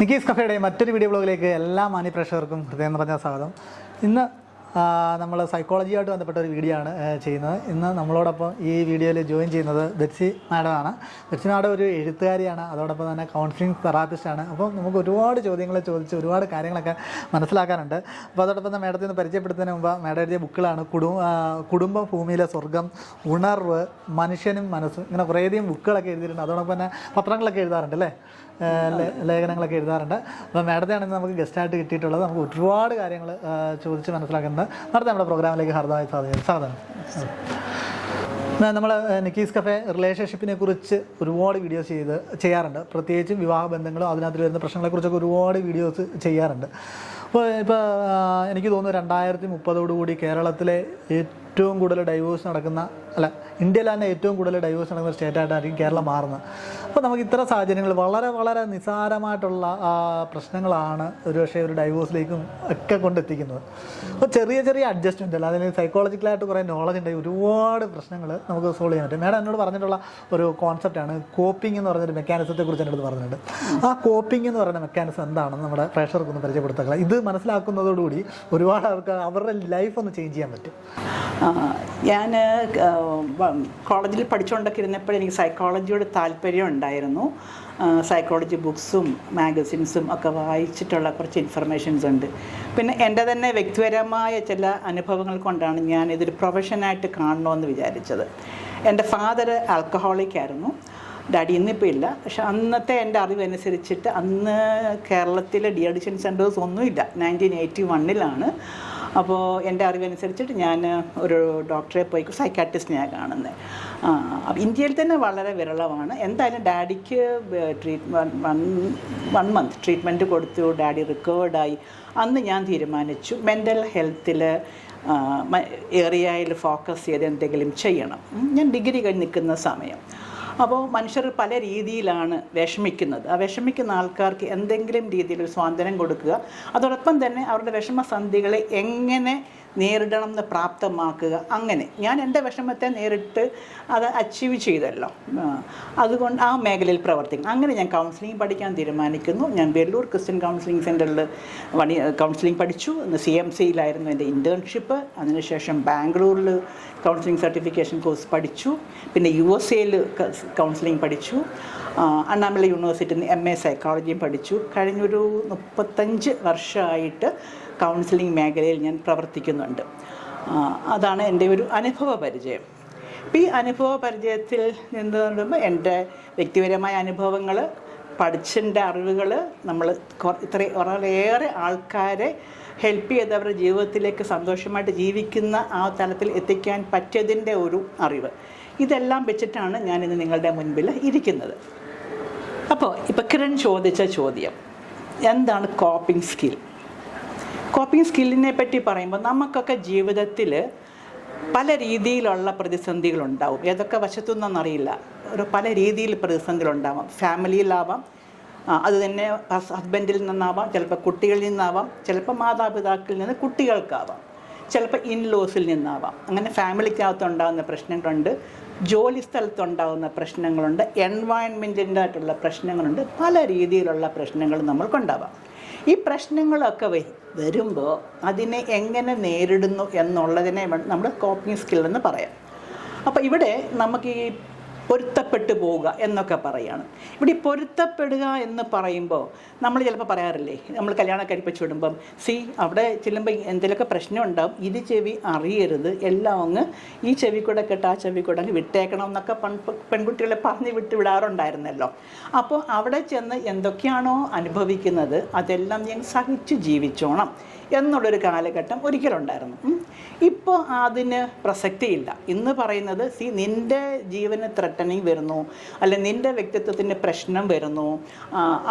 Nikki's കഫേയുടെ മറ്റൊരു video ബ്ലോഗിലേക്ക് എല്ലാ മാന്യപ്രേക്ഷകർക്കും ഹൃദയം നിറഞ്ഞ സ്വാഗതം. ഇന്ന് നമ്മൾ സൈക്കോളജിയായിട്ട് ബന്ധപ്പെട്ട ഒരു വീഡിയോ ആണ് ചെയ്യുന്നത്. ഇന്ന് നമ്മളോടൊപ്പം ഈ വീഡിയോയിൽ ജോയിൻ ചെയ്യുന്നത് ബെറ്റ്സി മാഡമാണ്. ബെറ്റ്സി മാഡം ഒരു എഴുത്തുകാരിയാണ്, അതോടൊപ്പം തന്നെ കൗൺസിലിംഗ് തെറാപ്പിസ്റ്റാണ്. അപ്പോൾ നമുക്ക് ഒരുപാട് ചോദ്യങ്ങൾ ചോദിച്ച് ഒരുപാട് കാര്യങ്ങളൊക്കെ മനസ്സിലാക്കാനുണ്ട്. അപ്പോൾ അതോടൊപ്പം തന്നെ മാഡത്തിൽ നിന്ന് പരിചയപ്പെടുത്തുന്നതിന് മുമ്പ് മാഡം എഴുതിയ ബുക്കുകളാണ് കുടുംബം, ഭൂമിയിലെ സ്വർഗം, ഉണർവ്, മനുഷ്യനും മനസ്സും, ഇങ്ങനെ കുറേയധികം ബുക്കുകളൊക്കെ എഴുതിയിട്ടുണ്ട്. അതോടൊപ്പം തന്നെ പത്രങ്ങളൊക്കെ എഴുതാറുണ്ട് അല്ലേ, ലേഖനങ്ങളൊക്കെ എഴുതാറുണ്ട്. അപ്പോൾ മാഡത്തെയാണ് ഇന്ന് നമുക്ക് ഗസ്റ്റായിട്ട് കിട്ടിയിട്ടുള്ളത്. നമുക്ക് ഒരുപാട് കാര്യങ്ങൾ ചോദിച്ച് മനസ്സിലാക്കുന്നുണ്ട്. നടത്തി നമ്മുടെ പ്രോഗ്രാമിലേക്ക് ഹാർദമായി സ്വാഗതം. നമ്മൾ നിക്കീസ് കഫേ റിലേഷൻഷിപ്പിനെ കുറിച്ച് ഒരുപാട് വീഡിയോസ് ചെയ്യാറുണ്ട്. പ്രത്യേകിച്ചും വിവാഹ ബന്ധങ്ങളും അതിനകത്ത് വരുന്ന പ്രശ്നങ്ങളെക്കുറിച്ചൊക്കെ ഒരുപാട് വീഡിയോസ് ചെയ്യാറുണ്ട്. ഇപ്പോൾ എനിക്ക് തോന്നുന്നു 2030 കേരളത്തിലെ ഏറ്റവും കൂടുതൽ ഡൈവോഴ്സ് നടക്കുന്ന, ഇന്ത്യയിൽ തന്നെ ഏറ്റവും കൂടുതൽ ഡൈവോഴ്സ് നടക്കുന്ന സ്റ്റേറ്റായിട്ടായിരിക്കും കേരളം മാറുന്നത്. അപ്പോൾ നമുക്ക് ഇത്തരം സാഹചര്യങ്ങൾ വളരെ വളരെ നിസ്സാരമായിട്ടുള്ള പ്രശ്നങ്ങളാണ് ഒരുപക്ഷെ ഒരു ഡൈവോഴ്സിലേക്കും ഒക്കെ കൊണ്ടെത്തിക്കുന്നത്. അപ്പോൾ ചെറിയ ചെറിയ അഡ്ജസ്റ്റ്മെൻറ്റ് അല്ല, അതിന് സൈക്കോളജിക്കലായിട്ട് കുറേ നോളജ് ഉണ്ടെങ്കിൽ ഒരുപാട് പ്രശ്നങ്ങൾ നമുക്ക് സോൾവ് ചെയ്യാൻ പറ്റും. മാഡം എന്നോട് പറഞ്ഞിട്ടുള്ള ഒരു കോൺസെപ്റ്റാണ് കോപ്പിംഗ് എന്ന് പറഞ്ഞൊരു മെക്കാനിസത്തെക്കുറിച്ച് എന്നോട് പറഞ്ഞിട്ടുണ്ട്. ആ കോപ്പിംഗ് എന്ന് പറയുന്ന മെക്കാനിസം എന്താണെന്ന് നമ്മുടെ പ്രേക്ഷകർക്കൊന്ന് പരിചയപ്പെടുത്തുക. ഇത് മനസ്സിലാക്കുന്നതോടുകൂടി ഒരുപാട് അവർക്ക് അവരുടെ ലൈഫ് ഒന്ന് ചേഞ്ച് ചെയ്യാൻ പറ്റും. ഞാൻ കോളേജിൽ പഠിച്ചുകൊണ്ടൊക്കെ ഇരുന്നപ്പോൾ എനിക്ക് സൈക്കോളജിയോട് താല്പര്യം ഉണ്ടായിരുന്നു. സൈക്കോളജി ബുക്സും മാഗസിൻസും ഒക്കെ വായിച്ചിട്ടുള്ള കുറച്ച് ഇൻഫർമേഷൻസ് ഉണ്ട്. പിന്നെ എൻ്റെ തന്നെ വ്യക്തിപരമായ ചില അനുഭവങ്ങൾ കൊണ്ടാണ് ഞാൻ ഇതൊരു പ്രൊഫഷനായിട്ട് കാണണമെന്ന് വിചാരിച്ചത്. എൻ്റെ ഫാദർ ആൽക്കഹോളിക് ആയിരുന്നു. ഡാഡി ഇന്നിപ്പോൾ ഇല്ല. പക്ഷെ അന്നത്തെ എൻ്റെ അറിവനുസരിച്ചിട്ട് അന്ന് കേരളത്തിലെ ഡി അഡിക്ഷൻ സെൻറ്റേഴ്സ് ഒന്നുമില്ല. 1981 അപ്പോൾ എൻ്റെ അറിവനുസരിച്ചിട്ട് ഞാൻ ഒരു ഡോക്ടറെ പോയി സൈക്കാട്രിസ്റ്റിനെയാണ് കാണുന്നത്. അപ്പോൾ ഇന്ത്യയിൽ തന്നെ വളരെ വിരളമാണ്. എന്തായാലും ഡാഡിക്ക് വൺ മന്ത് ട്രീറ്റ്മെൻറ്റ് കൊടുത്തു. ഡാഡി റിക്കവേർഡായി. അന്ന് ഞാൻ തീരുമാനിച്ചു മെൻ്റൽ ഹെൽത്തിൽ ഏരിയയിൽ ഫോക്കസ് ചെയ്ത് എന്തെങ്കിലും ചെയ്യണം. ഞാൻ ഡിഗ്രി കഴിഞ്ഞ് നിൽക്കുന്ന സമയം. അപ്പോൾ മനുഷ്യർ പല രീതിയിലാണ് വിഷമിക്കുന്നത്. ആ വിഷമിക്കുന്ന ആൾക്കാർക്ക് എന്തെങ്കിലും രീതിയിൽ സ്വാതന്ത്ര്യം കൊടുക്കുക, അതോടൊപ്പം തന്നെ അവരുടെ വിഷമസന്ധികളെ എങ്ങനെ നേരിടണം എന്ന് പ്രാപ്തമാക്കുക. അങ്ങനെ ഞാൻ എൻ്റെ വിഷമത്തെ നേരിട്ട് അത് അച്ചീവ് ചെയ്തല്ലോ. അതുകൊണ്ട് ആ മേഖലയിൽ പ്രവർത്തിക്കണം. അങ്ങനെ ഞാൻ കൗൺസിലിംഗ് പഠിക്കാൻ തീരുമാനിക്കുന്നു. ഞാൻ വെല്ലൂർ ക്രിസ്ത്യൻ കൗൺസിലിംഗ് സെൻറ്ററിൽ കൗൺസിലിംഗ് പഠിച്ചു. CMCയിലായിരുന്നു എൻ്റെ ഇൻറ്റേൺഷിപ്പ്. അതിനുശേഷം ബാംഗ്ലൂരിൽ കൗൺസിലിംഗ് സർട്ടിഫിക്കേഷൻ കോഴ്സ് പഠിച്ചു. പിന്നെ USA കൗൺസിലിംഗ് പഠിച്ചു. അണ്ണാമലൈ യൂണിവേഴ്സിറ്റിയിൽ നിന്ന് MA സൈക്കോളജിയും പഠിച്ചു. കഴിഞ്ഞൊരു 35 വർഷമായിട്ട് കൗൺസിലിംഗ് മേഖലയിൽ ഞാൻ പ്രവർത്തിക്കുന്നുണ്ട്. അതാണ് എൻ്റെ ഒരു അനുഭവ പരിചയം. അപ്പോൾ ഈ അനുഭവ പരിചയത്തിൽ നിന്ന് പറയുമ്പോൾ എൻ്റെ വ്യക്തിപരമായ അനുഭവങ്ങൾ, പഠിച്ചതിൻ്റെ അറിവുകൾ, നമ്മൾ വളരെയേറെ ആൾക്കാരെ ഹെൽപ്പ് ചെയ്തവരുടെ ജീവിതത്തിലേക്ക് സന്തോഷമായിട്ട് ജീവിക്കുന്ന ആ തലത്തിൽ എത്തിക്കാൻ പറ്റിയതിൻ്റെ ഒരു അറിവ്, ഇതെല്ലാം വെച്ചിട്ടാണ് ഞാനിന്ന് നിങ്ങളുടെ മുൻപിൽ ഇരിക്കുന്നത്. അപ്പോൾ ഇപ്പോൾ കിരൺ ചോദിച്ച ചോദ്യം എന്താണ് കോപ്പിംഗ് സ്കിൽ? കോപ്പിംഗ് സ്കില്ലിനെ പറ്റി പറയുമ്പോൾ നമുക്കൊക്കെ ജീവിതത്തിൽ പല രീതിയിലുള്ള പ്രതിസന്ധികളുണ്ടാവും. ഏതൊക്കെ വശത്തുനിന്നറിയില്ല. പല രീതിയിൽ പ്രതിസന്ധികളുണ്ടാവാം. ഫാമിലിയിലാവാം, അത് തന്നെ ഹസ്ബൻഡിൽ നിന്നാവാം, ചിലപ്പോൾ കുട്ടികളിൽ നിന്നാവാം, ചിലപ്പോൾ മാതാപിതാക്കളിൽ നിന്ന് കുട്ടികൾക്കാവാം, ചിലപ്പോൾ ഇൻലോസിൽ നിന്നാവാം. അങ്ങനെ ഫാമിലിക്കകത്തുണ്ടാകുന്ന പ്രശ്നങ്ങളുണ്ട്, ജോലി സ്ഥലത്തുണ്ടാകുന്ന പ്രശ്നങ്ങളുണ്ട്, എൻവയൺമെൻറ്റിൻ്റെ ആയിട്ടുള്ള പ്രശ്നങ്ങളുണ്ട്. പല രീതിയിലുള്ള പ്രശ്നങ്ങൾ നമ്മൾക്കുണ്ടാവാം. ഈ പ്രശ്നങ്ങളൊക്കെ വരുമ്പോൾ അതിനെ എങ്ങനെ നേരിടുന്നു എന്നുള്ളതിനെ നമ്മൾ കോപ്പിംഗ് സ്കിൽ എന്ന് പറയാം. അപ്പോൾ ഇവിടെ നമുക്ക് ഈ പൊരുത്തപ്പെട്ടു പോവുക എന്നൊക്കെ പറയുകയാണ്. ഇവിടെ ഈ പൊരുത്തപ്പെടുക എന്ന് പറയുമ്പോൾ നമ്മൾ ചിലപ്പോൾ പറയാറില്ലേ, നമ്മൾ കല്യാണം കഴിപ്പിച്ച് വിടുമ്പം അവിടെ ചെല്ലുമ്പോൾ എന്തെങ്കിലുമൊക്കെ പ്രശ്നം ഉണ്ടാവും, ഇത് ചെവി അറിയരുത്, എല്ലാം അങ്ങ് ഈ ചെവി കൂടെ കേട്ട് ആ ചെവി കൂടെ അങ്ങ് വിട്ടേക്കണം എന്നൊക്കെ പെൺകുട്ടികളെ പറഞ്ഞ് വിടാറുണ്ടായിരുന്നല്ലോ. അപ്പോൾ അവിടെ ചെന്ന് എന്തൊക്കെയാണോ അനുഭവിക്കുന്നത് അതെല്ലാം ഞാൻ സഹിച്ച് ജീവിച്ചോണം എന്നുള്ളൊരു കാലഘട്ടം ഒരിക്കലുണ്ടായിരുന്നു. ഇപ്പോൾ അതിന് പ്രസക്തിയില്ല. ഇന്ന് പറയുന്നത് നിൻ്റെ ജീവന് ത്രട്ടനിങ് വരുന്നു, അല്ലെ നിൻ്റെ വ്യക്തിത്വത്തിന് പ്രശ്നം വരുന്നു,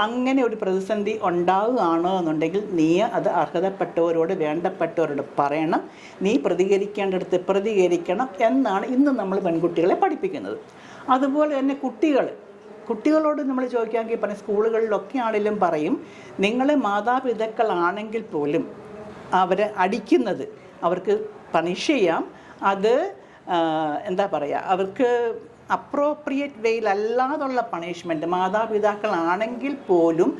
അങ്ങനെ ഒരു പ്രതിസന്ധി ഉണ്ടാവുകയാണോ എന്നുണ്ടെങ്കിൽ നീ അത് അർഹതപ്പെട്ടവരോട്, വേണ്ടപ്പെട്ടവരോട് പറയണം. നീ പ്രതികരിക്കേണ്ടടുത്ത് പ്രതികരിക്കണം എന്നാണ് ഇന്ന് നമ്മൾ പെൺകുട്ടികളെ പഠിപ്പിക്കുന്നത്. അതുപോലെ തന്നെ കുട്ടികളോട് നമ്മൾ ചോദിക്കാമെങ്കിൽ പറയും, സ്കൂളുകളിലൊക്കെ ആണെങ്കിലും പറയും, നിങ്ങളെ മാതാപിതാക്കളാണെങ്കിൽ പോലും അവരെ അടിക്കുന്നത് അവർക്ക് പണിഷ് ചെയ്യാം. അത് എന്താ പറയുക, അവർക്ക് അപ്രോപ്രിയേറ്റ് വേയിലല്ലാതുള്ള പണിഷ്മെൻറ്റ് മാതാപിതാക്കളാണെങ്കിൽ പോലും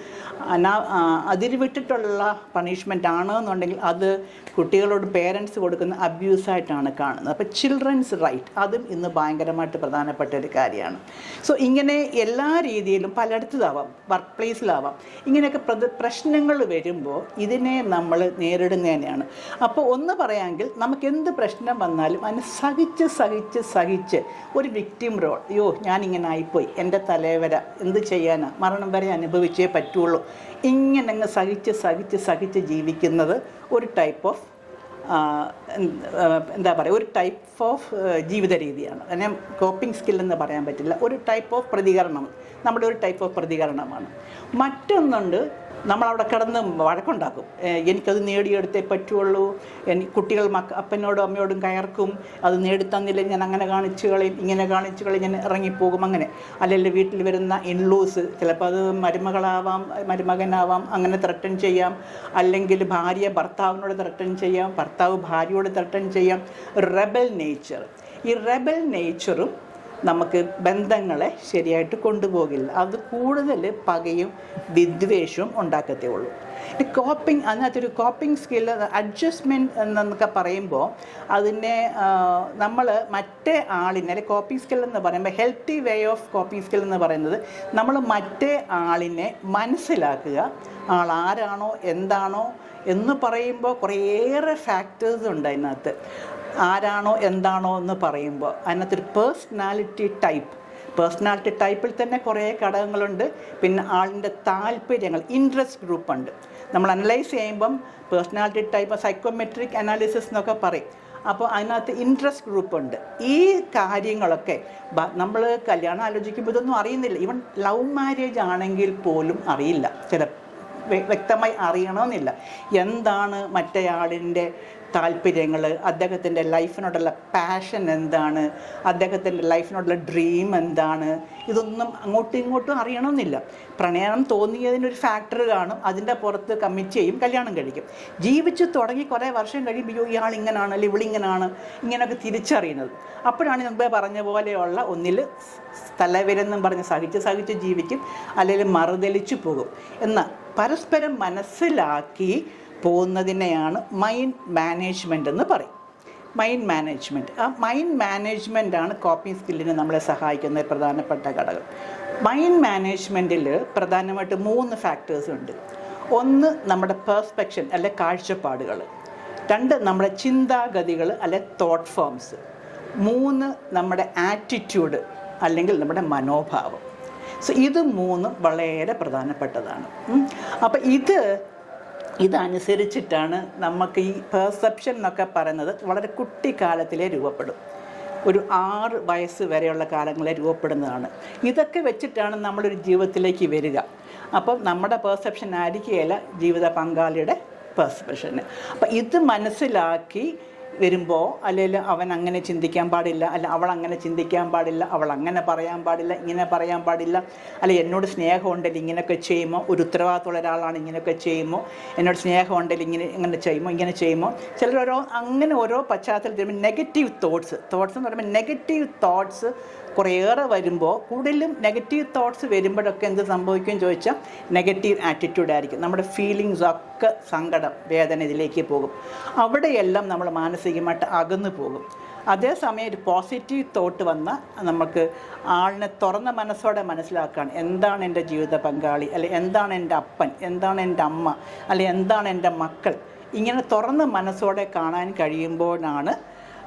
അതിരുവിട്ടിട്ടുള്ള പണിഷ്മെൻ്റ് ആണെന്നുണ്ടെങ്കിൽ അത് കുട്ടികളോട് പേരൻസ് കൊടുക്കുന്ന അബ്യൂസായിട്ടാണ് കാണുന്നത്. അപ്പോൾ ചിൽഡ്രൻസ് റൈറ്റ് അതും ഇന്ന് ഭയങ്കരമായിട്ട് പ്രധാനപ്പെട്ട ഒരു കാര്യമാണ്. സോ ഇങ്ങനെ എല്ലാ രീതിയിലും പലയിടത്തുമാവാം, വർക്ക് പ്ലേസിലാവാം, ഇങ്ങനെയൊക്കെ പ്രശ്നങ്ങൾ വരുമ്പോൾ ഇതിനെ നമ്മൾ നേരിടുന്നതന്നെയാണ്. അപ്പോൾ ഒന്ന് പറയാമെങ്കിൽ നമുക്ക് എന്ത് പ്രശ്നം വന്നാലും അതിനെ സഹിച്ച് ഒരു വിക്ടിം റോൾ, അയ്യോ ഞാനിങ്ങനെ ആയിപ്പോയി, എൻ്റെ തലവര എന്ത് ചെയ്യാനാ, മരണം വരെ അനുഭവിച്ചേ പറ്റുള്ളൂ, ഇങ്ങനെ അങ്ങ് സഹിച്ച് ജീവിക്കുന്നത് ഒരു ടൈപ്പ് ഓഫ് എന്താ പറയുക, ഒരു ടൈപ്പ് ഓഫ് ജീവിത രീതിയാണ്. അതിനെ കോപ്പിംഗ് സ്കില്ലെന്ന് പറയാൻ പറ്റില്ല, ഒരു ടൈപ്പ് ഓഫ് പ്രതികരണം, നമ്മുടെ ഒരു ടൈപ്പ് ഓഫ് പ്രതികരണമാണ്. മറ്റൊന്നുണ്ട്, നമ്മളവിടെ കിടന്ന് വഴക്കുണ്ടാക്കും, എനിക്കത് നേടിയെടുത്തേ പറ്റുള്ളൂ, കുട്ടികൾ അപ്പനോടും അമ്മയോടും കയർക്കും, അത് നേടിത്തന്നില്ല ഞാൻ അങ്ങനെ കാണിച്ചു കളയും, ഇങ്ങനെ കാണിച്ചു കളയും, ഞാൻ ഇറങ്ങിപ്പോകും, അങ്ങനെ. അല്ലെങ്കിൽ വീട്ടിൽ വരുന്ന ഇൻലൂസ്, ചിലപ്പോൾ അത് മരുമകളാവാം, മരുമകനാവാം, അങ്ങനെ ത്രട്ടൺ ചെയ്യാം. അല്ലെങ്കിൽ ഭാര്യ ഭർത്താവിനോട് ത്രട്ടൺ ചെയ്യാം, ഭർത്താവ് ഭാര്യയോട് ത്രട്ടൺ ചെയ്യാം. റെബൽ നേച്ചർ, ഈ റെബൽ നേച്ചറും നമുക്ക് ബന്ധങ്ങളെ ശരിയായിട്ട് കൊണ്ടുപോകില്ല. അത് കൂടുതൽ പകയും വിദ്വേഷവും ഉണ്ടാക്കത്തേ ഉള്ളൂ. കോപ്പിംഗ്, അതിനകത്തൊരു കോപ്പിംഗ് സ്കില്ല്, അഡ്ജസ്റ്റ്മെൻറ്റ് എന്നൊക്കെ പറയുമ്പോൾ അതിനെ നമ്മൾ മറ്റേ ആളിനെ, അല്ലെങ്കിൽ കോപ്പിംഗ് സ്കിൽ എന്ന് പറയുമ്പോൾ healthy way of coping skill എന്ന് പറയുന്നത് നമ്മൾ മറ്റേ ആളിനെ മനസ്സിലാക്കുക, ആളാരാണോ എന്താണോ എന്ന് പറയുമ്പോൾ കുറേയേറെ ഫാക്ടേഴ്സ് ഉണ്ട് അതിനകത്ത്. ആരാണോ എന്താണോ എന്ന് പറയുമ്പോൾ അതിനകത്തൊരു പേഴ്സണാലിറ്റി ടൈപ്പിൽ തന്നെ കുറേ ഘടകങ്ങളുണ്ട്. പിന്നെ ആളിൻ്റെ താല്പര്യങ്ങൾ, ഇൻട്രസ്റ്റ് ഗ്രൂപ്പുണ്ട്. നമ്മൾ അനലൈസ് ചെയ്യുമ്പം പേഴ്സണാലിറ്റി ടൈപ്പ് സൈക്കോമെട്രിക് അനാലിസിസ് എന്നൊക്കെ പറയും. അപ്പോൾ അതിനകത്ത് ഇൻട്രസ്റ്റ് ഗ്രൂപ്പുണ്ട്. ഈ കാര്യങ്ങളൊക്കെ നമ്മൾ കല്യാണം ആലോചിക്കുമ്പോൾ ഇതൊന്നും അറിയുന്നില്ല. ഈവൻ ലവ് മാരേജ് ആണെങ്കിൽ പോലും അറിയില്ല, വ്യക്തമായി അറിയണമെന്നില്ല. എന്താണ് മറ്റേയാളിൻ്റെ താല്പര്യങ്ങൾ, അദ്ദേഹത്തിൻ്റെ ലൈഫിനോടുള്ള പാഷൻ എന്താണ്, അദ്ദേഹത്തിൻ്റെ ലൈഫിനോടുള്ള ഡ്രീം എന്താണ്, ഇതൊന്നും അങ്ങോട്ടും ഇങ്ങോട്ടും അറിയണമെന്നില്ല. പ്രണയം തോന്നിയതിനൊരു ഫാക്ടർ കാണും, അതിൻ്റെ പുറത്ത് കമ്മിറ്റ് ചെയ്യും, കല്യാണം കഴിക്കും. ജീവിച്ച് തുടങ്ങി കുറേ വർഷം കഴിയുമ്പോൾ ഇയാൾ ഇങ്ങനെയാണ് അല്ലെങ്കിൽ ഇവളിങ്ങനെയാണ്, ഇങ്ങനെയൊക്കെ തിരിച്ചറിയുന്നത്. അപ്പോഴാണ് മുമ്പേ പറഞ്ഞ പോലെയുള്ള ഒന്നിൽ തലവരെന്നും പറഞ്ഞ് സഹിച്ച് ജീവിക്കും, അല്ലെങ്കിൽ മറുതലിച്ചു പോകും. എന്നാൽ പരസ്പരം മനസ്സിലാക്കി പോകുന്നതിനെയാണ് മൈൻഡ് മാനേജ്മെൻ്റ് എന്ന് പറയും. മൈൻഡ് മാനേജ്മെൻറ്റ്, ആ മൈൻഡ് മാനേജ്മെൻറ്റാണ് കോപ്പിംഗ് സ്കില്ലിന് നമ്മളെ സഹായിക്കുന്ന പ്രധാനപ്പെട്ട ഘടകം. മൈൻഡ് മാനേജ്മെൻറ്റിൽ പ്രധാനമായിട്ട് 3 ഫാക്ടേഴ്സ് ഉണ്ട്. ഒന്ന് നമ്മുടെ പെർസ്പെക്ഷൻ അല്ലെ കാഴ്ചപ്പാടുകൾ, 2 നമ്മുടെ ചിന്താഗതികൾ അല്ലെ തോട്ട് ഫോംസ്, 3 നമ്മുടെ ആറ്റിറ്റ്യൂഡ് അല്ലെങ്കിൽ നമ്മുടെ മനോഭാവം. സോ ഇത് 3 വളരെ പ്രധാനപ്പെട്ടതാണ്. അപ്പോൾ ഇതനുസരിച്ചിട്ടാണ് നമുക്ക് ഈ പെർസെപ്ഷൻ എന്നൊക്കെ പറയുന്നത് വളരെ കുട്ടിക്കാലത്തിലേ രൂപപ്പെടും. ഒരു 6 വയസ്സ് വരെയുള്ള കാലങ്ങളെ രൂപപ്പെടുന്നതാണ്. ഇതൊക്കെ വെച്ചിട്ടാണ് നമ്മളൊരു ജീവിതത്തിലേക്ക് വരിക. അപ്പം നമ്മുടെ പെർസെപ്ഷൻ ആയിരിക്കുകയില്ല ജീവിത പങ്കാളിയുടെ പെർസെപ്ഷന്. അപ്പം ഇത് മനസ്സിലാക്കി വരുമ്പോൾ അല്ലെങ്കിൽ അവൻ അങ്ങനെ ചിന്തിക്കാൻ പാടില്ല, അല്ല അവൾ അങ്ങനെ ചിന്തിക്കാൻ പാടില്ല, അവൾ അങ്ങനെ പറയാൻ പാടില്ല, ഇങ്ങനെ പറയാൻ പാടില്ല, അല്ല എന്നോട് സ്നേഹമുണ്ടെങ്കിൽ ഇങ്ങനെയൊക്കെ ചെയ്യുമ്പോൾ, ഒരു ഉത്തരവാദിത്തമുള്ള ഒരാളാണ് ഇങ്ങനെയൊക്കെ ചെയ്യുമ്പോൾ, എന്നോട് സ്നേഹമുണ്ടെങ്കിൽ ഇങ്ങനെ ചെയ്യുമ്പോൾ ചിലർ ഓരോ പശ്ചാത്തലത്തിൽ നെഗറ്റീവ് തോട്ട്സ് എന്ന് പറയുമ്പോൾ നെഗറ്റീവ് തോട്ട്സ് കുറേയേറെ വരുമ്പോൾ, കൂടുതലും നെഗറ്റീവ് തോട്ട്സ് വരുമ്പോഴൊക്കെ എന്ത് സംഭവിക്കും ചോദിച്ചാൽ നെഗറ്റീവ് ആറ്റിറ്റ്യൂഡായിരിക്കും. നമ്മുടെ ഫീലിങ്സ് ഒക്കെ സങ്കടം, വേദന ഇതിലേക്ക് പോകും. അവിടെയെല്ലാം നമ്മൾ മാനസികമായിട്ട് അകന്നു പോകും. അതേസമയം ഒരു പോസിറ്റീവ് തോട്ട് വന്നാൽ നമുക്ക് ആളിനെ തുറന്ന മനസ്സോടെ മനസ്സിലാക്കാൻ എന്താണ് എൻ്റെ ജീവിത പങ്കാളി, അല്ലെ എന്താണ് എൻ്റെ അപ്പൻ, എന്താണ് എൻ്റെ അമ്മ, അല്ലെ എന്താണ് എൻ്റെ മക്കൾ, ഇങ്ങനെ തുറന്ന മനസ്സോടെ കാണാൻ കഴിയുമ്പോഴാണ്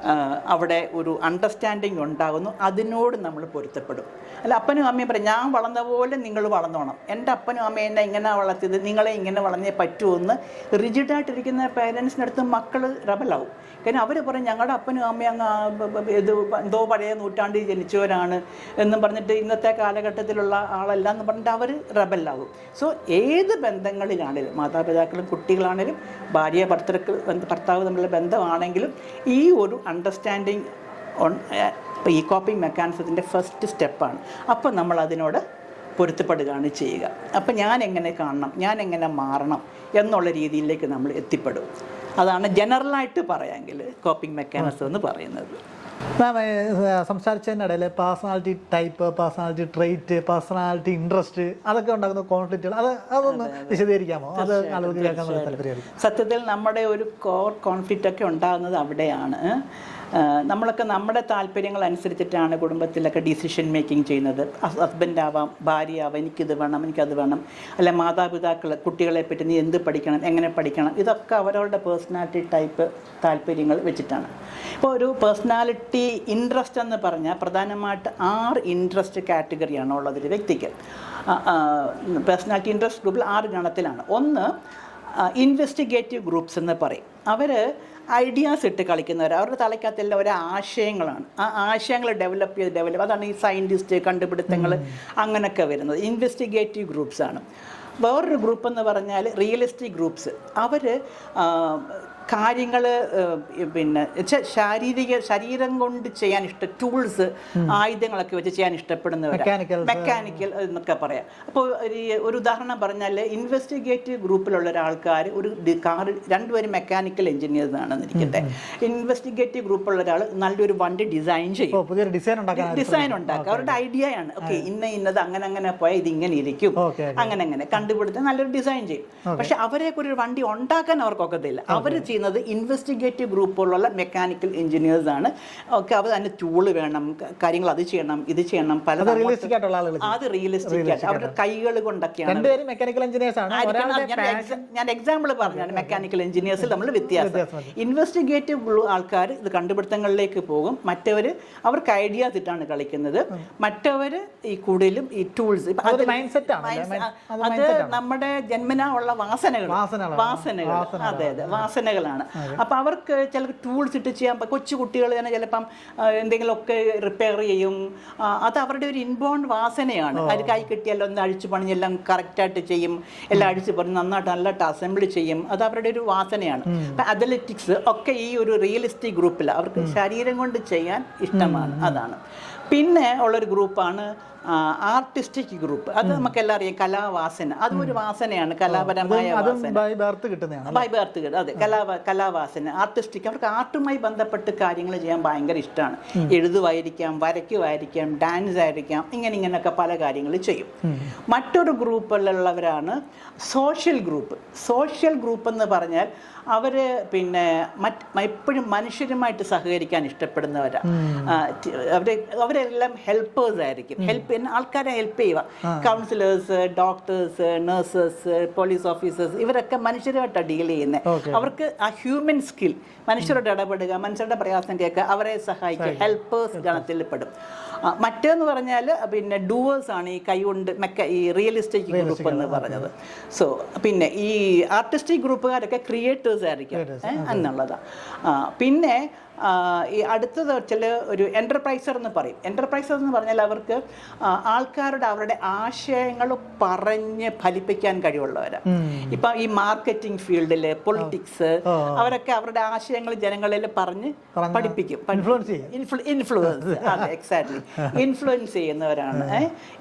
അവിടെ ഒരു അണ്ടർസ്റ്റാൻഡിങ് ഉണ്ടാകുന്നു. അതിനോട് നമ്മൾ പൊരുത്തപ്പെടും. അല്ല അപ്പനും അമ്മയും പറയും ഞാൻ വളർന്ന പോലെ നിങ്ങൾ വളർന്നോണം, എൻ്റെ അപ്പനും അമ്മയും എന്നെ ഇങ്ങനെ വളർത്തിയത്, നിങ്ങളെ ഇങ്ങനെ വളർന്നേ പറ്റുമെന്ന് റിജിഡായിട്ടിരിക്കുന്ന പേരൻസിനടുത്ത് മക്കൾ റബലാവും. കാരണം അവർ പറയും ഞങ്ങളുടെ അപ്പനും അമ്മയും അങ്ങ് എന്തോ പഴയ നൂറ്റാണ്ടിൽ ജനിച്ചവരാണ് എന്നും പറഞ്ഞിട്ട് ഇന്നത്തെ കാലഘട്ടത്തിലുള്ള ആളല്ല എന്ന് പറഞ്ഞിട്ട് അവർ റബലാവും. സോ ഏത് ബന്ധങ്ങളിലാണെങ്കിലും, മാതാപിതാക്കളും കുട്ടികളാണെങ്കിലും ഭാര്യ ഭർത്താവ് തമ്മിലുള്ള ബന്ധമാണെങ്കിലും ഈ ഒരു അണ്ടർസ്റ്റാൻഡിങ് ഈ കോപ്പിംഗ് മെക്കാനിസത്തിൻ്റെ ഫസ്റ്റ് സ്റ്റെപ്പാണ്. അപ്പോൾ നമ്മൾ അതിനോട് പൊരുത്തപ്പെടുകയാണ് ചെയ്യുക. അപ്പം ഞാൻ എങ്ങനെ കാണണം, ഞാൻ എങ്ങനെ മാറണം എന്നുള്ള രീതിയിലേക്ക് നമ്മൾ എത്തിപ്പെടും. അതാണ് ജനറലായിട്ട് പറയാമെങ്കിൽ കോപ്പിംഗ് മെക്കാനിസം എന്ന് പറയുന്നത്. മാം സംസാരിച്ചതിനിടയിൽ personality type, personality trait, personality interest അതൊക്കെ ഉണ്ടാകുന്ന കോൺഫ്ലിക്റ്റുകൾ അതൊന്ന് വിശദീകരിക്കാമോ? അത് ആളുകൾക്ക് കേൾക്കാൻ വളരെ താല്പര്യമായിരിക്കും. സത്യത്തിൽ നമ്മുടെ ഒരു കോർ കോൺഫ്ലിക്റ്റ് ഒക്കെ ഉണ്ടാകുന്നത് അവിടെയാണ്. നമ്മളൊക്കെ നമ്മുടെ താല്പര്യങ്ങൾ അനുസരിച്ചിട്ടാണ് കുടുംബത്തിലൊക്കെ ഡിസിഷൻ മേക്കിംഗ് ചെയ്യുന്നത്. ഹസ്ബൻഡാവാം, ഭാര്യയാവാം, എനിക്കിത് വേണം, എനിക്കത് വേണം, അല്ലെ മാതാപിതാക്കൾ കുട്ടികളെ പറ്റി നീ എന്ത് പഠിക്കണം, എങ്ങനെ പഠിക്കണം, ഇതൊക്കെ അവരവരുടെ പേഴ്സണാലിറ്റി ടൈപ്പ് താല്പര്യങ്ങൾ വെച്ചിട്ടാണ്. ഇപ്പോൾ ഒരു പേഴ്സണാലിറ്റി ഇൻട്രസ്റ്റ് എന്ന് പറഞ്ഞാൽ പ്രധാനമായിട്ട് 6 ഇൻട്രസ്റ്റ് കാറ്റഗറിയാണ് ഉള്ളത് ഒരു വ്യക്തിക്ക്. പേഴ്സണാലിറ്റി ഇൻട്രസ്റ്റ് ഗ്രൂപ്പിൽ 6 ഗണത്തിലാണ്. ഒന്ന് ഇൻവെസ്റ്റിഗേറ്റീവ് ഗ്രൂപ്പ്സ് എന്ന് പറയും. അവർ ഐഡിയാസ് ഇട്ട് കളിക്കുന്നവർ, അവരുടെ തലയ്ക്കകത്തെല്ലാം ഓരോ ആശയങ്ങളാണ്. ആ ആശയങ്ങൾ ഡെവലപ്പ് അതാണ് ഈ സയൻറ്റിസ്റ്റ് കണ്ടുപിടുത്തങ്ങൾ അങ്ങനെയൊക്കെ വരുന്നത്. ഇൻവെസ്റ്റിഗേറ്റീവ് ഗ്രൂപ്പ്സാണ്. വേറൊരു ഗ്രൂപ്പ് എന്ന് പറഞ്ഞാൽ റിയലിസ്റ്റിക് ഗ്രൂപ്പ്സ്. അവർ കാര്യങ്ങൾ പിന്നെ ശരീരം കൊണ്ട് ചെയ്യാൻ ടൂൾസ്, ആയുധങ്ങളൊക്കെ വെച്ച് ചെയ്യാൻ ഇഷ്ടപ്പെടുന്നവരാണ്, മെക്കാനിക്കൽ എന്നൊക്കെ പറയാം. അപ്പോൾ ഒരു ഉദാഹരണം പറഞ്ഞാൽ ഇൻവെസ്റ്റിഗേറ്റീവ് ഗ്രൂപ്പിലുള്ള ഒരാൾക്കാർ ഒരു കാർ, രണ്ടുപേരും മെക്കാനിക്കൽ എഞ്ചിനീയേഴ്സ് ആണെന്നിരിക്കട്ടെ. ഇൻവെസ്റ്റിഗേറ്റീവ് ഗ്രൂപ്പുള്ള ഒരാൾ നല്ലൊരു വണ്ടി ഡിസൈൻ ചെയ്യും, ഡിസൈൻ ഉണ്ടാക്കുക. അവരുടെ ഐഡിയയാണ്. ഓക്കെ, ഇന്നത് അങ്ങനെ പോയാൽ ഇതിങ്ങനെ ഇരിക്കും, അങ്ങനെ കണ്ടുപിടുത്തം നല്ലൊരു ഡിസൈൻ ചെയ്യും. പക്ഷെ അവരെ ഒരു വണ്ടി ഉണ്ടാക്കാൻ അവർക്കൊക്കത്തില്ല. അവർ ചെയ്യുന്നത് ഇൻവെസ്റ്റിഗേറ്റീവ് ഗ്രൂപ്പുള്ള മെക്കാനിക്കൽ എഞ്ചിനീയേഴ്സ് ആണ്. ഓക്കെ, അവർ തന്നെ ടൂള് വേണം, കാര്യങ്ങൾ അത് ചെയ്യണം, ഇത് ചെയ്യണം, പല അത് റിയലിസ്റ്റിക് ആയിട്ട് അവരുടെ കൈകൾ കൊണ്ടൊക്കെയാണ്. ഞാൻ എക്സാമ്പിൾ പറഞ്ഞാണ് മെക്കാനിക്കൽ എഞ്ചിനീയേഴ്സിൽ നമ്മൾ വ്യത്യാസം. ഇൻവെസ്റ്റിഗേറ്റീവ് ആൾക്കാർ ഇത് കണ്ടുപിടുത്തങ്ങളിലേക്ക് പോകും. മറ്റവർ അവർക്ക് ഐഡിയാസ് ഇട്ടാണ് കളിക്കുന്നത്. മറ്റവർ ഈ കൂടുതലും ഈ ടൂൾസ്, അത് നമ്മുടെ ജന്മനാ ഉള്ള വാസനകൾ. അതെ, വാസനകളാണ്. അപ്പം അവർക്ക് ചില ടൂൾസ് ഇട്ട് ചെയ്യാൻ, കൊച്ചു കുട്ടികൾ തന്നെ ചിലപ്പം എന്തെങ്കിലുമൊക്കെ റിപ്പയർ ചെയ്യും. അത് അവരുടെ ഒരു ഇൻബോൺ വാസനയാണ്. അത് കൈ കിട്ടിയാലും ഒന്ന് അഴിച്ചു പണിഞ്ഞെല്ലാം കറക്റ്റായിട്ട് ചെയ്യും, എല്ലാം അഴിച്ചു പണിഞ്ഞ് നന്നായിട്ട് അസംബ്ലി ചെയ്യും. അത് അവരുടെ ഒരു വാസനയാണ്. അപ്പം അത്ലറ്റിക്സ് ഒക്കെ ഈ ഒരു റിയലിസ്റ്റിക് ഗ്രൂപ്പിൽ അവർക്ക് ശരീരം കൊണ്ട് ചെയ്യാൻ ഇഷ്ടമാണ്. അതാണ്. പിന്നെ ഉള്ളൊരു ഗ്രൂപ്പാണ് ആർട്ടിസ്റ്റിക് ഗ്രൂപ്പ്. അത് നമുക്കെല്ലാം അറിയാം, കലാവാസന. അതും ഒരു വാസനയാണ്, കലാപരമായ വാസന, ബൈ ബർത്ത് കിട്ടുന്നത്. അതെ, കലാവാസന, ആർട്ടിസ്റ്റിക്. അവർക്ക് ആർട്ടുമായി ബന്ധപ്പെട്ട് കാര്യങ്ങൾ ചെയ്യാൻ ഭയങ്കര ഇഷ്ടമാണ്. എഴുതുമായിരിക്കാം, വരയ്ക്കുമായിരിക്കാം, ഡാൻസ് ആയിരിക്കാം, ഇങ്ങനെയൊക്കെ പല കാര്യങ്ങൾ ചെയ്യും. മറ്റൊരു ഗ്രൂപ്പിലുള്ളവരാണ് സോഷ്യൽ ഗ്രൂപ്പ്. സോഷ്യൽ ഗ്രൂപ്പ് എന്ന് പറഞ്ഞാൽ അവർ പിന്നെ എപ്പോഴും മനുഷ്യരുമായിട്ട് സഹകരിക്കാൻ ഇഷ്ടപ്പെടുന്നവരാണ്. അവരെല്ലാം ഹെൽപ്പേഴ്സ് ആയിരിക്കും. ആൾക്കാരെ ഹെൽപ്പ് ചെയ്യുക. Counsellors, doctors, nurses, police officers, ഇവരൊക്കെ മനുഷ്യരുമായിട്ടാണ് ഡീൽ ചെയ്യുന്നത്. അവർക്ക് ആ ഹ്യൂമൻ സ്കിൽ, മനുഷ്യരോട് ഇടപെടുക, മനുഷ്യരുടെ പ്രയാസം കേൾക്കുക, അവരെ സഹായിക്കുക, ഹെൽപ്പേഴ്സ് ഗണത്തിൽ പെടും. മറ്റേന്ന് പറഞ്ഞാൽ പിന്നെ ഡൂവേഴ്സ് ആണ്, ഈ കൈകൊണ്ട് ഈ റിയലിസ്റ്റിക് ഗ്രൂപ്പ് എന്ന് പറഞ്ഞത്. സോ പിന്നെ ഈ ആർട്ടിസ്റ്റിക് ഗ്രൂപ്പുകാരൊക്കെ ക്രിയേറ്റേഴ്സ് ആയിരിക്കും എന്നുള്ളതാണ്. പിന്നെ ഈ അടുത്തത് ചില ഒരു എൻ്റർപ്രൈസർ എന്ന് പറയും. എൻ്റർപ്രൈസർ എന്ന് പറഞ്ഞാൽ അവർക്ക് അവരുടെ ആശയങ്ങൾ പറഞ്ഞ് ഫലിപ്പിക്കാൻ കഴിവുള്ളവരാണ്. ഇപ്പം ഈ മാർക്കറ്റിംഗ് ഫീൽഡിൽ, പൊളിറ്റിക്സ്, അവരൊക്കെ അവരുടെ ആശയങ്ങൾ ജനങ്ങളിൽ പറഞ്ഞ് പഠിപ്പിക്കും, ഇൻഫ്ലുവൻസ്. അതെ, എക്സാക്ട്ലി, ഇൻഫ്ലുവൻസ് ചെയ്യുന്നവരാണ്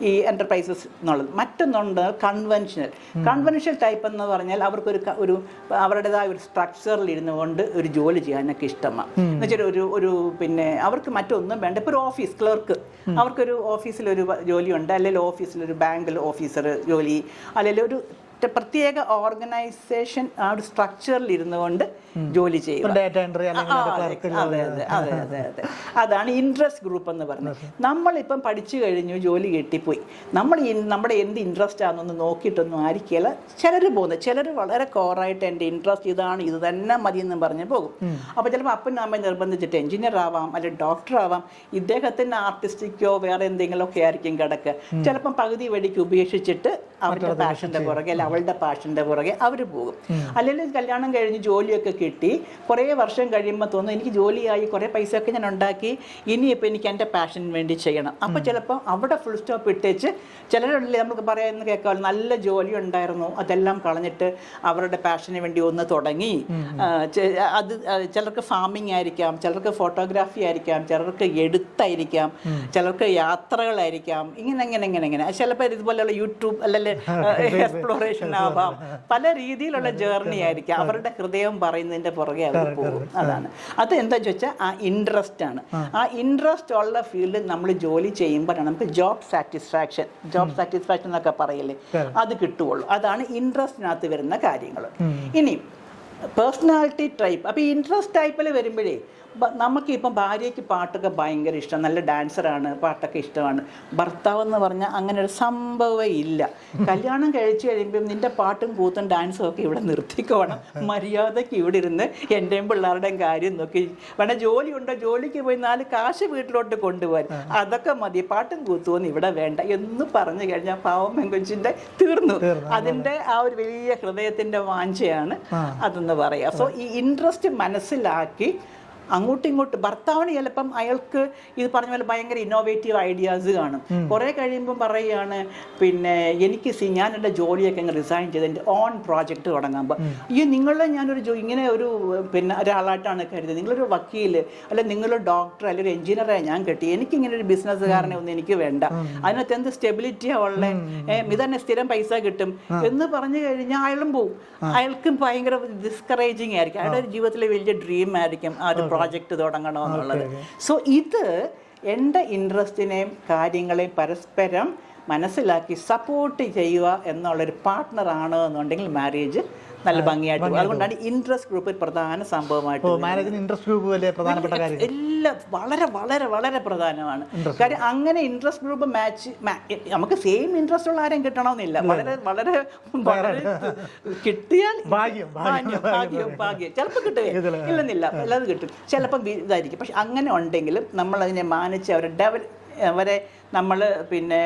ഈ എൻ്റർപ്രൈസസ് എന്നുള്ളത്. മറ്റൊന്നുണ്ട് കൺവെൻഷണൽ ടൈപ്പ് എന്ന് പറഞ്ഞാൽ അവർക്കൊരു അവരുടേതായ ഒരു സ്ട്രക്ചറിൽ ഇരുന്നു കൊണ്ട് ഒരു ജോലി ചെയ്യാനൊക്കെ ഇഷ്ടമാണ്. ഒരു പിന്നെ അവർക്ക് മറ്റൊന്നും വേണ്ട. ഇപ്പോൾ ഒരു ഓഫീസ് ക്ലർക്ക്, അവർക്കൊരു ഓഫീസിലൊരു ജോലിയുണ്ട്, അല്ലെങ്കിൽ ഓഫീസിലൊരു ബാങ്കിൽ ഓഫീസർ ജോലി, അല്ലെങ്കിൽ ഒരു പ്രത്യേക ഓർഗനൈസേഷൻ ആ ഒരു സ്ട്രക്ചറിൽ ഇരുന്നു കൊണ്ട് ജോലി ചെയ്യും. അതാണ് ഇൻട്രസ്റ്റ് ഗ്രൂപ്പ് എന്ന് പറഞ്ഞത്. നമ്മളിപ്പം പഠിച്ചു കഴിഞ്ഞു, ജോലി കിട്ടിപ്പോയി, നമ്മുടെ എന്ത് ഇൻട്രസ്റ്റ് ആണെന്നൊന്ന് നോക്കിയിട്ടൊന്നും ആയിരിക്കില്ല ചിലർ പോകുന്നത്. ചിലർ വളരെ കോറായിട്ട് എൻ്റെ ഇൻട്രസ്റ്റ് ഇതാണ്, ഇത് തന്നെ മതി എന്ന് പറഞ്ഞ് പോകും. അപ്പോൾ ചിലപ്പോൾ അപ്പനും അമ്മയും നിർബന്ധിച്ചിട്ട് എഞ്ചിനീയർ ആവാം, അല്ലെങ്കിൽ ഡോക്ടർ ആവാം. ഇദ്ദേഹത്തിൻ്റെ ആർട്ടിസ്റ്റിക്കോ വേറെ എന്തെങ്കിലുമൊക്കെ ആയിരിക്കും കിടക്കുക. ചിലപ്പം പകുതി വഴിക്ക് ഉപേക്ഷിച്ചിട്ട് അവരുടെ പാഷൻ്റെ പുറകെ, അല്ല അവളുടെ പാഷൻ്റെ പുറകെ അവർ പോകും. അല്ലെങ്കിൽ കല്യാണം കഴിഞ്ഞ് ജോലിയൊക്കെ കിട്ടി കുറേ വർഷം കഴിയുമ്പോൾ തോന്നുന്നു എനിക്ക് ജോലിയായി, കുറേ പൈസയൊക്കെ ഞാൻ ഉണ്ടാക്കി, ഇനിയിപ്പോൾ എനിക്ക് എൻ്റെ പാഷന് വേണ്ടി ചെയ്യണം. അപ്പോൾ ചിലപ്പോൾ അവിടെ ഫുൾ സ്റ്റോപ്പ് ഇട്ടേച്ച് ചിലരുള്ളിൽ നമുക്ക് പറയുന്ന കേൾക്കാം, നല്ല ജോലി ഉണ്ടായിരുന്നു, അതെല്ലാം കളഞ്ഞിട്ട് അവരുടെ പാഷന് വേണ്ടി ഒന്ന് തുടങ്ങി. അത് ചിലർക്ക് ഫാമിംഗ് ആയിരിക്കാം, ചിലർക്ക് ഫോട്ടോഗ്രാഫി ആയിരിക്കാം, ചിലർക്ക് എഴുത്തായിരിക്കാം, ചിലർക്ക് യാത്രകളായിരിക്കാം, ഇങ്ങനെ ചിലപ്പോൾ ഇതുപോലെയുള്ള യൂട്യൂബ് അല്ലെങ്കിൽ എക്സ്പ്ലോറേഷൻ കോൺസെൻട്രേഷൻ ആവാം, പല രീതിയിലുള്ള ജേർണി ആയിരിക്കും. അവരുടെ ഹൃദയം പറയുന്നതിന്റെ പുറകെ അവർ പോകും. അതാണ് അത്. എന്താ ചോദിച്ചാൽ ആ ഇൻട്രസ്റ്റ് ആണ്. ആ ഇൻട്രസ്റ്റ് ഉള്ള ഫീൽഡിൽ നമ്മൾ ജോലി ചെയ്യുമ്പോഴാണ് നമുക്ക് ജോബ് സാറ്റിസ്ഫാക്ഷൻ എന്നൊക്കെ പറയില്ലേ, അത് കിട്ടുകയുള്ളൂ. അതാണ് ഇൻട്രസ്റ്റിനകത്ത് വരുന്ന കാര്യങ്ങൾ. ഇനി പേഴ്സണാലിറ്റി ടൈപ്പ്. അപ്പോൾ ഈ ഇൻട്രസ്റ്റ് ടൈപ്പിൽ വരുമ്പോഴേ നമുക്കിപ്പം ഭാര്യയ്ക്ക് പാട്ടൊക്കെ ഭയങ്കര ഇഷ്ടം, നല്ല ഡാൻസറാണ്, പാട്ടൊക്കെ ഇഷ്ടമാണ്. ഭർത്താവ് എന്ന് പറഞ്ഞാൽ അങ്ങനെ ഒരു സംഭവം ഇല്ല. കല്യാണം കഴിച്ചു കഴിയുമ്പം നിൻ്റെ പാട്ടും കൂത്തും ഡാൻസും ഒക്കെ ഇവിടെ നിർത്തിക്കോണം, മര്യാദയ്ക്ക് ഇവിടെ ഇരുന്ന് എൻ്റെയും പിള്ളേരുടെയും കാര്യം നോക്കി വേണം. ജോലി ഉണ്ടോ, ജോലിക്ക് പോയി 4 കാശ് വീട്ടിലോട്ട് കൊണ്ടുപോകാൻ, അതൊക്കെ മതി, പാട്ടും കൂത്തുവൊന്നും ഇവിടെ വേണ്ട എന്ന് പറഞ്ഞു കഴിഞ്ഞാൽ പാവം പെങ്കൊച്ചിൻ്റെ തീർന്നു. അതിൻ്റെ ആ ഒരു വലിയ ഹൃദയത്തിൻ്റെ വാഞ്ചയാണ് അതെന്ന് പറയാം. സോ ഈ ഇൻട്രസ്റ്റ് മനസ്സിലാക്കി അങ്ങോട്ടും ഇങ്ങോട്ടും ഭർത്താവിന് ചിലപ്പം അയാൾക്ക് ഇത് പറഞ്ഞ പോലെ ഭയങ്കര ഇന്നോവേറ്റീവ് ഐഡിയാസ് കാണും. കുറേ കഴിയുമ്പം പറയുകയാണ് പിന്നെ എനിക്ക് ഞാൻ എൻ്റെ ജോലിയൊക്കെ അങ്ങ് റിസൈൻ ചെയ്ത് എൻ്റെ ഓൺ പ്രോജക്റ്റ് തുടങ്ങുമ്പോൾ നിങ്ങളെ ഞാനൊരു ഇങ്ങനെ ഒരു പിന്നെ ഒരാളായിട്ടാണ് കരുതുന്നത്, നിങ്ങളൊരു വക്കീൽ അല്ല നിങ്ങളൊരു ഡോക്ടർ അല്ലെങ്കിൽ ഒരു എഞ്ചിനീയറെ ഞാൻ കെട്ടി, എനിക്കിങ്ങനെ ഒരു ബിസിനസ്സുകാരനെ ഒന്നും എനിക്ക് വേണ്ട, അതിനകത്ത് എന്ത് സ്റ്റെബിലിറ്റിയാണ് ഉള്ളത്, ഇതന്നെ സ്ഥിരം പൈസ കിട്ടും എന്ന് പറഞ്ഞു കഴിഞ്ഞാൽ അയാളും പോവും. അയാൾക്കും ഭയങ്കര ഡിസ്കറേജിങ് ആയിരിക്കും, അയാളുടെ ഒരു ജീവിതത്തിലെ വലിയ ഡ്രീം ആയിരിക്കും ആ ഒരു പ്രോജക്റ്റ് തുടങ്ങണമെന്നുള്ളത്. സോ ഇത് എൻ്റെ ഇൻട്രസ്റ്റിനെയും കാര്യങ്ങളെയും പരസ്പരം മനസ്സിലാക്കി സപ്പോർട്ട് ചെയ്യുക എന്നുള്ളൊരു പാർട്ട്ണറാണ് എന്നുണ്ടെങ്കിൽ മാരേജ് നല്ല ഭംഗിയായിട്ട്. അതുകൊണ്ടാണ് ഇൻട്രസ്റ്റ് ഗ്രൂപ്പ് ഒരു പ്രധാന സംഭവമായിട്ട്. ഇൻട്രസ്റ്റ് ഗ്രൂപ്പ് വലിയ പ്രധാനപ്പെട്ട കാര്യം, എല്ലാം വളരെ വളരെ വളരെ പ്രധാനമാണ്. കാര്യം അങ്ങനെ ഇൻട്രസ്റ്റ് ഗ്രൂപ്പ് മാച്ച് നമുക്ക് സെയിം ഇൻട്രസ്റ്റ് ഉള്ള ആരെയും കിട്ടണമെന്നില്ല. വളരെ വളരെ വളരെ കിട്ടിയാൽ ഭാഗ്യം ചിലപ്പോൾ കിട്ടുകയെ ഇല്ലെന്നില്ല, എല്ലാതും കിട്ടും, ചിലപ്പം ഇതായിരിക്കും. പക്ഷെ അങ്ങനെ ഉണ്ടെങ്കിലും നമ്മളതിനെ മാനിച്ച് അവരെ നമ്മൾ പിന്നെ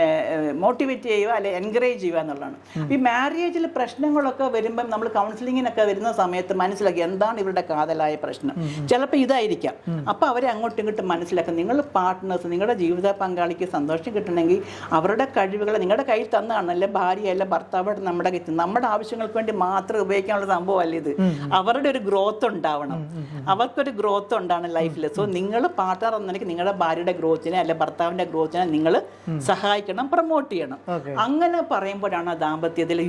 മോട്ടിവേറ്റ് ചെയ്യുക അല്ലെ എൻകറേജ് ചെയ്യുക എന്നുള്ളതാണ്. ഈ മാരേജിൽ പ്രശ്നങ്ങളൊക്കെ വരുമ്പം നമ്മൾ കൗൺസിലിങ്ങിനൊക്കെ വരുന്ന സമയത്ത് മനസ്സിലാക്കി എന്താണ് ഇവരുടെ കാതലായ പ്രശ്നം. ചിലപ്പോൾ ഇതായിരിക്കാം. അപ്പോൾ അവരെ അങ്ങോട്ടും ഇങ്ങോട്ടും മനസ്സിലാക്കുക. നിങ്ങൾ പാർട്ട്നേഴ്സ്, നിങ്ങളുടെ ജീവിത പങ്കാളിക്ക് സന്തോഷം കിട്ടണമെങ്കിൽ അവരുടെ കഴിവുകൾ നിങ്ങളുടെ കയ്യിൽ തന്നാണ്, അല്ലെ ഭാര്യ അല്ലെ ഭർത്താവായിട്ട് നമ്മുടെ കയ്യിൽ നമ്മുടെ ആവശ്യങ്ങൾക്ക് വേണ്ടി മാത്രം ഉപയോഗിക്കാനുള്ള സംഭവമല്ല ഇത്. അവരുടെ ഒരു ഗ്രോത്ത് ഉണ്ടാവണം, അവർക്കൊരു ഗ്രോത്ത് ഉണ്ടാണ് ലൈഫിൽ. സോ നിങ്ങൾ പാർട്ട്ണർ എന്നെനിക്ക് നിങ്ങളുടെ ഭാര്യയുടെ ഗ്രോത്തിനെ അല്ലെ ഭർത്താവിൻ്റെ ഗ്രോത്തിനെ നിങ്ങൾ സഹായിക്കണം, പ്രൊമോട്ട് ചെയ്യണം. അങ്ങനെ പറയുമ്പോഴാണ് ദാമ്പത്യത്തിൽ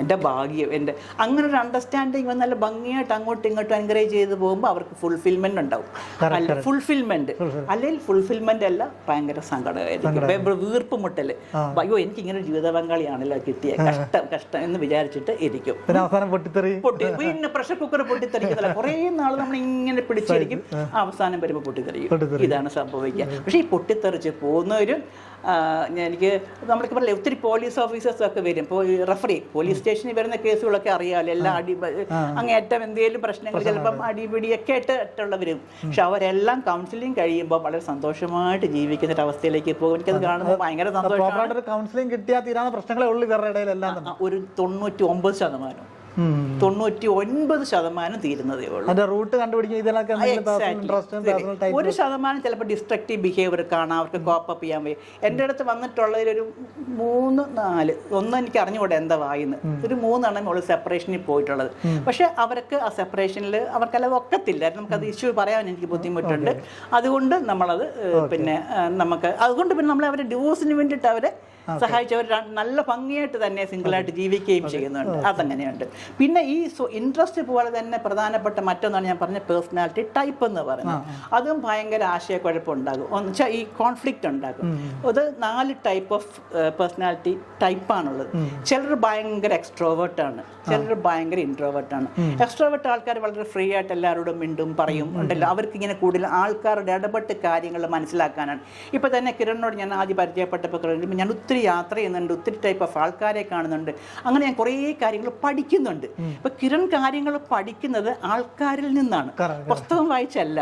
എൻ്റെ ഭാഗ്യം എൻ്റെ അങ്ങനെ ഒരു അണ്ടർസ്റ്റാൻഡിങ് വന്ന് നല്ല ഭംഗിയായിട്ട് അങ്ങോട്ടും ഇങ്ങോട്ടും എൻകറേജ് ചെയ്ത് പോകുമ്പോൾ അവർക്ക് ഫുൾഫിൽമെന്റ് ഉണ്ടാവും. ഫുൾഫിൽമെന്റ് അല്ലെങ്കിൽ ഫുൾഫിൽമെന്റ് അല്ല ഭയങ്കര സങ്കടമായിരിക്കും, വീർപ്പ് മുട്ടല്, അയ്യോ എനിക്ക് ഇങ്ങനെ ഒരു ജീവിത പങ്കാളിയാണല്ലോ കിട്ടിയ, കഷ്ടം എന്ന് വിചാരിച്ചിട്ട് ഇരിക്കും. പിന്നെ പ്രഷർ കുക്കർ പൊട്ടിത്തെറിക്കുന്നില്ല, കുറേ നാൾ നമ്മൾ ഇങ്ങനെ പിടിച്ചിരിക്കും, അവസാനം വരുമ്പോൾ പൊട്ടിത്തെറിക്കും. ഇതാണ് സംഭവിക്കുക. പക്ഷേ ഈ പൊട്ടിത്തെറിച്ച് പോകുന്നവരും എനിക്ക് നമ്മൾക്ക് പറയില്ല, ഒത്തിരി പോലീസ് ഓഫീസേഴ്സൊക്കെ വരും. ഇപ്പോൾ റഫറി പോലീസ് സ്റ്റേഷനിൽ വരുന്ന കേസുകളൊക്കെ അറിയാമല്ലോ, എല്ലാം അങ്ങേറ്റം എന്തെങ്കിലും പ്രശ്നങ്ങൾ ചിലപ്പം അടിപിടിയൊക്കെ ആയിട്ടുള്ള വരും. പക്ഷെ അവരെല്ലാം കൗൺസിലിംഗ് കഴിയുമ്പോൾ വളരെ സന്തോഷമായിട്ട് ജീവിക്കുന്ന ഒരു അവസ്ഥയിലേക്ക് പോകും. എനിക്കത് കാണുമ്പോൾ ഭയങ്കര സന്തോഷമാണ്. കൗൺസിലിംഗ് കിട്ടിയാൽ തീരാവുന്ന പ്രശ്നങ്ങളെ ഉള്ളൂ ഇവരുടെ ഇടയിലെല്ലാം. ഒരു 99% 99% തീരുന്നതേ ഉള്ളൂ. റൂട്ട് കണ്ടുപിടിക്കുക. 1% ചിലപ്പോൾ ഡിസ്ട്രക്റ്റീവ് ബിഹേവിയർ കാണാം, അവർക്ക് കോപ്പപ്പ് ചെയ്യാൻ വയ്യ. എൻ്റെ അടുത്ത് വന്നിട്ടുള്ളതിലൊരു 3-4 ഒന്നും എനിക്ക് അറിഞ്ഞുകൂടെ എന്താ വായിന്ന്, ഒരു 3 ഉള്ള സെപ്പറേഷനിൽ പോയിട്ടുള്ളത്. പക്ഷെ അവർക്ക് ആ സെപ്പറേഷനിൽ അവർക്കെല്ലാം ഒക്കത്തില്ലായിരുന്നു. നമുക്കത് ഇഷ്യൂ പറയാൻ എനിക്ക് ബുദ്ധിമുട്ടുണ്ട്. അതുകൊണ്ട് നമ്മളത് പിന്നെ അതുകൊണ്ട് പിന്നെ നമ്മൾ അവരെ ഡിവോഴ്സിന് വേണ്ടിയിട്ട് അവരെ സഹായിച്ചവർ നല്ല ഭംഗിയായിട്ട് തന്നെ സിംഗിളായിട്ട് ജീവിക്കുകയും ചെയ്യുന്നുണ്ട്. അതങ്ങനെയുണ്ട്. പിന്നെ ഈ ഇൻട്രസ്റ്റ് പോലെ തന്നെ പ്രധാനപ്പെട്ട മറ്റൊന്നാണ് ഞാൻ പറഞ്ഞ പേഴ്സണാലിറ്റി ടൈപ്പ് എന്ന് പറയുന്നത്. അതും ഭയങ്കര ആശയക്കുഴപ്പമുണ്ടാകും, എന്നുവെച്ചാൽ ഈ കോൺഫ്ലിക്റ്റ് ഉണ്ടാകും. അത് 4 ടൈപ്പ് ഓഫ് പേഴ്സണാലിറ്റി ടൈപ്പാണുള്ളത്. ചിലർ ഭയങ്കര എക്സ്ട്രോവേർട്ടാണ്, ചിലർ ഭയങ്കര ഇൻട്രോവേർട്ടാണ്. എക്സ്ട്രോവേർട്ട് ആൾക്കാർ വളരെ ഫ്രീ ആയിട്ട് എല്ലാവരോടും മിണ്ടും പറയും ഉണ്ടല്ലോ, അവർക്ക് ഇങ്ങനെ കൂടുതൽ ആൾക്കാരുടെ ഇടപെട്ട് കാര്യങ്ങൾ മനസ്സിലാക്കാനാണ്. ഇപ്പം തന്നെ കിരണിനോട് ഞാൻ ആദ്യം പരിചയപ്പെട്ടപ്പോൾ ഞാൻ ഒത്തിരി യാത്ര ചെയ്യുന്നുണ്ട്, ഒത്തിരി ടൈപ്പ് ഓഫ് ആൾക്കാരെ കാണുന്നുണ്ട്, അങ്ങനെ ഞാൻ കുറേ കാര്യങ്ങൾ പഠിക്കുന്നുണ്ട്. ഇപ്പൊ കിരൺ കാര്യങ്ങൾ പഠിക്കുന്നത് ആൾക്കാരിൽ നിന്നാണ്, പുസ്തകം വായിച്ചല്ല,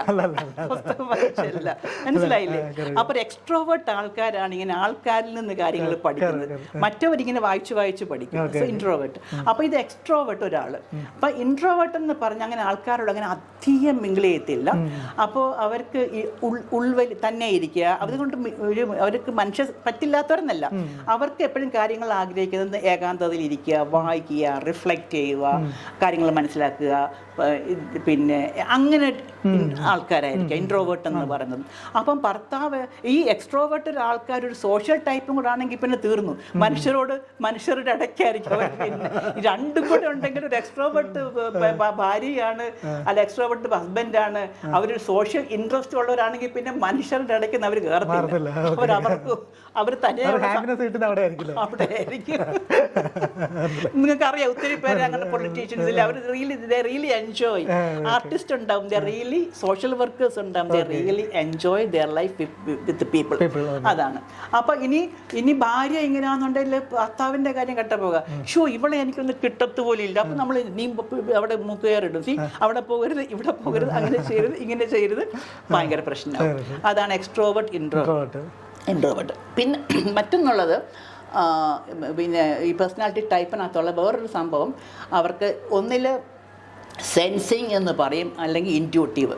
മനസ്സിലായില്ലേ? അപ്പൊ എക്സ്ട്രോവേർട്ട് ആൾക്കാരാണ് ഇങ്ങനെ ആൾക്കാരിൽ നിന്ന് കാര്യങ്ങൾ പഠിക്കുന്നത്, മറ്റവരിങ്ങനെ വായിച്ച് പഠിക്കും, ഇൻട്രോവേർട്ട്. അപ്പൊ ഇത് എക്സ്ട്രോവേർട്ട് ഒരാള്. അപ്പൊ ഇൻട്രോവേർട്ട് എന്ന് പറഞ്ഞാൽ അങ്ങനെ ആൾക്കാരോട് അങ്ങനെ അധികം മിങ്കിൾ ചെയ്യത്തില്ല. അപ്പോൾ അവർക്ക് ഈ ഉൾവലി തന്നെ ഇരിക്കുക, അതുകൊണ്ട് അവർക്ക് മനുഷ്യ പറ്റില്ലാത്തവരെന്നല്ല, അവർക്ക് എപ്പോഴും കാര്യങ്ങൾ ആഗ്രഹിക്കുന്നത് ഏകാന്തതയിൽ ഇരിക്കുക, വായിക്കുക, റിഫ്ലക്റ്റ് ചെയ്യുക, കാര്യങ്ങൾ മനസ്സിലാക്കുക, പിന്നെ അങ്ങനെ ആൾക്കാരായിരിക്കാം ഇൻട്രോവേർട്ട് എന്ന് പറയുന്നത്. അപ്പം ഭർത്താവ് ഈ എക്സ്ട്രോവേർട്ട് ആൾക്കാർ ഒരു സോഷ്യൽ ടൈപ്പും കൂടെ ആണെങ്കിൽ പിന്നെ തീർന്നു. മനുഷ്യരുടെ ഇടയ്ക്കായിരിക്കും അവർ. പിന്നെ രണ്ടും കൂടെ ഉണ്ടെങ്കിൽ ഒരു എക്സ്ട്രോവേർട്ട് ഭാര്യയാണ്, അല്ല എക്സ്ട്രോവേർട്ട് ഹസ്ബൻഡാണ്, അവരൊരു സോഷ്യൽ ഇൻട്രസ്റ്റ് ഉള്ളവരാണെങ്കിൽ പിന്നെ മനുഷ്യരുടെ ഇടയ്ക്ക് അവർ കയറത്തില്ല. അവർ തന്നെ അവിടെ ആയിരിക്കും. നിങ്ങൾക്കറിയാം ഒത്തിരി പേര് അങ്ങനെ പൊളിറ്റീഷ്യൻസ് ഇല്ല, അവർ റിയലി എൻജോയ്. ആർട്ടിസ്റ്റ് ഉണ്ടാവും, റിയലി സോഷ്യൽ വർക്കേഴ്സ് ഉണ്ടാവും, really enjoy their life with people. അതാണ്. അപ്പൊ ഇനി ഭാര്യ എങ്ങനെയാണെന്നുണ്ടെങ്കിൽ ഭർത്താവിന്റെ കാര്യം കെട്ടപ്പോക, ഇവളെ എനിക്കൊന്ന് കിട്ടത്തുപോലില്ല. അപ്പൊ നമ്മൾ നീ അവിടെ മൂക്കുകയറിടും, അവിടെ പോകരുത്, ഇവിടെ പോകരുത്, അങ്ങനെ ചെയ്യരുത്, ഇങ്ങനെ ചെയ്യരുത്, ഭയങ്കര പ്രശ്നമാവും. അതാണ് എക്സ്ട്രോവേർട്ട് ഇൻട്രോവേർട്ട്. പിന്നെ മറ്റൊന്നുള്ളത്, പിന്നെ ഈ പേഴ്സണാലിറ്റി ടൈപ്പിനകത്തുള്ള വേറൊരു സംഭവം, അവർക്ക് ഒന്നിൽ സെൻസിങ് എന്ന് പറയും, അല്ലെങ്കിൽ ഇൻറ്റ്യൂട്ടീവ്.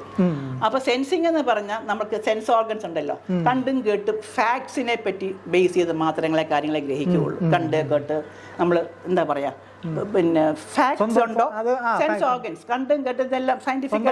അപ്പോൾ സെൻസിങ് എന്ന് പറഞ്ഞാൽ നമുക്ക് സെൻസ് ഓർഗൻസ് ഉണ്ടല്ലോ, കണ്ടും കേട്ടും ഫാക്ട്സിനെ പറ്റി ബേസ് ചെയ്ത് മാത്രങ്ങളെ കാര്യങ്ങളെ ഗ്രഹിക്കുകയുള്ളൂ. കണ്ട് കേട്ട് നമ്മൾ എന്താ പറയുക, പിന്നെ ഫാക്ട്സ് ഉണ്ടോ, സെൻസ് ഓർഗൻസ് കണ്ടും കേട്ടതെല്ലാം സയന്റിഫിക്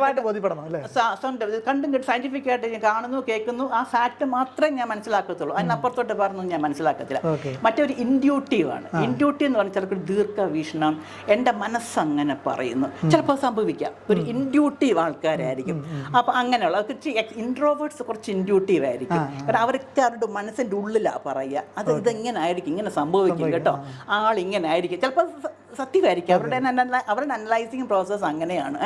കണ്ടും കേട്ട് സയന്റിഫിക് ആയിട്ട് ഞാൻ കാണുന്നു, കേൾക്കുന്നു, ആ ഫാക്ട് മാത്രമേ ഞാൻ മനസ്സിലാക്കത്തുള്ളൂ, അതിനപ്പുറത്തോട്ട് പറഞ്ഞു ഞാൻ മനസ്സിലാക്കത്തില്ല. മറ്റൊരു ഇൻഡ്യൂട്ടീവ് ആണ്. ഇൻഡ്യൂട്ടീവ് എന്ന് പറഞ്ഞാൽ ചിലപ്പോൾ ദീർഘവീക്ഷണം, എൻ്റെ മനസ്സങ്ങനെ പറയുന്നു, ചിലപ്പോൾ സംഭവിക്കാം. ഒരു ഇൻഡ്യൂട്ടീവ് ആൾക്കാരായിരിക്കും. അപ്പം അങ്ങനെയുള്ള ഇൻട്രോവേർട്സ് കുറച്ച് ഇൻഡ്യൂട്ടീവ് ആയിരിക്കും. കാരണം അവർക്ക് അവരുടെ മനസ്സിൻ്റെ ഉള്ളിലാണ് പറയുക, അത് ഇതെങ്ങനെ ആയിരിക്കും, ഇങ്ങനെ സംഭവിക്കും കേട്ടോ, ആളിങ്ങനെ ആയിരിക്കും, ചിലപ്പോൾ സത്യമായിരിക്കും. അവരുടെ അനലൈസിങ് പ്രോസസ്സ് അങ്ങനെയാണ്.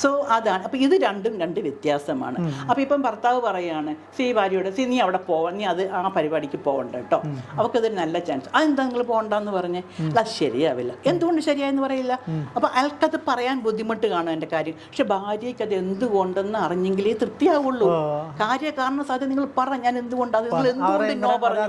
സോ അതാണ്. അപ്പോൾ ഇത് രണ്ടും രണ്ട് വ്യത്യാസമാണ്. അപ്പോൾ ഇപ്പം ഭർത്താവ് പറയുകയാണ്, ഭാര്യയോട് നീ അവിടെ പോവാൻ, നീ ആ പരിപാടിക്ക് പോകണ്ട കേട്ടോ, അവൾക്കതൊരു നല്ല ചാൻസ്, അതെന്താ നിങ്ങൾ പോകണ്ടെന്ന് പറഞ്ഞ്, അത് ശരിയാവില്ല. എന്തുകൊണ്ട് ശരിയായെന്ന് പറയില്ല. അപ്പോൾ അയാൾക്കത് പറയാൻ ബുദ്ധിമുട്ട് കാണും എൻ്റെ കാര്യം. പക്ഷെ ഭാര്യയ്ക്ക് അത് എന്തുകൊണ്ടെന്ന് അറിഞ്ഞെങ്കിലേ തൃപ്തിയാവുള്ളൂ. കാരണം സാധ്യത നിങ്ങൾ പറ, ഞാൻ എന്തുകൊണ്ടാണ്, നിങ്ങൾ എന്തുകൊണ്ട് നോ പറഞ്ഞു.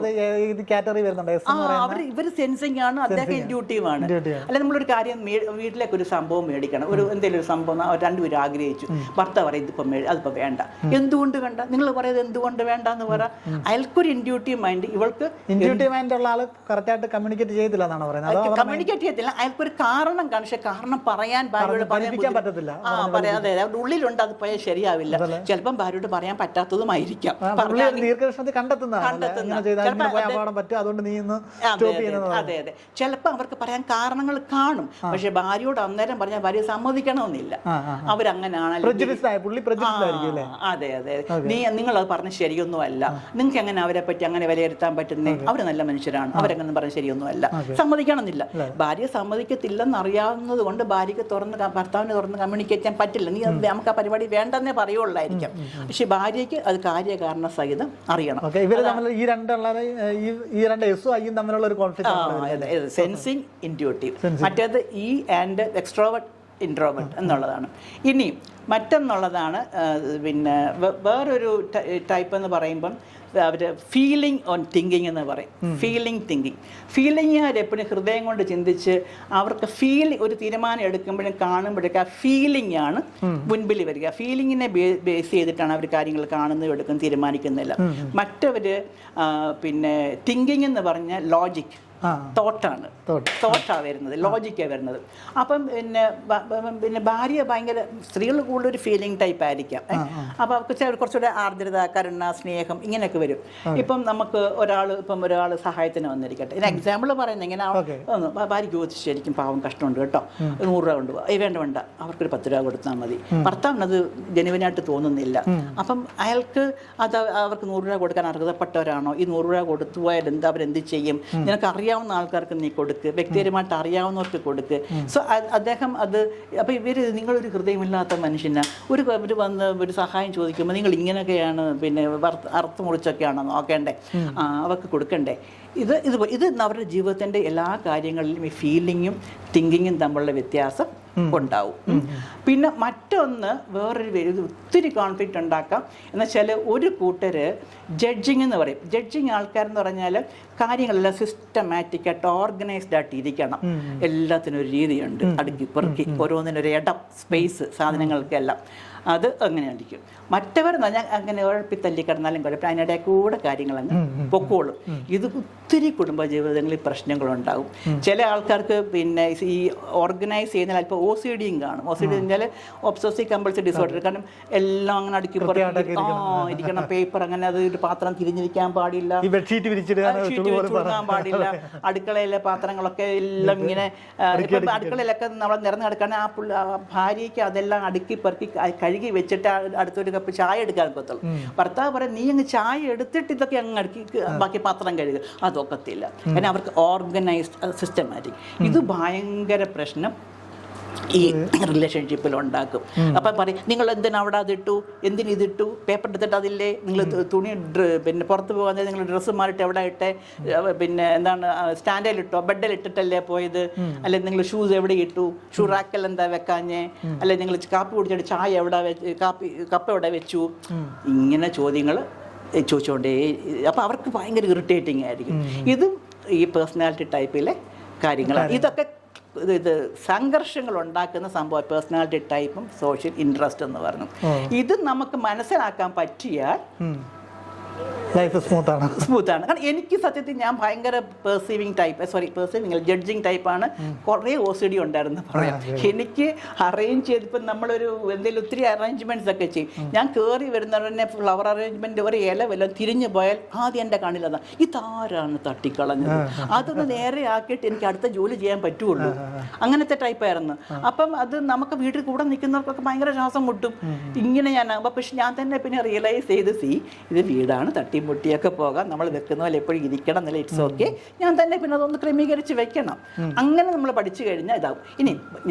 ഇവർ സെൻസിങ് ആണ്, അദ്ദേഹം ഇൻഡ്യൂട്ടീവ് ആണ്. അല്ല, നമ്മളൊരു കാര്യം വീട്ടിലേക്ക് ഒരു സംഭവം മേടിക്കണം, എന്തെങ്കിലും ഒരു സംഭവം രണ്ടുപേരും ആഗ്രഹിച്ചു, ഭർത്താവ് പറയും അതിപ്പോൾ വേണ്ട. എന്തുകൊണ്ട് വേണ്ട? നിങ്ങൾ പറയുന്നത് എന്തുകൊണ്ട് വേണ്ട എന്ന് പറ. അയാൾക്കൊരു ഇൻഡ്യൂട്ടീവ് മൈൻഡ്, ഇവൾക്ക് ഇൻഡ്യൂട്ടീവ് മൈൻഡ് ഉള്ള ആള് കറക്റ്റായിട്ട് കമ്മ്യൂണിക്കേറ്റ് ചെയ്യത്തില്ല എന്നാണ് പറയുന്നത്. കമ്മ്യൂണിക്കേറ്റ് ചെയ്യത്തില്ല, അയാൾക്കൊരു കാരണം കാണും, പക്ഷെ കാരണം പറയാൻ ഭാര്യയോട് പറയാൻ പറ്റത്തില്ല. പറയാതെ അവരുടെ ഉള്ളിലുണ്ട്, അത് പോയാൽ ശരിയാവില്ല. ചിലപ്പം ഭാര്യയോട് പറയാൻ പറ്റാത്തതുമായിരിക്കാം. അതെ അതെ, ചിലപ്പോൾ അവർക്ക് പറയാൻ കാരണങ്ങൾ കാണും, പക്ഷെ ഭാര്യയോട് അന്നേരം പറഞ്ഞാൽ ഭാര്യ സമ്മതിക്കണമെന്നില്ല. അവരങ്ങനെയാണല്ലോ. അതെ അതെ, നിങ്ങളത് പറഞ്ഞ ശരിയൊന്നും അല്ല, നിങ്ങൾക്ക് എങ്ങനെ അവരെ പറ്റി അങ്ങനെ വിലയിരുത്താൻ പറ്റുന്നേ, അവർ നല്ല മനുഷ്യരാണ്, അവരെങ്ങനെ പറഞ്ഞ ശരിയൊന്നും അല്ല, സമ്മതിക്കണമെന്നില്ല. ഭാര്യ സമ്മതിക്കത്തില്ലെന്ന് അറിയാവുന്നത് കൊണ്ട് ഭാര്യയ്ക്ക് ഭർത്താവിന് തുറന്ന് കമ്മ്യൂണിക്കേറ്റ് ചെയ്യാൻ പറ്റില്ല. നീ നമുക്ക് ആ പരിപാടി വേണ്ടെന്നേ പറയുള്ളായിരിക്കാം, പക്ഷെ ഭാര്യയ്ക്ക് അത് കാര്യകാരണ സഹിതം അറിയണം. Sensing, intuitive. മറ്റേത് ആൻഡ് എക്സ്ട്രോവേർട്ട് ഇൻട്രോവേർട്ട് എന്നുള്ളതാണ്. ഇനി മറ്റൊന്നുള്ളതാണ്, പിന്നെ വേറൊരു ടൈപ്പ് എന്ന് പറയുമ്പം അവർ ഫീലിംഗ് ഓൺ തിങ്കിങ് എന്ന് പറയും. ഫീലിംഗ് എപ്പോഴും ഹൃദയം കൊണ്ട് ചിന്തിച്ച് അവർക്ക് ഒരു തീരുമാനം എടുക്കുമ്പോഴും കാണുമ്പോഴേക്കും ആ ഫീലിംഗ് ആണ് മുൻപിൽ വരിക. ഫീലിങ്ങിനെ ബേസ് ചെയ്തിട്ടാണ് അവർ കാര്യങ്ങൾ കാണുന്നതും എടുക്കും തീരുമാനിക്കുന്നില്ല. മറ്റവർ പിന്നെ തിങ്കിങ് എന്ന് പറഞ്ഞാൽ ലോജിക്, തോട്ടാണ് വരുന്നത്, ലോജിക്കാണ് വരുന്നത്. അപ്പം പിന്നെ ഭാര്യ ഭയങ്കര, സ്ത്രീകൾ കൂടുതലൊരു ഫീലിംഗ് ടൈപ്പ് ആയിരിക്കാം. അപ്പം അവർക്ക് കുറച്ചുകൂടെ ആർദ്രത, കരുണ, സ്നേഹം ഇങ്ങനെയൊക്കെ വരും. ഇപ്പം നമുക്ക് ഒരാൾ സഹായത്തിന് വന്നിരിക്കട്ടെ, എക്സാമ്പിൾ പറയുന്നത് ഇങ്ങനെ, ഭാര്യ ചോദിച്ചു ശരിക്കും പാവം കഷ്ടമുണ്ട് കേട്ടോ, 100 രൂപ കൊണ്ടുപോകാം, വേണ്ട അവർക്കൊരു 10 രൂപ കൊടുത്താൽ മതി. ഭർത്താവിനത് ജനുവിനായിട്ട് തോന്നുന്നില്ല. അപ്പം അയാൾക്ക് അത് അവർക്ക് 100 രൂപ കൊടുക്കാൻ അർഹതപ്പെട്ടവരാണോ? ഈ 100 രൂപ കൊടുത്തു പോയാൽ അവരെന്ത് ചെയ്യും? നിനക്ക് അറിയാവുന്ന ആൾക്കാർക്ക് നീ കൊടുക്ക്, വ്യക്തിപരമായിട്ട് അറിയാവുന്നവർക്ക് കൊടുക്ക്. സോ അദ്ദേഹം അത്, അപ്പോൾ നിങ്ങളൊരു ഹൃദയമില്ലാത്ത മനുഷ്യന് ഇവർ വന്ന് ഒരു സഹായം ചോദിക്കുമ്പോൾ നിങ്ങൾ ഇങ്ങനെയൊക്കെയാണ് പിന്നെ അർത്ഥം മുറിച്ചൊക്കെയാണോ നോക്കേണ്ടേ, അവർക്ക് കൊടുക്കണ്ടേ? ഇത് അവരുടെ ജീവിതത്തിൻ്റെ എല്ലാ കാര്യങ്ങളിലും ഈ ഫീലിങ്ങും തിങ്കിങ്ങും തമ്മിലുള്ള വ്യത്യാസം ഉണ്ടാവും. പിന്നെ മറ്റൊന്ന് വേറൊരു ഒത്തിരി കോൺഫ്ലിക്റ്റ് ഉണ്ടാക്കാം എന്ന് വെച്ചാൽ, ഒരു കൂട്ടര് ജഡ്ജിങ് എന്ന് പറയും. ജഡ്ജിങ് ആൾക്കാരെന്ന് പറഞ്ഞാൽ കാര്യങ്ങളെല്ലാം സിസ്റ്റമാറ്റിക്കായിട്ട് ഓർഗനൈസ്ഡ് ആയിട്ട് ഇരിക്കണം. എല്ലാത്തിനും ഒരു രീതിയുണ്ട്, അടുക്കി പെറുക്കി ഓരോന്നിനൊരു ഇടം, സ്പേസ്, സാധനങ്ങൾക്കെല്ലാം. അത് അങ്ങനെ ആയിരിക്കും. മറ്റവർ പറഞ്ഞാൽ അങ്ങനെ ഉഴപ്പി തല്ലി കിടന്നാലും കുഴപ്പം, അതിനിടെ കൂടെ കാര്യങ്ങളങ്ങ് പൊക്കോളും. ഇത് ഒത്തിരി കുടുംബ ജീവിതങ്ങളിൽ പ്രശ്നങ്ങളുണ്ടാകും. ചില ആൾക്കാർക്ക് പിന്നെ ഈ ഓർഗനൈസ് ചെയ്യുന്നതിൽ അല്പം OCDയും കാണും. OCD കഴിഞ്ഞാൽ ഒബ്സസീവ് കമ്പൾസീവ് ഡിസോർഡർ. കാരണം എല്ലാം അങ്ങനെ അടുക്കി ഇരിക്കണം, പേപ്പർ അങ്ങനെ അത് ഒരു പാത്രം തിരിഞ്ഞിരിക്കാൻ പാടില്ല, കൊടുക്കാൻ പാടില്ല, അടുക്കളയിലെ പാത്രങ്ങളൊക്കെ എല്ലാം ഇങ്ങനെ ഇപ്പം അടുക്കളയിലൊക്കെ നമ്മൾ നിറഞ്ഞു കിടക്കാൻ ആ ഭാര്യയ്ക്ക് അതെല്ലാം അടുക്കി പെറുക്കി കഴുകി വെച്ചിട്ട് അടുത്തൊരു കപ്പ് ചായ എടുക്കാൻ പറ്റുള്ളൂ. ഭർത്താവ് പറയും നീ അങ്ങ് ചായ എടുത്തിട്ട് ഇതൊക്കെ അങ്ങ് അടുക്കി ബാക്കി പാത്രം കഴുകുക, അതൊക്കത്തില്ല. കാരണം അവർക്ക് ഓർഗനൈസ്ഡ് സിസ്റ്റമാറ്റിക്. ഇത് ഭയങ്കര പ്രശ്നം ഈ റിലേഷൻഷിപ്പിൽ ഉണ്ടാക്കും. അപ്പം പറയും നിങ്ങൾ എന്തിനാ അവിടെ അതിട്ടു, എന്തിനിതിട്ടു, പേപ്പർ എടുത്തിട്ട് അതില്ലേ, നിങ്ങൾ തുണി പിന്നെ പുറത്ത് പോകാൻ നിങ്ങൾ ഡ്രസ്സ് മാറിയിട്ട് എവിടെ ഇട്ടെ, പിന്നെ എന്താണ് സ്റ്റാൻഡിലിട്ടോ ബെഡിലിട്ടിട്ടല്ലേ പോയത്, അല്ലെങ്കിൽ നിങ്ങൾ ഷൂസ് എവിടെ ഇട്ടു, ഷൂ റാക്കൽ എന്താ വെക്കാഞ്ഞേ, അല്ലെങ്കിൽ നിങ്ങൾ കാപ്പി കുടിച്ചിട്ട് ചായ എവിടെ കപ്പ എവിടെ വെച്ചു, ഇങ്ങനെ ചോദ്യങ്ങൾ ചോദിച്ചുകൊണ്ടേ. അപ്പോൾ അവർക്ക് ഭയങ്കര ഇറിറ്റേറ്റിംഗ് ആയിരിക്കും. ഇതും ഈ പേഴ്സണാലിറ്റി ടൈപ്പിലെ കാര്യങ്ങളാണ്. ഇതൊക്കെ ഇത് സംഘർഷങ്ങൾ ഉണ്ടാക്കുന്ന സംഭവം പേഴ്സണാലിറ്റി ടൈപ്പും സോഷ്യൽ ഇൻട്രസ്റ്റ് എന്ന് പറഞ്ഞു. ഇത് നമുക്ക് മനസ്സിലാക്കാൻ പറ്റിയാൽ ലൈഫ് സ്മൂത്താണ്. കാരണം എനിക്ക് സത്യത്തിൽ ഞാൻ ഭയങ്കര ജഡ്ജിങ് ടൈപ്പാണ്. കുറേ OCD ഉണ്ടായിരുന്നു പറയാം. എനിക്ക് അറേഞ്ച് ചെയ്തിപ്പോൾ നമ്മളൊരു എന്തെങ്കിലും ഒത്തിരി അറേഞ്ച്മെൻറ്റ്സ് ഒക്കെ ചെയ്യും. ഞാൻ കയറി വരുന്നവരെ ഫ്ലവർ അറേഞ്ച്മെൻറ്റ് ഒരു ഇല വല്ലതും തിരിഞ്ഞു പോയാൽ ആദ്യം എൻ്റെ കണ്ണിലതാണ് ഇതാരാണ് തട്ടിക്കളഞ്ഞത്, അതൊന്ന് നേരെ ആക്കിയിട്ട് എനിക്ക് അടുത്ത ജോലി ചെയ്യാൻ പറ്റുള്ളൂ. അങ്ങനത്തെ ടൈപ്പായിരുന്നു. അപ്പം അത് നമുക്ക് വീട്ടിൽ കൂടെ നിൽക്കുന്നവർക്കൊക്കെ ഭയങ്കര ശ്വാസം മുട്ടും. ഇങ്ങനെ ഞാൻ പക്ഷെ ഞാൻ തന്നെ പിന്നെ റിയലൈസ് ചെയ്ത് ഇത് വീടാണ്, തട്ടിമുട്ടിയൊക്കെ പോകാം, നമ്മൾ വെക്കുന്ന പോലെ എപ്പോഴും ഇരിക്കണം എന്നല്ല, ഇറ്റ്സ് ഓക്കെ. ഞാൻ തന്നെ പിന്നെ അതൊന്ന് ക്രമീകരിച്ച് വെക്കണം. അങ്ങനെ നമ്മൾ പഠിച്ചു കഴിഞ്ഞാൽ ഇതാവും. ഇനി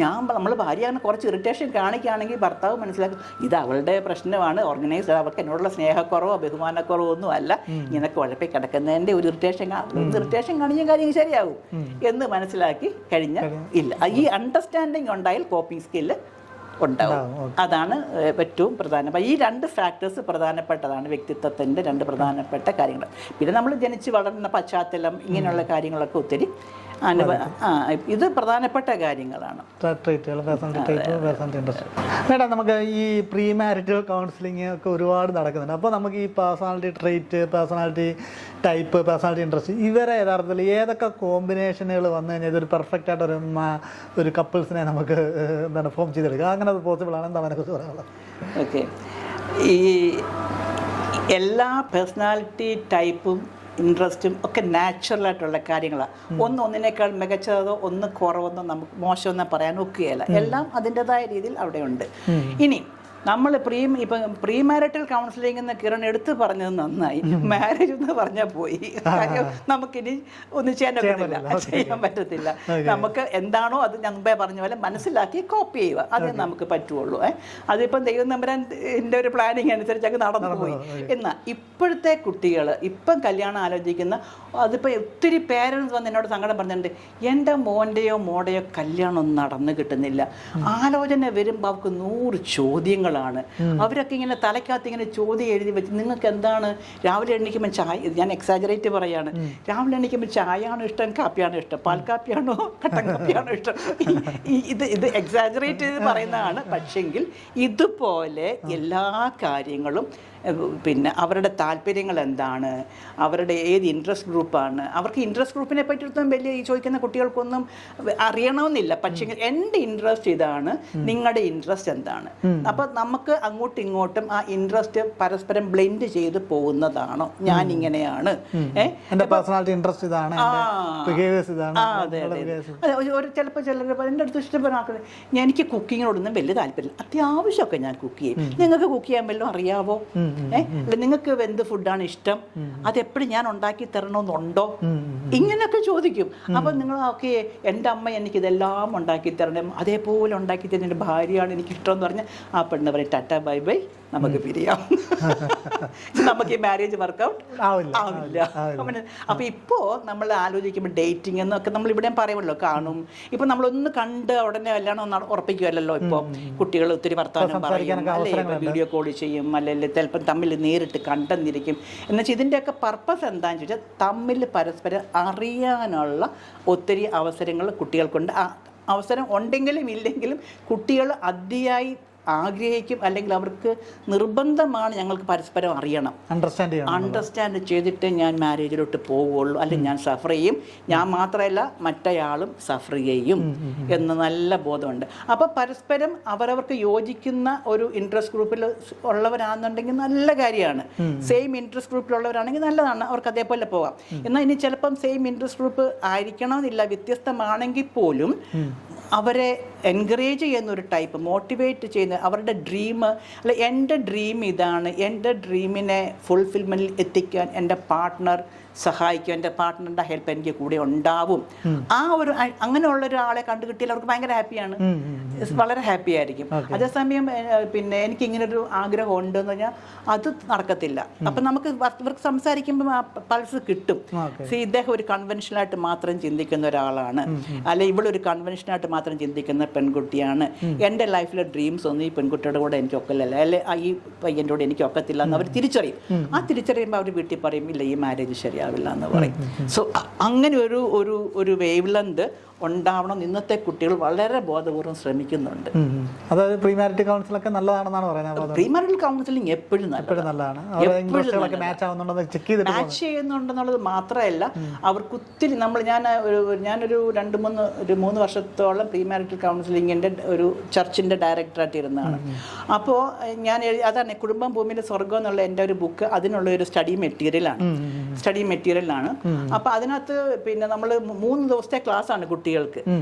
നമ്മൾ ഭാര്യ അങ്ങനെ കുറച്ച് ഇറിറ്റേഷൻ കാണിക്കുകയാണെങ്കിൽ ഭർത്താവ് മനസ്സിലാക്കും ഇത് അവളുടെ പ്രശ്നമാണ്, ഓർഗനൈസ്ഡ്, അവർക്ക് എന്നോടുള്ള സ്നേഹക്കുറവോ ബഹുമാനക്കുറവോ ഒന്നും അല്ല, ഇങ്ങനെ കുഴപ്പി കിടക്കുന്നതിൻ്റെ ഒരു ഇറിറ്റേഷൻ കാണിച്ച കാര്യം ശരിയാവും എന്ന് മനസ്സിലാക്കി കഴിഞ്ഞാൽ ഇല്ല. ഈ അണ്ടർസ്റ്റാൻഡിങ് ഉണ്ടായാൽ കോപ്പിംഗ് സ്കില്ല് ഉണ്ടാവും. അതാണ് ഏറ്റവും പ്രധാനം. ഈ 2 ഫാക്ടേഴ്സ് പ്രധാനപ്പെട്ടതാണ് വ്യക്തിത്വത്തിൻ്റെ 2 പ്രധാനപ്പെട്ട കാര്യങ്ങൾ. പിന്നെ നമ്മൾ ജനിച്ച് വളർന്ന പശ്ചാത്തലം ഇങ്ങനെയുള്ള കാര്യങ്ങളൊക്കെ ഒത്തിരി ഇത് പ്രധാനപ്പെട്ട കാര്യങ്ങളാണ്. മേഡം, നമുക്ക് ഈ പ്രീ മാരിറ്റൽ കൗൺസിലിംഗ് ഒക്കെ ഒരുപാട് നടക്കുന്നുണ്ട്. അപ്പോൾ നമുക്ക് ഈ personality trait, personality type, personality interest, ഇവരെ യഥാർത്ഥത്തിൽ ഏതൊക്കെ കോമ്പിനേഷനുകൾ വന്നു കഴിഞ്ഞാൽ ഇതൊരു പെർഫെക്റ്റ് ആയിട്ട് ഒരു കപ്പിൾസിനെ നമുക്ക് എന്താണ് ഫോം ചെയ്തെടുക്കുക, അങ്ങനെ അത് പോസിബിൾ ആണ്, എന്താണ് അതിനെക്കുറിച്ച് പറയാനുള്ളത്? ഓക്കെ, ഈ എല്ലാ പേഴ്സണാലിറ്റി ടൈപ്പും ഇൻട്രസ്റ്റും ഒക്കെ നാച്ചുറലായിട്ടുള്ള കാര്യങ്ങളാണ്. ഒന്നിനേക്കാൾ മികച്ചതോ ഒന്ന് കുറവെന്നോ നമുക്ക് മോശമെന്നോ പറയാൻ ഒക്കുകയില്ല. എല്ലാം അതിൻ്റെതായ രീതിയിൽ അവിടെയുണ്ട്. ഇനി നമ്മൾ പ്രീ മാരിറ്റൽ കൗൺസിലിംഗ് എന്ന് കിരൺ എടുത്ത് പറഞ്ഞത് നന്നായി. മാരേജ് എന്ന് പറഞ്ഞാൽ പോയി, കാര്യം നമുക്കിനി ഒന്നും ചെയ്യാൻ പറ്റത്തില്ല. നമുക്ക് എന്താണോ അത് ഞാൻ മുമ്പേ പറഞ്ഞ പോലെ മനസ്സിലാക്കി കോപ്പി ചെയ്യുക, അതേ നമുക്ക് പറ്റുള്ളൂ. അതിപ്പം ദൈവം നമ്പരാൻ്റെ ഒരു പ്ലാനിങ് അനുസരിച്ച് അങ്ങ് നടന്നു പോയി. എന്നാൽ ഇപ്പോഴത്തെ കുട്ടികൾ ഇപ്പം കല്യാണം ആലോചിക്കുന്ന, അതിപ്പോൾ ഒത്തിരി പേരൻസ് വന്ന് എന്നോട് സങ്കടം പറഞ്ഞിട്ടുണ്ട്, എൻ്റെ മോൻ്റെയോ മോടെയോ കല്യാണം നടന്നു കിട്ടുന്നില്ല. ആലോചന വരുമ്പോൾ അവർക്ക് 100 ചോദ്യങ്ങൾ. അവരൊക്കെ ഇങ്ങനെ തലക്കകത്ത് ഇങ്ങനെ ചോദ്യം എഴുതി വെച്ച്, നിങ്ങൾക്ക് എന്താണ് രാവിലെ എണ്ണിക്കുമ്പോൾ ചായ, ഞാൻ എക്സാജറേറ്റ് പറയാണ്, രാവിലെ എണ്ണിക്കുമ്പോൾ ചായയാണോ ഇഷ്ടം, കാപ്പിയാണോ ഇഷ്ടം, പാൽ കാപ്പിയാണോ കട്ടൻ കാപ്പിയാണോ ഇഷ്ടം, ഇത് എക്സാജറേറ്റ് ചെയ്ത് പറയുന്നതാണ്. പക്ഷെങ്കിൽ ഇതുപോലെ എല്ലാ കാര്യങ്ങളും പിന്നെ അവരുടെ താല്പര്യങ്ങൾ എന്താണ്, അവരുടെ ഏത് ഇൻട്രസ്റ്റ് ഗ്രൂപ്പാണ്, അവർക്ക് ഇൻട്രസ്റ്റ് ഗ്രൂപ്പിനെ പറ്റിയിടത്തും വലിയ ഈ ചോദിക്കുന്ന കുട്ടികൾക്കൊന്നും അറിയണമെന്നില്ല. പക്ഷേ എൻ്റെ ഇൻട്രസ്റ്റ് ഇതാണ്, നിങ്ങളുടെ ഇൻട്രസ്റ്റ് എന്താണ്, അപ്പം നമുക്ക് അങ്ങോട്ടും ഇങ്ങോട്ടും ആ ഇൻട്രസ്റ്റ് പരസ്പരം ബ്ലെൻഡ് ചെയ്ത് പോകുന്നതാണോ, ഞാൻ ഇങ്ങനെയാണ്, ഒരു ചിലപ്പോൾ ചിലർ എൻ്റെ അടുത്ത് ഇഷ്ടപ്പെടാക്കുന്നത്, എനിക്ക് കുക്കിങ്ങിനോടൊന്നും വലിയ താല്പര്യമില്ല, അത്യാവശ്യമൊക്കെ ഞാൻ കുക്ക് ചെയ്യും, നിങ്ങൾക്ക് കുക്ക് ചെയ്യാൻ വല്ലതും അറിയാവോ, അല്ല നിങ്ങൾക്ക് എന്ത് ഫുഡാണ് ഇഷ്ടം, അതെപ്പോഴും ഞാൻ ഉണ്ടാക്കി തരണമെന്നുണ്ടോ, ഇങ്ങനെയൊക്കെ ചോദിക്കും. അപ്പം നിങ്ങൾ ഓക്കെ എൻ്റെ അമ്മ എനിക്കിതെല്ലാം ഉണ്ടാക്കി തരണം, അതേപോലെ ഉണ്ടാക്കി തരുന്ന എൻ്റെ ഭാര്യയാണ് എനിക്കിഷ്ടം എന്ന് പറഞ്ഞാൽ ആ പെണ്ണ് പറയും ടാറ്റ ബൈ ബൈ, നമുക്ക് പിരിയാം, നമുക്ക് ഈ മാരേജ് വർക്കൗട്ട് ആവില്ല. അപ്പം ഇപ്പോൾ നമ്മൾ ആലോചിക്കുമ്പോൾ ഡേറ്റിംഗ് എന്നൊക്കെ നമ്മൾ ഇവിടെ പറയുമല്ലോ, കാണും. ഇപ്പം നമ്മളൊന്ന് കണ്ട് ഉടനെ കല്യാണം ഉറപ്പിക്കുമല്ലോ. ഇപ്പോൾ കുട്ടികൾ ഒത്തിരി വർത്തമാനം പറയും, അല്ലേ, വീഡിയോ കോൾ ചെയ്യും, അല്ലെങ്കിൽ ചിലപ്പം തമ്മിൽ നേരിട്ട് കണ്ടെന്നിരിക്കും. എന്നുവെച്ചാൽ ഇതിൻ്റെയൊക്കെ പർപ്പസ് എന്താണെന്ന് ചോദിച്ചാൽ തമ്മിൽ പരസ്പരം അറിയാനുള്ള ഒത്തിരി അവസരങ്ങൾ കുട്ടികൾക്കുണ്ട്. അവസരം ഉണ്ടെങ്കിലും ഇല്ലെങ്കിലും കുട്ടികൾ അതിയായി ആഗ്രഹിക്കും, അല്ലെങ്കിൽ അവർക്ക് നിർബന്ധമാണ് ഞങ്ങൾക്ക് പരസ്പരം അറിയണം, അണ്ടർസ്റ്റാൻഡ് ചെയ്തിട്ട് ഞാൻ മാരേജിലോട്ട് പോവുള്ളൂ, അല്ലെങ്കിൽ ഞാൻ സഫർ ചെയ്യും, ഞാൻ മാത്രമല്ല മറ്റേയാളും സഫർ ചെയ്യും എന്ന് നല്ല ബോധമുണ്ട്. അപ്പോൾ പരസ്പരം അവരവർക്ക് യോജിക്കുന്ന ഒരു ഇൻട്രസ്റ്റ് ഗ്രൂപ്പിൽ ഉള്ളവരാണെന്നുണ്ടെങ്കിൽ നല്ല കാര്യമാണ്. സെയിം ഇൻട്രസ്റ്റ് ഗ്രൂപ്പിലുള്ളവരാണെങ്കിൽ നല്ലതാണ്, അവർക്ക് അതേപോലെ പോകാം. എന്നാൽ ഇനി ചിലപ്പം സെയിം ഇൻട്രസ്റ്റ് ഗ്രൂപ്പ് ആയിരിക്കണമെന്നില്ല, വ്യത്യസ്തമാണെങ്കിൽ പോലും അവരെ എൻകറേജ് ചെയ്യുന്ന ഒരു ടൈപ്പ്, മോട്ടിവേറ്റ് ചെയ്യുന്ന അവരുടെ ഡ്രീം, അല്ല എൻ്റെ ഡ്രീം ഇതാണ്, എൻ്റെ ഡ്രീമിനെ ഫുൾഫിൽമെൻറ്റിൽ എത്തിക്കാൻ എൻ്റെ പാർട്ട്ണർ സഹായിക്കും, എൻ്റെ പാർട്ട്ണറിൻ്റെ ഹെൽപ്പ് എനിക്ക് കൂടെ ഉണ്ടാവും. ആ ഒരു അങ്ങനെയുള്ള ഒരാളെ കണ്ടു കിട്ടിയാൽ അവർക്ക് ഭയങ്കര ഹാപ്പിയാണ്, വളരെ ഹാപ്പി ആയിരിക്കും. അതേസമയം പിന്നെ എനിക്ക് ഇങ്ങനൊരു ആഗ്രഹം ഉണ്ടെന്ന് പറഞ്ഞാൽ അത് നടക്കത്തില്ല. അപ്പം നമുക്ക് ഇവർക്ക് സംസാരിക്കുമ്പോൾ ആ പൾസ് കിട്ടും. ഇദ്ദേഹം ഒരു കൺവെൻഷനായിട്ട് മാത്രം ചിന്തിക്കുന്ന ഒരാളാണ്, അല്ലെ ഇവളൊരു കൺവെൻഷനായിട്ട് മാത്രം ചിന്തിക്കുന്ന പെൺകുട്ടിയാണ്, എൻ്റെ ലൈഫിലെ ഡ്രീംസ് ഒന്നും ഈ പെൺകുട്ടിയുടെ കൂടെ എനിക്ക് ഒക്കലല്ല, അല്ലെ ഈ പയ്യൻ്റെ കൂടെ എനിക്ക് ഒക്കത്തില്ല എന്ന് അവർ തിരിച്ചറിയും. ആ തിരിച്ചറിയുമ്പോൾ അവർ വീട്ടിൽ പറയും ഇല്ല ഈ മാരേജ് ശരിയാവില്ല എന്ന് പറയും. സോ അങ്ങനെ ഒരു വേവ് ലെന്ത് ഉണ്ടാവണം. ഇന്നത്തെ കുട്ടികൾ വളരെ ബോധപൂർവ്വം ശ്രമിക്കുന്നുണ്ട്. അതായത് പ്രീ മാരിറ്റൽ കൗൺസിലൊക്കെ നല്ലതാണെന്നാണ് പറയുന്നത്. പ്രീ മാരിറ്റൽ കൗൺസിലിംഗ് എപ്പോഴും നല്ലതാണ്. മാച്ച് ചെയ്യുന്നുണ്ടെന്നുള്ളത് മാത്രമല്ല, അവർക്ക് ഒത്തിരി ഞാനൊരു 3 വർഷത്തോളം പ്രീ മാരിറ്റൽ കൗൺസിലിങ്ങിൻ്റെ ഒരു ചർച്ചിൻ്റെ ഡയറക്ടറായിട്ട് ഇരുന്നതാണ്. അപ്പോൾ അതാണ് കുടുംബം ഭൂമിയിലെ സ്വർഗം എന്നുള്ള എൻ്റെ ഒരു ബുക്ക്, അതിനുള്ള ഒരു സ്റ്റഡി മെറ്റീരിയലാണ്. അപ്പോൾ അതിനകത്ത് പിന്നെ നമ്മൾ 3 ദിവസത്തെ ക്ലാസ്സാണ് കുട്ടികൾക്ക്.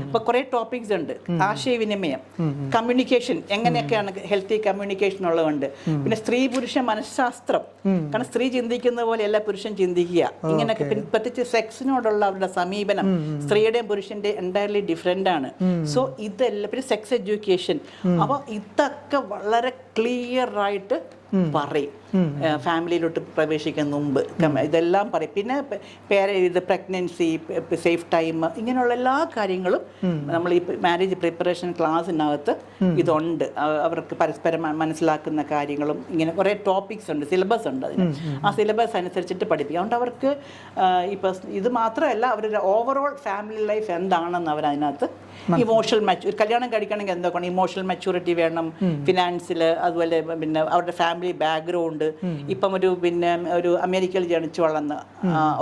ഇപ്പൊ കുറെ ടോപ്പിക്സ് ഉണ്ട്. ആശയവിനിമയം, കമ്മ്യൂണിക്കേഷൻ, എങ്ങനെയൊക്കെയാണ് ഹെൽത്തി കമ്മ്യൂണിക്കേഷൻ ഉള്ളതുണ്ട്. പിന്നെ സ്ത്രീ പുരുഷ മനഃശാസ്ത്രം, കാരണം സ്ത്രീ ചിന്തിക്കുന്ന പോലെ എല്ലാ പുരുഷൻ ചിന്തിക്കുക, ഇങ്ങനെയൊക്കെ. പ്രത്യേകിച്ച് സെക്സിനോടുള്ള അവരുടെ സമീപനം സ്ത്രീയുടെയും പുരുഷന്റെ എൻറ്റയർലി ഡിഫറെന്റ് ആണ്. സോ ഇതെല്ലാം, പിന്നെ സെക്സ് എഡ്യൂക്കേഷൻ, അപ്പോൾ ഇതൊക്കെ വളരെ ക്ലിയർ ആയിട്ട് പറയും. ഫാമിലിയിലോട്ട് പ്രവേശിക്കുന്ന മുമ്പ് ഇതെല്ലാം പറയും. പിന്നെ പ്രഗ്നൻസി, സേഫ് ടൈം, ഇങ്ങനെയുള്ള എല്ലാ കാര്യങ്ങളും നമ്മൾ ഈ മാരേജ് പ്രിപ്പറേഷൻ ക്ലാസ്സിനകത്ത് ഇതുണ്ട്. അവർക്ക് പരസ്പരം മനസ്സിലാക്കുന്ന കാര്യങ്ങളും ഇങ്ങനെ കുറേ ടോപ്പിക്സ് ഉണ്ട്, സിലബസ് ഉണ്ട്. അതിന് ആ സിലബസ് അനുസരിച്ചിട്ട് പഠിപ്പിക്കും. അതുകൊണ്ട് അവർക്ക് ഇപ്പം ഇത് മാത്രമല്ല, അവരുടെ ഓവറോൾ ഫാമിലി ലൈഫ് എന്താണെന്ന് അവരതിനകത്ത് ഇമോഷണൽ കല്യാണം കഴിക്കണമെങ്കിൽ എന്തൊക്കെയാണ് ഇമോഷണൽ മെച്യൂരിറ്റി വേണം, ഫിനാൻസിൽ, അതുപോലെ പിന്നെ അവരുടെ ഫാമിലി ബാക്ക്ഗ്രൗണ്ട്. ഇപ്പം ഒരു അമേരിക്കയിൽ ജനിച്ചു വളർന്ന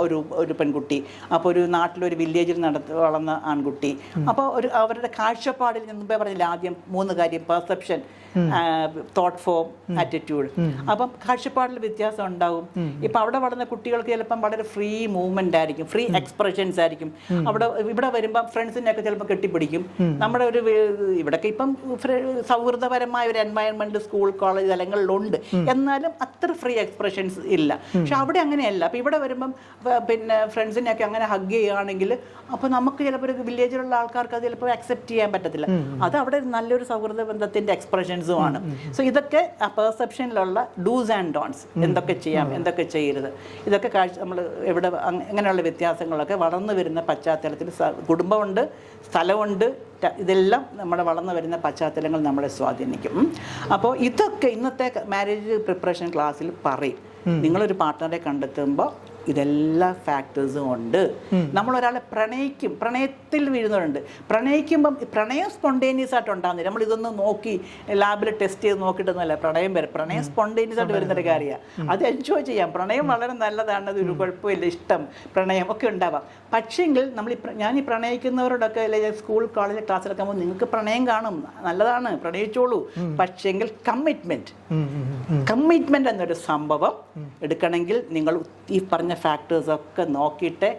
ഒരു പെൺകുട്ടി, അപ്പോൾ ഒരു നാട്ടിലൊരു വില്ലേജിൽ വളർന്ന ആൺകുട്ടി. അപ്പോൾ അവരുടെ കാഴ്ചപ്പാടിൽ മുമ്പേ പറഞ്ഞില്ല ആദ്യം 3 കാര്യം: പെർസെപ്ഷൻ, തോട്ട് ഫോം, ആറ്റിറ്റ്യൂഡ്. അപ്പം കാഴ്ചപ്പാടിൽ വ്യത്യാസം ഉണ്ടാവും. ഇപ്പം അവിടെ വളർന്ന കുട്ടികൾക്ക് ചിലപ്പം വളരെ ഫ്രീ മൂവ്മെന്റ് ആയിരിക്കും, ഫ്രീ എക്സ്പ്രഷൻസ് ആയിരിക്കും. ഇവിടെ വരുമ്പം ഫ്രണ്ട്സിനെയൊക്കെ ചിലപ്പോൾ കെട്ടിപ്പിടിക്കും. നമ്മുടെ ഇവിടെയൊക്കെ ഇപ്പം സൗഹൃദപരമായ ഒരു എൻവയൺമെന്റ് സ്കൂൾ കോളേജ് തലങ്ങളിലുണ്ട്, എന്നാലും അത്ര ഫ്രീ എക്സ്പ്രഷൻസ് ഇല്ല. പക്ഷെ അവിടെ അങ്ങനെയല്ല. അപ്പം ഇവിടെ വരുമ്പം പിന്നെ ഫ്രണ്ട്സിനെയൊക്കെ അങ്ങനെ ഹഗ് ചെയ്യുകയാണെങ്കിൽ അപ്പോൾ നമുക്ക് ചിലപ്പോൾ ഒരു വില്ലേജിലുള്ള ആൾക്കാർക്ക് അത് ചിലപ്പോൾ അക്സെപ്റ്റ് ചെയ്യാൻ പറ്റത്തില്ല. അത് അവിടെ നല്ലൊരു സൗഹൃദ ബന്ധത്തിന്റെ എക്സ്പ്രഷൻസുമാണ്. സോ ഇതൊക്കെ ആ പെർസെപ്ഷനിലുള്ള ഡൂസ് ആൻഡ് ഡോൺസ്, എന്തൊക്കെ ചെയ്യാം, എന്തൊക്കെ ചെയ്യരുത്, ഇതൊക്കെ നമ്മൾ എവിടെ ഇങ്ങനെയുള്ള വ്യത്യാസങ്ങളൊക്കെ വളർന്നു വരുന്ന പശ്ചാത്തലത്തിൽ കുടുംബമുണ്ട്, സ്ഥലമുണ്ട്, ഇതെല്ലാം നമ്മുടെ വളർന്നു വരുന്ന പശ്ചാത്തലങ്ങൾ നമ്മളെ സ്വാധീനിക്കും. അപ്പോൾ ഇതൊക്കെ ഇന്നത്തെ മാരേജ് പ്രിപ്പറേഷൻ ക്ലാസ്സിൽ പറയും. നിങ്ങളൊരു പാർട്ട്ണറെ കണ്ടെത്തുമ്പോൾ ഇതെല്ലാ ഫാക്ടേഴ്സും ഉണ്ട്. നമ്മളൊരാളെ പ്രണയത്തിൽ വീഴുന്നവരുണ്ട്. പ്രണയിക്കുമ്പം പ്രണയം സ്പോണ്ടേനിയസ് ആയിട്ട് ഉണ്ടാകുന്നില്ല. നമ്മളിതൊന്ന് നോക്കി ലാബിൽ ടെസ്റ്റ് ചെയ്ത് നോക്കിയിട്ടൊന്നുമല്ല പ്രണയം വരും. പ്രണയം സ്പോണ്ടേനിയസ് ആയിട്ട് വരുന്നൊരു കാര്യമാണ്. അത് എൻജോയ് ചെയ്യാം. പ്രണയം വളരെ നല്ലതാണ്, അതൊരു കുഴപ്പമില്ല, ഇഷ്ടം, പ്രണയം ഒക്കെ ഉണ്ടാവാം. പക്ഷേങ്കിൽ ഞാൻ ഈ പ്രണയിക്കുന്നവരോടൊക്കെ അല്ലെങ്കിൽ സ്കൂൾ കോളേജ് ക്ലാസ്സിലൊക്കെ ആകുമ്പോൾ നിങ്ങൾക്ക് പ്രണയം കാണും, നല്ലതാണ്, പ്രണയിച്ചോളൂ. പക്ഷേങ്കിൽ കമ്മിറ്റ്മെന്റ് എന്നൊരു സംഭവം എടുക്കണമെങ്കിൽ നിങ്ങൾ ഈ പറഞ്ഞ ഫാക്ടേഴ്സൊക്കെ നോക്കിയിട്ട്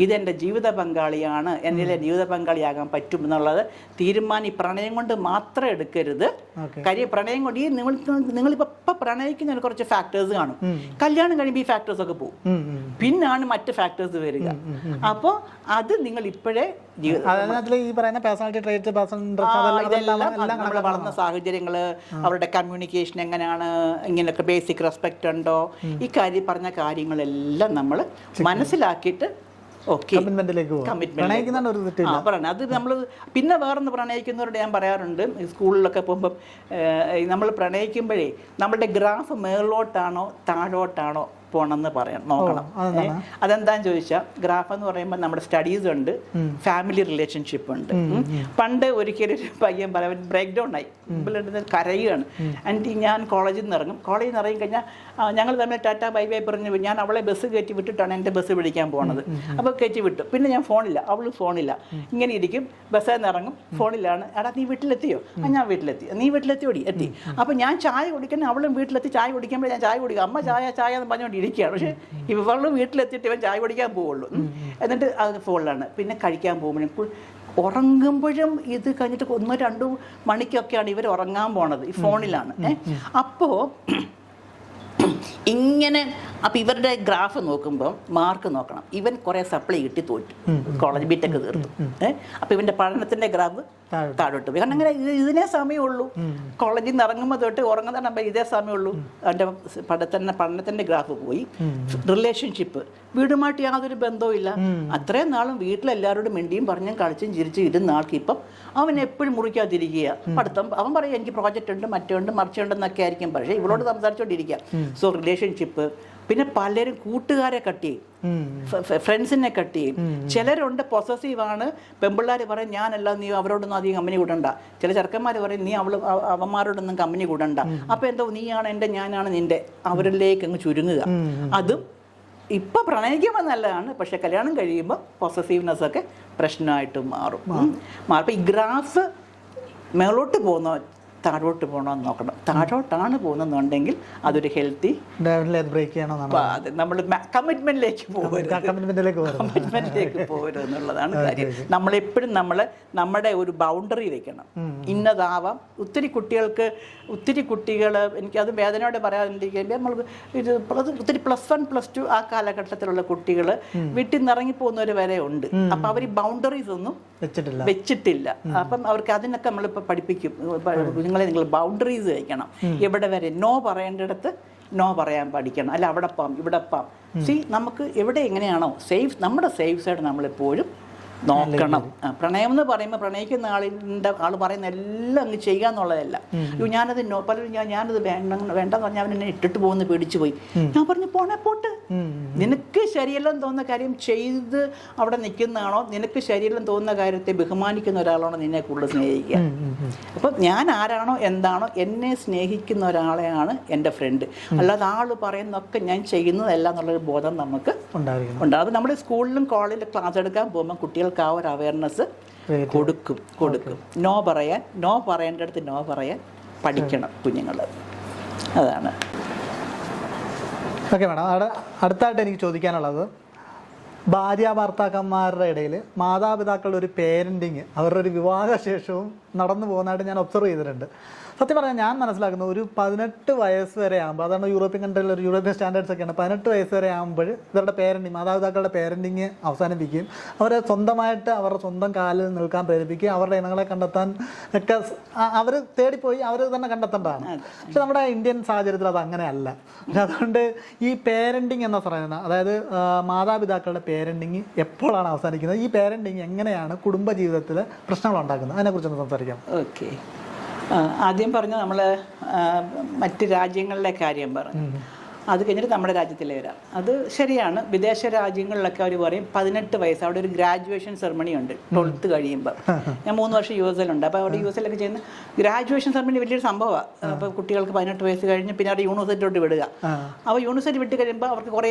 ഇതെൻ്റെ ജീവിത പങ്കാളിയാണ്, എൻ്റെ ജീവിത പങ്കാളിയാകാൻ പറ്റും എന്നുള്ളത് തീരുമാനം പ്രണയം കൊണ്ട് മാത്രം എടുക്കരുത്. കാര്യം പ്രണയം കൊണ്ട് നിങ്ങളിപ്പോൾ പ്രണയിക്കുന്ന കുറച്ച് ഫാക്ടേഴ്സ് കാണും, കല്യാണം കഴിയുമ്പോൾ ഈ ഫാക്ടേഴ്സൊക്കെ പോകും, പിന്നാണ് മറ്റ് ഫാക്ടേഴ്സ് വരിക. അപ്പോൾ അത് നിങ്ങൾ ഇപ്പോഴേ നമ്മൾ വളർന്ന സാഹചര്യങ്ങൾ, അവരുടെ കമ്മ്യൂണിക്കേഷൻ എങ്ങനെയാണ്, ഇങ്ങനെയൊക്കെ ബേസിക് റെസ്പെക്റ്റ് ഉണ്ടോ, ഈ കാര്യം പറഞ്ഞ കാര്യങ്ങളെല്ലാം നമ്മൾ മനസ്സിലാക്കിയിട്ട് അത് നമ്മൾ പിന്നെ വേറൊന്ന് പ്രണയിക്കുന്നവരോട് ഞാൻ പറയാറുണ്ട്, സ്കൂളിലൊക്കെ പോകുമ്പം നമ്മൾ പ്രണയിക്കുമ്പോഴേ നമ്മളുടെ ഗ്രാഫ് മേളിലോട്ടാണോ താഴോട്ടാണോ പോകണമെന്ന് നോക്കണം. അതെന്താന്ന് ചോദിച്ചാൽ ഗ്രാഫ് എന്ന് പറയുമ്പോൾ നമ്മുടെ സ്റ്റഡീസ് ഉണ്ട്, ഫാമിലി റിലേഷൻഷിപ്പ് ഉണ്ട്. പണ്ട് ഒരിക്കലും ഒരു പയ്യൻ പറയാൻ ബ്രേക്ക് ഡൗൺ ആയി, കരയുകയാണ്. ആൻഡ് ഞാൻ കോളേജിൽ നിന്ന് ഇറങ്ങി കഴിഞ്ഞാൽ ഞങ്ങൾ തമ്മിൽ ടാറ്റ ബൈ ബൈ പറഞ്ഞ് ഞാൻ അവളെ ബസ് കയറ്റി വിട്ടിട്ടാണ് എൻ്റെ ബസ് പിടിക്കാൻ പോകുന്നത്. അപ്പോൾ കയറ്റി വിട്ടു. പിന്നെ ഞാൻ ഫോണില്ല, അവൾ ഫോണില്ല, ഇങ്ങനെ ഇരിക്കും. ബസ്സിൽ നിന്ന് ഇറങ്ങും, ഫോണിലാണ്. എടാ നീ വീട്ടിലെത്തിയോ? ഞാൻ വീട്ടിലെത്തി. നീ വീട്ടിലെത്തിയോടി? എത്തി. അപ്പോൾ ഞാൻ ചായ കുടിക്കാൻ, അവളും വീട്ടിലെത്തി ചായ കുടിക്കുമ്പോൾ ഞാൻ ചായ കുടിക്കും. അമ്മ ചായ ചായ എന്ന് പറഞ്ഞുകൊണ്ട് ഇരിക്കുകയാണ്. പക്ഷേ ഇവളും വീട്ടിലെത്തിയിട്ട് ഇവൻ ചായ കുടിക്കാൻ പോവുള്ളൂ. എന്നിട്ട് അത് ഫോണിലാണ്. പിന്നെ കഴിക്കാൻ പോകുമ്പോഴും ഉറങ്ങുമ്പോഴും ഇത് കഴിഞ്ഞിട്ട് 1-2 മണിക്കൊക്കെയാണ് ഇവർ ഉറങ്ങാൻ പോണത്, ഈ ഫോണിലാണ്. അപ്പോൾ ഇങ്ങനെ അപ്പം ഇവരുടെ ഗ്രാഫ് നോക്കുമ്പോൾ മാർക്ക് നോക്കണം. ഇവൻ കുറേ സപ്ലൈ കിട്ടി തോറ്റു, കോളേജ് ബിടെക് തീർത്തു. അപ്പം ഇവൻ്റെ പഠനത്തിൻ്റെ ഗ്രാഫ് താഴോട്ട് പോയി. കാരണം അങ്ങനെ ഇതിനേ സമയമുള്ളൂ. കോളേജിൽ നിന്ന് ഇറങ്ങുമ്പോൾ തൊട്ട് ഉറങ്ങുന്ന ഇതേ സമയമുള്ളൂ. അവൻ്റെ പഠനത്തിൻ്റെ ഗ്രാഫ് പോയി. റിലേഷൻഷിപ്പ്, വീടുമായിട്ട് യാതൊരു ബന്ധവും ഇല്ല. അത്രയും നാളും വീട്ടിലെല്ലാവരോടും മിണ്ടിയും പറഞ്ഞും കളിച്ചും ചിരിച്ചും ഇരുന്ന ആൾക്ക് ഇപ്പം അവൻ എപ്പോഴും മുറിക്കാതിരിക്കുക. പഠിത്തം അവൻ പറയും എനിക്ക് പ്രോജക്റ്റ് ഉണ്ട്, മറ്റുണ്ട് മറിച്ചുണ്ടെന്നൊക്കെ ആയിരിക്കും. പക്ഷേ ഇവളോട് സംസാരിച്ചുകൊണ്ടിരിക്കുക. So relationship. പിന്നെ പലരും കൂട്ടുകാരെ കട്ട് ചെയ്യും, ഫ്രണ്ട്സിനെ കട്ട് ചെയ്യും. ചിലരുണ്ട് പൊസസീവാണ്. പെമ്പിള്ളേർ പറയും ഞാനല്ല, നീ അവരോടൊന്നും അധികം കമ്പനി കൂടണ്ട. ചില ചെറുക്കന്മാർ പറയും നീ അവന്മാരോടൊന്നും കമ്പനി കൂടണ്ട. അപ്പോൾ എന്തോ നീയാണ് എൻ്റെ, ഞാനാണ് നിൻ്റെ, അവരിലേക്ക് അങ്ങ് ചുരുങ്ങുക. അതും ഇപ്പം പ്രണയിക്കുമ്പോൾ നല്ലതാണ്, പക്ഷെ കല്യാണം കഴിയുമ്പോൾ പൊസസീവ്നെസ് ഒക്കെ പ്രശ്നമായിട്ട് മാറും. അപ്പോൾ ഈ ഗ്രാഫ് മേളോട്ട് പോകുന്ന താഴോട്ട് പോകണമെന്ന് നോക്കണം. താഴോട്ടാണ് പോകുന്നതെന്നുണ്ടെങ്കിൽ അതൊരു ഹെൽത്തി ബ്രേക്ക് ചെയ്യണം. നമ്മൾ കമ്മിറ്റ്മെന്റിലേക്ക് പോകരുത് എന്നുള്ളതാണ് കാര്യം. നമ്മളെപ്പോഴും നമ്മുടെ ഒരു ബൗണ്ടറി വെക്കണം. ഇന്നതാവാം. ഒത്തിരി കുട്ടികൾ എനിക്കത് വേദനയോടെ പറയാതിരിക്കുമ്പോൾ നമ്മൾ ഇത് ഒത്തിരി +1 +2 ആ കാലഘട്ടത്തിലുള്ള കുട്ടികൾ വീട്ടിൽ നിന്ന് ഇറങ്ങിപ്പോകുന്നവർ വരെ ഉണ്ട്. അപ്പം അവർ ബൗണ്ടറീസ് ഒന്നും വെച്ചിട്ടില്ല. അപ്പം അവർക്ക് അതിനൊക്കെ നമ്മളിപ്പോൾ പഠിപ്പിക്കും. നിങ്ങൾ ബൗണ്ടറീസ് വയ്ക്കണം. എവിടെ വരെ നോ പറയേണ്ടിടത്ത് നോ പറയാൻ പഠിക്കണം. അല്ല അവിടെ പോകാം, ഇവിടെ പോകാം. നമുക്ക് എവിടെ എങ്ങനെയാണോ സേഫ്, നമ്മുടെ സേഫ് സൈഡ് നമ്മളെപ്പോഴും നോക്കണം. പ്രണയം എന്ന് പറയുമ്പോൾ പ്രണയിക്കുന്ന ആൾ പറയുന്ന എല്ലാം അങ്ങ് ചെയ്യുക എന്നുള്ളതല്ല. ഞാനത് പലരും ഞാനത് വേണ്ടെന്ന് പറഞ്ഞാൽ അവൻ എന്നെ ഇട്ടിട്ട് പോകുന്ന പേടിച്ചു പോയി. ഞാൻ പറഞ്ഞു പോട്ടെ, നിനക്ക് ശരിയല്ലെന്ന് തോന്നുന്ന കാര്യം ചെയ്ത് അവിടെ നിൽക്കുന്നതാണോ, നിനക്ക് ശരിയല്ലെന്ന് തോന്നുന്ന കാര്യത്തെ ബഹുമാനിക്കുന്ന ഒരാളാണോ നിന്നെ കൂടുതൽ സ്നേഹിക്കുക. അപ്പം ഞാൻ ആരാണോ എന്താണോ എന്നെ സ്നേഹിക്കുന്ന ഒരാളെയാണ് എൻ്റെ ഫ്രണ്ട്. അല്ലാതെ ആൾ പറയുന്നതൊക്കെ ഞാൻ ചെയ്യുന്നതല്ല എന്നുള്ളൊരു ബോധം നമുക്ക് ഉണ്ടാകും. നമ്മുടെ സ്കൂളിലും കോളേജിലും ക്ലാസ് എടുക്കാൻ പോകുമ്പോൾ കുട്ടിகள் ആ ഒരു അവയർനെസ് കൊടുക്കും. നോ പറയേണ്ടടുത്ത് നോ പറയാൻ പഠിക്കണം കുഞ്ഞുങ്ങൾ. അതാണ്. ഓക്കെ മാഡം, അടുത്തായിട്ട് എനിക്ക് ചോദിക്കാനുള്ളത്, ഭാര്യ ഭർത്താക്കന്മാരുടെ ഇടയിൽ മാതാപിതാക്കളുടെ ഒരു പേരൻറ്റിങ്, അവരുടെ ഒരു വിവാഹശേഷവും നടന്നു പോകുന്നതായിട്ട് ഞാൻ ഒബ്സർവ് ചെയ്തിട്ടുണ്ട്. സത്യം പറഞ്ഞാൽ ഞാൻ മനസ്സിലാക്കുന്നത് ഒരു 18 വയസ്സ് വരെ ആകുമ്പോൾ, അതാണ് യൂറോപ്യൻ കൺട്രിയിൽ ഒരു യൂറോപ്യൻ സ്റ്റാൻഡേർഡ്സ് ഒക്കെയാണ്, 18 വയസ്സ് വരെ ആകുമ്പോൾ ഇവരുടെ മാതാപിതാക്കളുടെ പേരൻറ്റിങ് അവസാനിപ്പിക്കുകയും അവരെ സ്വന്തമായിട്ട് അവരുടെ സ്വന്തം കാലിൽ നിൽക്കാൻ പ്രേരിപ്പിക്കുകയും അവരുടെ ഇണങ്ങളെ കണ്ടെത്താൻ ഒക്കെ അവർ തേടിപ്പോയി അവർ തന്നെ കണ്ടെത്തേണ്ടതാണ്. പക്ഷെ നമ്മുടെ ഇന്ത്യൻ സാഹചര്യത്തിൽ അത് അങ്ങനെയല്ല. പക്ഷെ അതുകൊണ്ട് ഈ പേരൻറ്റിങ് എന്ന് പറയുന്നത്, അതായത് മാതാപിതാക്കളുടെ പേരൻറ്റിങ് എപ്പോഴാണ് അവസാനിക്കുന്നത്, ഈ പേരൻറ്റിങ് എങ്ങനെയാണ് കുടുംബജീവിതത്തിൽ പ്രശ്നങ്ങൾ ഉണ്ടാക്കുന്നത്, അതിനെക്കുറിച്ചൊന്ന് സംസാരിക്കാം. ഓക്കെ, ആദ്യം പറഞ്ഞു നമ്മൾ മറ്റ് രാജ്യങ്ങളിലെ കാര്യം പറഞ്ഞു. അത് കഴിഞ്ഞിട്ട് നമ്മുടെ രാജ്യത്തിലെ വരാം. അത് ശരിയാണ്. വിദേശ രാജ്യങ്ങളിലൊക്കെ അവർ പറയും 18 വയസ്സ്, അവിടെ ഒരു ഗ്രാജുവേഷൻ സെറമണി ഉണ്ട് 12th കഴിയുമ്പോൾ. ഞാൻ 3 വർഷം US-ലുണ്ട്. അപ്പോൾ അവിടെ US-ലൊക്കെ ചെയ്യുന്ന ഗ്രാജുവേഷൻ സെറമണി വലിയൊരു സംഭവമാണ്. അപ്പോൾ കുട്ടികൾക്ക് 18 വയസ്സ് കഴിഞ്ഞ് പിന്നെ അവിടെ യൂണിവേഴ്സിറ്റിയോട്ട് വിടുക. അപ്പോൾ യൂണിവേഴ്സിറ്റി വിട്ട് കഴിയുമ്പോൾ അവർക്ക് കുറേ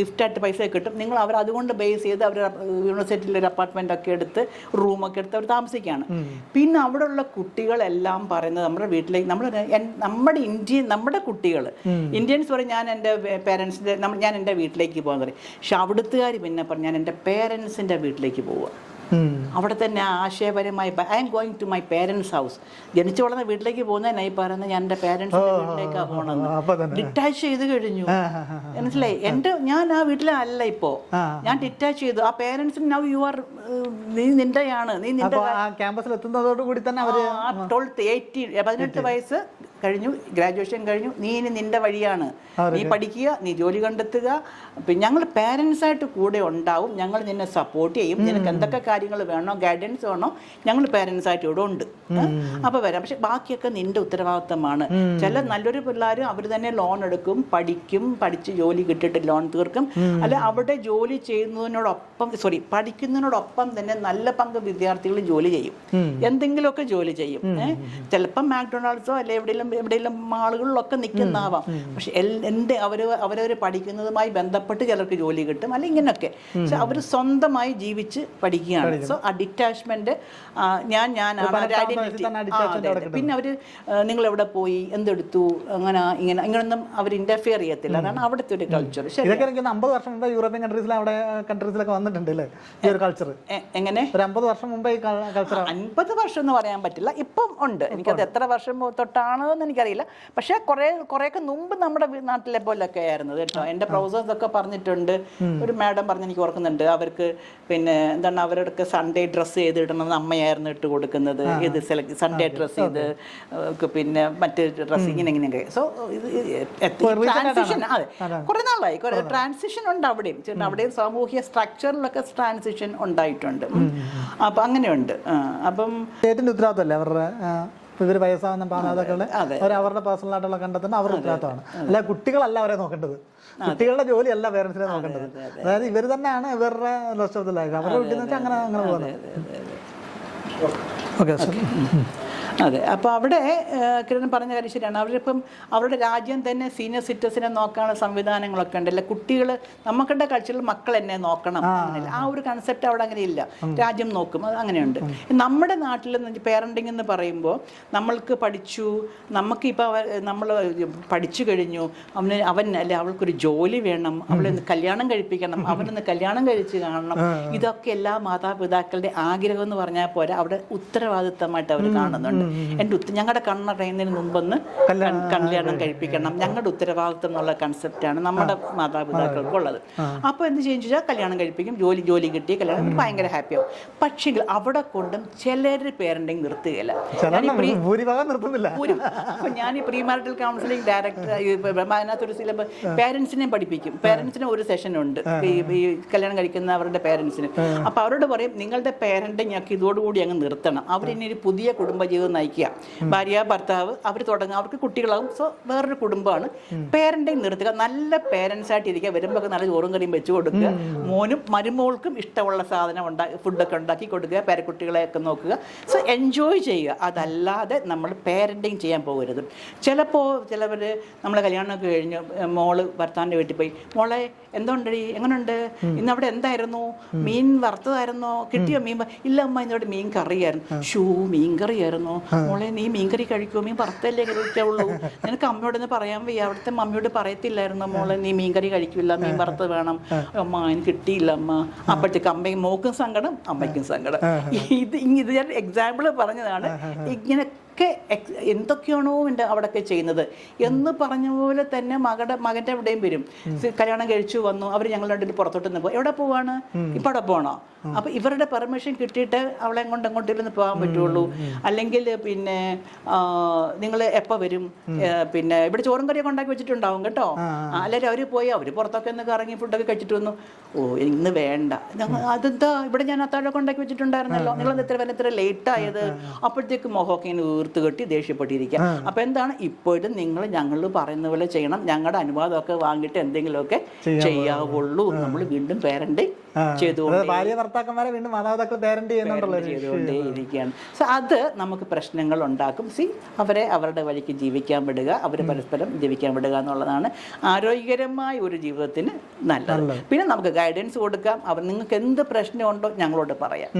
ഗിഫ്റ്റായിട്ട് പൈസ കിട്ടും. നിങ്ങൾ അവർ അതുകൊണ്ട് ബേസ് ചെയ്ത് അവർ യൂണിവേഴ്സിറ്റിയിൽ ഒരു അപ്പാർട്ട്മെൻ്റ് ഒക്കെ എടുത്ത് റൂമൊക്കെ എടുത്ത് അവർ താമസിക്കുകയാണ്. പിന്നെ അവിടെയുള്ള കുട്ടികളെല്ലാം പറയുന്നത് നമ്മുടെ വീട്ടിലേക്ക് നമ്മുടെ കുട്ടികൾ ഇന്ത്യൻസ് പറയും ഞാൻ എൻ്റെ പേരൻസിൻ്റെ ഞാൻ എൻ്റെ വീട്ടിലേക്ക് പോകാൻ പറയും. പക്ഷെ അവിടുത്തുകാർ പിന്നെ പറഞ്ഞു ഞാൻ എൻ്റെ പേരൻസിൻ്റെ വീട്ടിലേക്ക് പോവുക. അവിടെ തന്നെ ആശയപരമായി I am going to my parents house. ജനിച്ചു വളർന്ന വീട്ടിലേക്ക് പോകുന്നതിനായി പറയുന്നത് ഞാൻ എൻ്റെ പേരൻസിൻ്റെ വീട്ടിലേക്കാണ് പോകണമെന്ന്. ഡിറ്റാച്ച് ചെയ്ത് കഴിഞ്ഞു, മനസ്സിലായി? ഞാൻ ആ വീട്ടിലല്ല ഇപ്പോൾ, ഞാൻ ഡിറ്റാച്ച് ചെയ്തു. ആ പേരൻസിന് നൗ യു ആർ, നീ നിന്റെയാണ്, നീ നിന്റെ ക്യാമ്പസിൽ എത്തുന്നതോടുകൂടി തന്നെ 18 വയസ്സ് കഴിഞ്ഞു, ഗ്രാജുവേഷൻ കഴിഞ്ഞു, നീ ഇനി നിൻ്റെ വഴിയാണ്, നീ പഠിക്കുക, നീ ജോലി കണ്ടെത്തുക, പിന്നെ ഞങ്ങൾ പേരൻസായിട്ട് കൂടെ ഉണ്ടാവും, ഞങ്ങൾ നിന്നെ സപ്പോർട്ട് ചെയ്യും, നിനക്ക് എന്തൊക്കെ കാര്യങ്ങൾ വേണോ, ഗൈഡൻസ് വേണോ, ഞങ്ങൾ പേരൻസായിട്ട് ഇവിടെ ഉണ്ട്, അപ്പോൾ വരാം. പക്ഷെ ബാക്കിയൊക്കെ നിൻ്റെ ഉത്തരവാദിത്തമാണ്. ചില നല്ലൊരു പിള്ളേർ അവർ തന്നെ ലോൺ എടുക്കും, പഠിക്കും, പഠിച്ച് ജോലി കിട്ടിയിട്ട് ലോൺ തീർക്കും. അല്ല അവിടെ ജോലി ചെയ്യുന്നതിനോടൊപ്പം പഠിക്കുന്നതിനോടൊപ്പം തന്നെ നല്ല പങ്ക് വിദ്യാർത്ഥികൾ ജോലി ചെയ്യും, എന്തെങ്കിലുമൊക്കെ ജോലി ചെയ്യും. ചിലപ്പം മാക്ഡൊണാൾഡ്സോ അല്ലെ എവിടെയെങ്കിലും മാളുകളിലൊക്കെ നിൽക്കുന്നതാവാം. പക്ഷെ അവരവർ പഠിക്കുന്നതുമായി ബന്ധപ്പെട്ട് ചിലർക്ക് ജോലി കിട്ടും, അല്ലെ ഇങ്ങനെയൊക്കെ. പക്ഷെ അവർ സ്വന്തമായി ജീവിച്ച് പഠിക്കുകയാണ്. സോ ആ ഡിറ്റാച്ച്മെന്റ് ഞാനാണ്. പിന്നെ അവർ നിങ്ങൾ എവിടെ പോയി, എന്തെടുത്തു, ഇങ്ങനൊന്നും അവർ ഇന്റർഫിയർ ചെയ്യത്തില്ല. അതാണ് അവിടുത്തെ ഒരു കൾച്ചർ. ഇതൊക്കെ 50 വർഷം മുമ്പ് യൂറോപ്യൻ കൺട്രീസിലൊക്കെ വന്നിട്ടുണ്ടല്ലേ ഈ ഒരു കൾച്ചർ? എങ്ങനെ ഒരു 50 വർഷം മുമ്പേ ഈ കൾച്ചർ? 50 വർഷം എന്ന് പറയാൻ പറ്റില്ല, ഇപ്പം ഉണ്ട്. എനിക്കത് എത്ര വർഷം തൊട്ടാണോ എന്ന് എനിക്കറിയില്ല. പക്ഷേ കുറേയൊക്കെ മുമ്പ് നമ്മുടെ നാട്ടിലെ പോലൊക്കെ ആയിരുന്നു കേട്ടോ. എൻ്റെ പ്രൊഫസേഴ്സ് ഒക്കെ പറഞ്ഞിട്ടുണ്ട്. ഒരു മാഡം പറഞ്ഞ് എനിക്ക് ഓർക്കുന്നുണ്ട്, അവർക്ക് പിന്നെ എന്താണ് അവരുടെ സൺഡേ ഡ്രസ്സ് ചെയ്തിടണമെന്ന് അമ്മയായിരുന്നു ഇട്ട് കൊടുക്കുന്നത്. ഇത് സൺഡേ ഡ്രസ്സ് ചെയ്ത് പിന്നെ മറ്റ് ഡ്രസ്സ് ഇങ്ങനെയൊക്കെ. സോ ഇത് ട്രാൻസിഷൻ, അതെ, കുറെ നാളായി ട്രാൻസിഷൻ ഉണ്ട് അവിടെയും സാമൂഹ്യ സ്ട്രക്ചറിലൊക്കെ ട്രാൻസിഷൻ ഉണ്ടായിട്ടുണ്ട്. അപ്പം അങ്ങനെയുണ്ട്. അപ്പം സ്റ്റേറ്റിന്റെ ഉത്തരവാദിത്തമല്ലേ അവരുടെ ഇവർ വയസ്സാവുന്ന മാതാപിതാക്കളുടെ അവരുടെ പേഴ്സണൽ ആയിട്ടുള്ള കണ്ടെത്തുന്ന അവരുടെ ഉത്തരവാദിത്തമാണ്. അല്ല കുട്ടികളല്ല അവരെ നോക്കേണ്ടത്, കുട്ടികളുടെ ജോലിയല്ല പേരൻസിനെ നോക്കേണ്ടത്. അതായത് ഇവർ തന്നെയാണ് ഇവരുടെ ലക്ഷ്യത്തിലാക്കുക. അവരുടെ വീട്ടിൽ നിന്ന് അങ്ങനെ അങ്ങനെ പോകുന്നത്. Okay sir. അതെ. അപ്പോൾ അവിടെ കിരൺ പറഞ്ഞ കാര്യം ശരിയാണ്. അവരിപ്പം അവരുടെ രാജ്യം തന്നെ സീനിയർ സിറ്റിസനെ നോക്കാനുള്ള സംവിധാനങ്ങളൊക്കെ ഉണ്ടല്ലേ. കുട്ടികൾ നമുക്കുടെ കൾച്ചറിൽ മക്കൾ എന്നെ നോക്കണം, അങ്ങനെയല്ല. ആ ഒരു കൺസെപ്റ്റ് അവിടെ അങ്ങനെ ഇല്ല. രാജ്യം നോക്കും, അത് അങ്ങനെയുണ്ട്. നമ്മുടെ നാട്ടിൽ പേരൻറ്റിങ് എന്ന് പറയുമ്പോൾ നമ്മൾക്ക് പഠിച്ചു, നമുക്കിപ്പോൾ നമ്മൾ പഠിച്ചു കഴിഞ്ഞു, അവൻ അല്ലെ അവൾക്കൊരു ജോലി വേണം, അവളൊന്ന് കല്യാണം കഴിപ്പിക്കണം, അവനൊന്ന് കല്യാണം കഴിച്ച് കാണണം. ഇതൊക്കെ എല്ലാ മാതാപിതാക്കളുടെ ആഗ്രഹം എന്ന് പറഞ്ഞാൽ പോരാ, അവിടെ ഉത്തരവാദിത്തമായിട്ട് അവർ കാണുന്നുണ്ട്. ഞങ്ങളുടെ കണ്ണടയുന്നതിന് മുമ്പൊന്ന് കല്യാണം കഴിപ്പിക്കണം, ഞങ്ങളുടെ ഉത്തരവാദിത്വം എന്നുള്ള കൺസെപ്റ്റാണ് നമ്മുടെ മാതാപിതാക്കൾക്കുള്ളത്. അപ്പോൾ എന്ത് ചെയ്യുന്ന വെച്ചാൽ കല്യാണം കഴിപ്പിക്കും, ജോലി കിട്ടി കല്യാണം, അവർക്ക് ഭയങ്കര ഹാപ്പിയാവും. പക്ഷേ അവിടെ കൊണ്ടും ചിലർ പേരൻറ്റിങ് നിർത്തുകയില്ല. അപ്പോൾ ഞാൻ ഈ പ്രീ മാരിറ്റൽ കൗൺസിലിംഗ് ഡയറക്ടർ അതിനകത്തൊരു സിലബസ് പേരൻസിനെയും പഠിപ്പിക്കും. പേരൻസിന് ഒരു സെഷൻ ഉണ്ട് ഈ കല്യാണം കഴിക്കുന്ന അവരുടെ പേരൻസിന്. അപ്പോൾ അവരോട് പറയും, നിങ്ങളുടെ പേരൻറ്റിങ് ഒക്കെ ഇതോടുകൂടി അങ്ങ് നിർത്തണം. അവരിനി ഒരു പുതിയ കുടുംബജീവിതം നയിക്കുക, ഭാര്യ ഭർത്താവ് അവർ തുടങ്ങുക, അവർക്ക് കുട്ടികളാകും. സോ വേറൊരു കുടുംബമാണ്. പേരൻറ്റിങ് നിർത്തുക, നല്ല പേരൻസ് ആയിട്ട് ഇരിക്കുക, വരുമ്പോൾ നല്ല ചോറും കറിയും വെച്ച് കൊടുക്കുക, മോനും മരുമോൾക്കും ഇഷ്ടമുള്ള സാധനം ഫുഡൊക്കെ ഉണ്ടാക്കി കൊടുക്കുക, പേരക്കുട്ടികളെയൊക്കെ നോക്കുക. സോ എൻജോയ് ചെയ്യുക. അതല്ലാതെ നമ്മൾ പേരൻറ്റിങ് ചെയ്യാൻ പോകരുത്. ചിലപ്പോൾ ചിലവർ നമ്മളെ കല്യാണമൊക്കെ കഴിഞ്ഞ് മോള് ഭർത്താവിൻ്റെ വീട്ടിൽ പോയി, മോളെ എന്തുകൊണ്ടടി, എങ്ങനെയുണ്ട്, ഇന്ന് അവിടെ എന്തായിരുന്നു, മീൻ വറുത്തതായിരുന്നോ, കിട്ടിയോ മീൻ? ഇല്ല അമ്മ, ഇന്നവിടെ മീൻ കറിയായിരുന്നു. മീൻ കറിയായിരുന്നോ? മോളെ നീ മീൻകറി കഴിക്കുമോ? മീൻ വറുത്തല്ലേ കഴിക്കുള്ളൂ, നിനക്ക് അമ്മയോടൊന്ന് പറയാൻ വയ്യ? അവിടുത്തെ മമ്മിയോട് പറയത്തില്ലായിരുന്നോ മോളെ നീ മീൻകറി കഴിക്കില്ല, മീൻ വറുത്ത് വേണം? അമ്മ എനിക്ക് കിട്ടിയില്ല അമ്മ. അപ്പോഴത്തേക്ക് അമ്മയും മോക്കും സങ്കടം, അമ്മയ്ക്കും സങ്കടം. ഇത് ഞാൻ എക്സാമ്പിൾ പറഞ്ഞതാണ്. ഇങ്ങനെയൊക്കെ എന്തൊക്കെയാണോ അവിടെയൊക്കെ ചെയ്യുന്നത് എന്ന് പറഞ്ഞ പോലെ തന്നെ മകൻ്റെ എവിടെയും വരും. കല്യാണം കഴിച്ചു വന്നു, അവർ ഞങ്ങൾ രണ്ടിട്ട് പുറത്തോട്ട് നിന്ന് പോകും. എവിടെ പോവാണ്? ഇപ്പം അവിടെ പോകണോ? അപ്പോൾ ഇവരുടെ പെർമിഷൻ കിട്ടിയിട്ട് അവളെ കൊണ്ട് അങ്ങോട്ടിരുന്ന് പോകാൻ പറ്റുള്ളൂ. അല്ലെങ്കിൽ പിന്നെ നിങ്ങൾ എപ്പോൾ വരും, പിന്നെ ഇവിടെ ചോറും കറിയൊക്കെ ഉണ്ടാക്കി വെച്ചിട്ടുണ്ടാവും കേട്ടോ. അല്ലെങ്കിൽ അവർ പോയി അവർ പുറത്തൊക്കെ ഒന്ന് കറങ്ങി ഫുഡൊക്കെ കഴിച്ചിട്ട് വന്നു. ഇന്ന് വേണ്ട, അതെന്താ ഇവിടെ ഞാൻ അത്താഴമൊക്കെ ഉണ്ടാക്കി വെച്ചിട്ടുണ്ടായിരുന്നല്ലോ, നിങ്ങൾ എത്ര ലേറ്റ് ആയത്? അപ്പോഴത്തേക്ക് മുഖമൊക്കെ ഇങ്ങനെ വീർത്ത് കെട്ടി ദേഷ്യപ്പെട്ടിരിക്കുക. അപ്പോൾ എന്താണ്, ഇപ്പോഴും ഞങ്ങൾ പറയുന്ന പോലെ ചെയ്യണം, ഞങ്ങളുടെ അനുവാദമൊക്കെ വാങ്ങിയിട്ട് എന്തെങ്കിലുമൊക്കെ ചെയ്യാവുള്ളൂ. നമ്മൾ വീണ്ടും പേരൻറ്റ് ഭർത്താക്കന്മാരെ വീണ്ടും മാതാപിതാക്കൾ ചെയ്തുകൊണ്ടേയിരിക്കുകയാണ്. സോ അത് നമുക്ക് പ്രശ്നങ്ങൾ ഉണ്ടാക്കും. അവരെ അവരുടെ വഴിക്ക് ജീവിക്കാൻ വിടുക, അവർ പരസ്പരം ജീവിക്കാൻ വിടുക എന്നുള്ളതാണ് ആരോഗ്യകരമായ ഒരു ജീവിതത്തിന് നല്ലത്. പിന്നെ നമുക്ക് ഗൈഡൻസ് കൊടുക്കാം. നിങ്ങൾക്ക് എന്ത് പ്രശ്നമുണ്ടോ ഞങ്ങളോട് പറയാം,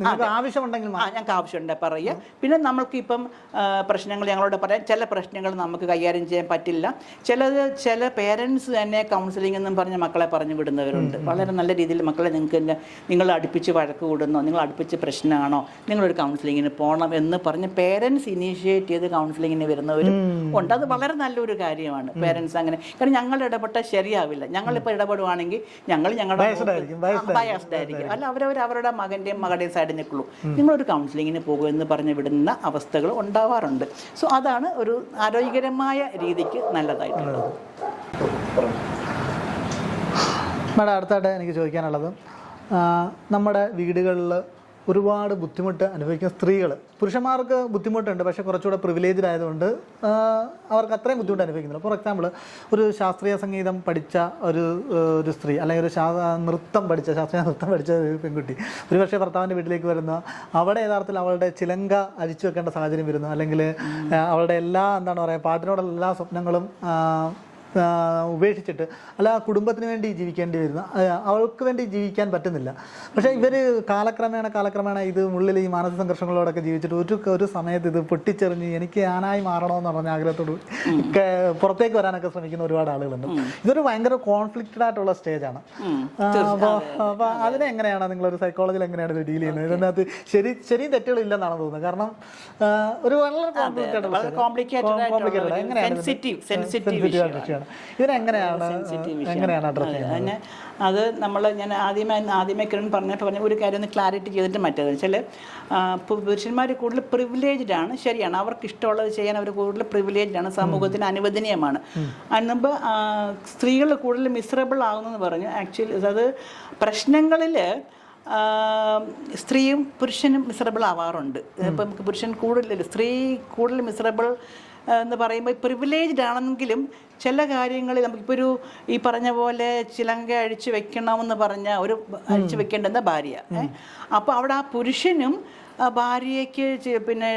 ഞങ്ങൾക്ക് ആവശ്യമുണ്ടെങ്കിൽ പറയുക. പിന്നെ നമ്മൾക്കിപ്പം പ്രശ്നങ്ങൾ ഞങ്ങളോട് പറയാം. ചില പ്രശ്നങ്ങൾ നമുക്ക് കൈകാര്യം ചെയ്യാൻ പറ്റില്ല. ചില പേരൻസ് തന്നെ കൗൺസിലിംഗ് എന്നും പറഞ്ഞ് മക്കളെ പറഞ്ഞു വിടുന്നവരുണ്ട്. വളരെ നല്ല രീതിയിൽ മക്കളെ നിങ്ങൾ അടുപ്പിച്ച് വഴക്ക് കൂടുന്നോ, നിങ്ങൾ അടുപ്പിച്ച് പ്രശ്നമാണോ, നിങ്ങളൊരു കൗൺസിലിങ്ങിന് പോകണം എന്ന് പറഞ്ഞ് പേരൻസ് ഇനീഷ്യേറ്റ് ചെയ്ത് കൗൺസിലിങ്ങിന് വരുന്നവരും ഉണ്ട്. അത് വളരെ നല്ലൊരു കാര്യമാണ്. പേരൻസ് അങ്ങനെ, കാരണം ഞങ്ങൾ ഇടപെട്ടാൽ ശരിയാവില്ല. ഞങ്ങളിപ്പോൾ ഇടപെടുവാണെങ്കിൽ ഞങ്ങളുടെ ബയസ്ഡ് ആയിരിക്കും. അല്ല അവരവരുടെ മകൻ്റെയും മകളുടെയും സൈഡിൽ നിൽക്കുള്ളൂ. നിങ്ങളൊരു കൗൺസിലിങ്ങിന് പോകുക എന്ന് പറഞ്ഞ് വിടുന്ന അവസ്ഥകൾ ഉണ്ടാവാറുണ്ട്. സോ അതാണ് ഒരു ആരോഗ്യകരമായ രീതിക്ക് നല്ലതായിട്ടുള്ളത്. മാഡം, അടുത്തായിട്ട് എനിക്ക് ചോദിക്കാനുള്ളത്, നമ്മുടെ വീടുകളിൽ ഒരുപാട് ബുദ്ധിമുട്ട് അനുഭവിക്കുന്ന സ്ത്രീകൾ, പുരുഷന്മാർക്ക് ബുദ്ധിമുട്ടുണ്ട്, പക്ഷേ കുറച്ചുകൂടെ പ്രിവിലേജ്ഡ് ആയതുകൊണ്ട് അവർക്ക് അത്രയും ബുദ്ധിമുട്ട് അനുഭവിക്കുന്നില്ല. ഫോർ എക്സാമ്പിൾ, ഒരു ശാസ്ത്രീയ സംഗീതം പഠിച്ച ഒരു സ്ത്രീ, അല്ലെങ്കിൽ ഒരു ശാസ്ത്രീയ നൃത്തം പഠിച്ച ഒരു പെൺകുട്ടി ഒരുപക്ഷെ ഭർത്താവിൻ്റെ വീട്ടിലേക്ക് വരുന്ന അവിടെ യഥാർത്ഥത്തിൽ അവളുടെ ചിലങ്ക അഴിച്ചു വെക്കേണ്ട സാഹചര്യം വരുന്നു, അല്ലെങ്കിൽ അവളുടെ എല്ലാ പാട്ടിനോടുള്ള എല്ലാ സ്വപ്നങ്ങളും ഉപേക്ഷിച്ചിട്ട് അല്ല കുടുംബത്തിന് വേണ്ടി ജീവിക്കേണ്ടി വരുന്ന, അവൾക്ക് വേണ്ടി ജീവിക്കാൻ പറ്റുന്നില്ല. പക്ഷേ ഇവർ കാലക്രമേണ ഇത് ഉള്ളിൽ ഈ മാനസിക സംഘർഷങ്ങളോടൊക്കെ ജീവിച്ചിട്ട് ഒരു സമയത്ത് ഇത് പൊട്ടിച്ചെറിഞ്ഞ് എനിക്ക് ഞാനായി മാറണമെന്ന് പറഞ്ഞ ആഗ്രഹത്തോട് പുറത്തേക്ക് വരാനൊക്കെ ശ്രമിക്കുന്ന ഒരുപാട് ആളുകളുണ്ട്. ഇതൊരു ഭയങ്കര കോൺഫ്ലിക്റ്റഡ് ആയിട്ടുള്ള സ്റ്റേജാണ്. അപ്പോൾ അതിനെ എങ്ങനെയാണ് നിങ്ങളൊരു സൈക്കോളജിയിൽ എങ്ങനെയാണ് ഇത് ഡീൽ ചെയ്യുന്നത്? ഇതിനകത്ത് ശരിയും തെറ്റുകളും ഇല്ലെന്നാണ് തോന്നുന്നത്. കാരണം ഒരു വളരെ കോംപ്ലിക്കേറ്റഡ് എങ്ങനെയാണ് ഇതിനെങ്ങനെയാണ് അഡ്രസ് ചെയ്യുന്നത്? അത് ഞാൻ ആദ്യമേ കിരൺ പറഞ്ഞ ഒരു കാര്യം ഒന്ന് ക്ലാരിറ്റി ചെയ്തിട്ട് മറ്റേത് വെച്ചാൽ പുരുഷന്മാർ കൂടുതൽ പ്രിവിലേജ്ഡ് ആണ്. ശരിയാണ്, അവർക്ക് ഇഷ്ടമുള്ളത് ചെയ്യാൻ അവർ കൂടുതൽ പ്രിവിലേജ്ഡ് ആണ്, സമൂഹത്തിന് അനുവദനീയമാണ്. അതിനുമ്പ് സ്ത്രീകൾ കൂടുതൽ മിസറബിൾ ആകുന്നെന്ന് പറഞ്ഞു. ആക്ച്വലി അത് പ്രശ്നങ്ങളിൽ സ്ത്രീയും പുരുഷനും മിസറബിൾ ആവാറുണ്ട്. ഇപ്പം നമുക്ക് പുരുഷൻ കൂടുതൽ, സ്ത്രീ കൂടുതൽ മിസറബിൾ എന്ന് പറയുമ്പോൾ പ്രിവിലേജ്ഡ് ആണെങ്കിലും ചില കാര്യങ്ങളിൽ നമുക്കിപ്പോൾ ഈ പറഞ്ഞ പോലെ ചിലങ്ക അഴിച്ചു വെക്കണമെന്ന് പറഞ്ഞാൽ അഴിച്ചു വെക്കേണ്ടുന്ന ഭാര്യ, അപ്പോൾ അവിടെ ആ പുരുഷനും ഭാര്യയ്ക്ക് പിന്നെ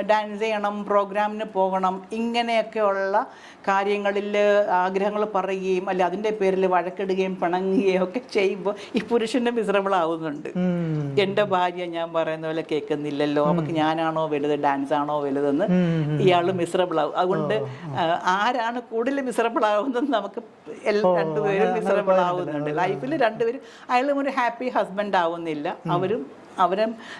ഡാൻസ് ചെയ്യണം, പ്രോഗ്രാമിന് പോകണം, ഇങ്ങനെയൊക്കെയുള്ള കാര്യങ്ങളിൽ ആഗ്രഹങ്ങൾ പറയുകയും അല്ലെ അതിൻ്റെ പേരിൽ വഴക്കിടുകയും പിണങ്ങുകയും ഒക്കെ ചെയ്യുമ്പോൾ ഈ പുരുഷൻ്റെ മിസറബിൾ ആവുന്നുണ്ട്. എൻ്റെ ഭാര്യ ഞാൻ പറയുന്ന പോലെ കേൾക്കുന്നില്ലല്ലോ, നമുക്ക് ഞാനാണോ വലുത്, ഡാൻസ് ആണോ വലുതെന്ന് ഇയാൾ മിസറബിൾ ആവും. അതുകൊണ്ട് ആരാണ് കൂടുതൽ മിസറബിൾ ആവുന്നത്? നമുക്ക് രണ്ടുപേരും മിസറബിൾ ആവുന്നുണ്ട് ലൈഫിൽ. രണ്ടുപേരും, അയാളും ഒരു ഹാപ്പി ഹസ്ബൻഡ് ആവുന്നില്ല, അവരും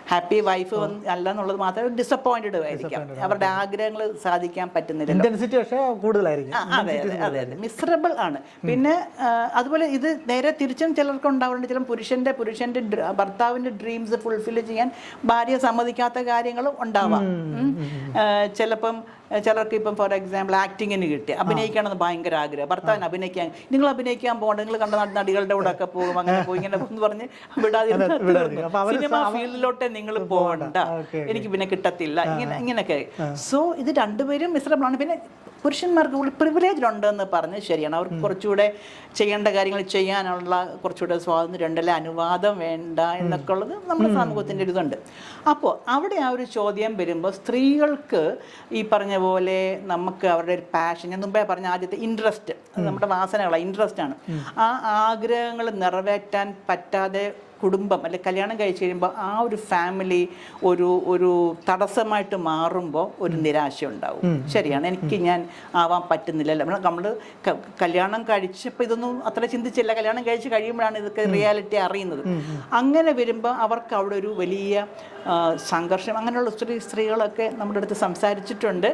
ഹാപ്പി വൈഫ് അല്ല എന്നുള്ളത് മാത്രമേ ഡിസപ്പോയിന്റഡ് ആയിരിക്കാം. അവരുടെ ആഗ്രഹങ്ങൾ സാധിക്കാൻ പറ്റുന്നില്ല. അതെ, മിസറബിൾ ആണ്. പിന്നെ അതുപോലെ ഇത് നേരെ തിരിച്ചും ചിലർക്ക് ഉണ്ടാവുന്നുണ്ട്. ചില പുരുഷന്റെ ഭർത്താവിന്റെ ഡ്രീംസ് ഫുൾഫിൽ ചെയ്യാൻ ഭാര്യ സമ്മതിക്കാത്ത കാര്യങ്ങളും ഉണ്ടാവാം. ചിലപ്പം ചിലർക്ക് ഇപ്പം ഫോർ എക്സാമ്പിൾ ആക്ടിങ്ങിന് കിട്ടി, അഭിനയിക്കണമെന്ന് ഭയങ്കര ആഗ്രഹം, ഭർത്താവിന് നിങ്ങൾ അഭിനയിക്കാൻ പോകണ്ട, നിങ്ങൾ കണ്ട നടികളുടെ കൂടെ ഒക്കെ പോകും, അങ്ങനെ പോയി ഇങ്ങനെ എന്ന് പറഞ്ഞ് വിടാതിരുന്ന സിനിമ ഫീൽഡിലോട്ടെ നിങ്ങൾ പോകണ്ട, എനിക്ക് പിന്നെ കിട്ടത്തില്ല, ഇങ്ങനെയൊക്കെ. സോ ഇത് രണ്ടുപേരും മിശ്രമാണ്. പിന്നെ പുരുഷന്മാർക്ക് കൂടുതൽ പ്രിവിലേജ് ഉണ്ടെന്ന് പറഞ്ഞ് ശരിയാണ്. അവർക്ക് കുറച്ചുകൂടെ ചെയ്യേണ്ട കാര്യങ്ങൾ ചെയ്യാനുള്ള കുറച്ചുകൂടെ സ്വാതന്ത്ര്യം ഉണ്ടല്ലേ, അനുവാദം വേണ്ട എന്നൊക്കെ ഉള്ളത് നമ്മുടെ സമൂഹത്തിൻ്റെ ഒരു ഇതുണ്ട്. അപ്പോൾ അവിടെ ആ ഒരു ചോദ്യം വരുമ്പോൾ സ്ത്രീകൾക്ക് ഈ പറഞ്ഞ പോലെ നമുക്ക് അവരുടെ ഒരു പാഷൻ, ഞാൻ മുമ്പേ പറഞ്ഞ ആദ്യത്തെ ഇൻട്രസ്റ്റ്, നമ്മുടെ വാസനകളാണ്, ഇൻട്രസ്റ്റ് ആണ്. ആ ആഗ്രഹങ്ങൾ നിറവേറ്റാൻ പറ്റാതെ കുടുംബം അല്ലെ കല്യാണം കഴിച്ച് കഴിയുമ്പോൾ ആ ഒരു ഫാമിലി ഒരു തടസ്സമായിട്ട് മാറുമ്പോൾ ഒരു നിരാശ ഉണ്ടാവും. ശരിയാണ്, എനിക്ക് ഞാൻ ആവാൻ പറ്റുന്നില്ലല്ലോ. നമ്മൾ കല്യാണം കഴിച്ചപ്പോൾ ഇതൊന്നും അത്ര ചിന്തിച്ചില്ല, കല്യാണം കഴിച്ച് കഴിയുമ്പോഴാണ് ഇതൊക്കെ റിയാലിറ്റി അറിയുന്നത്. അങ്ങനെ വരുമ്പോൾ അവർക്ക് അവിടെ ഒരു വലിയ സംഘർഷം, അങ്ങനെയുള്ള സ്ത്രീകളൊക്കെ നമ്മുടെ അടുത്ത് സംസാരിച്ചിട്ടുണ്ട്.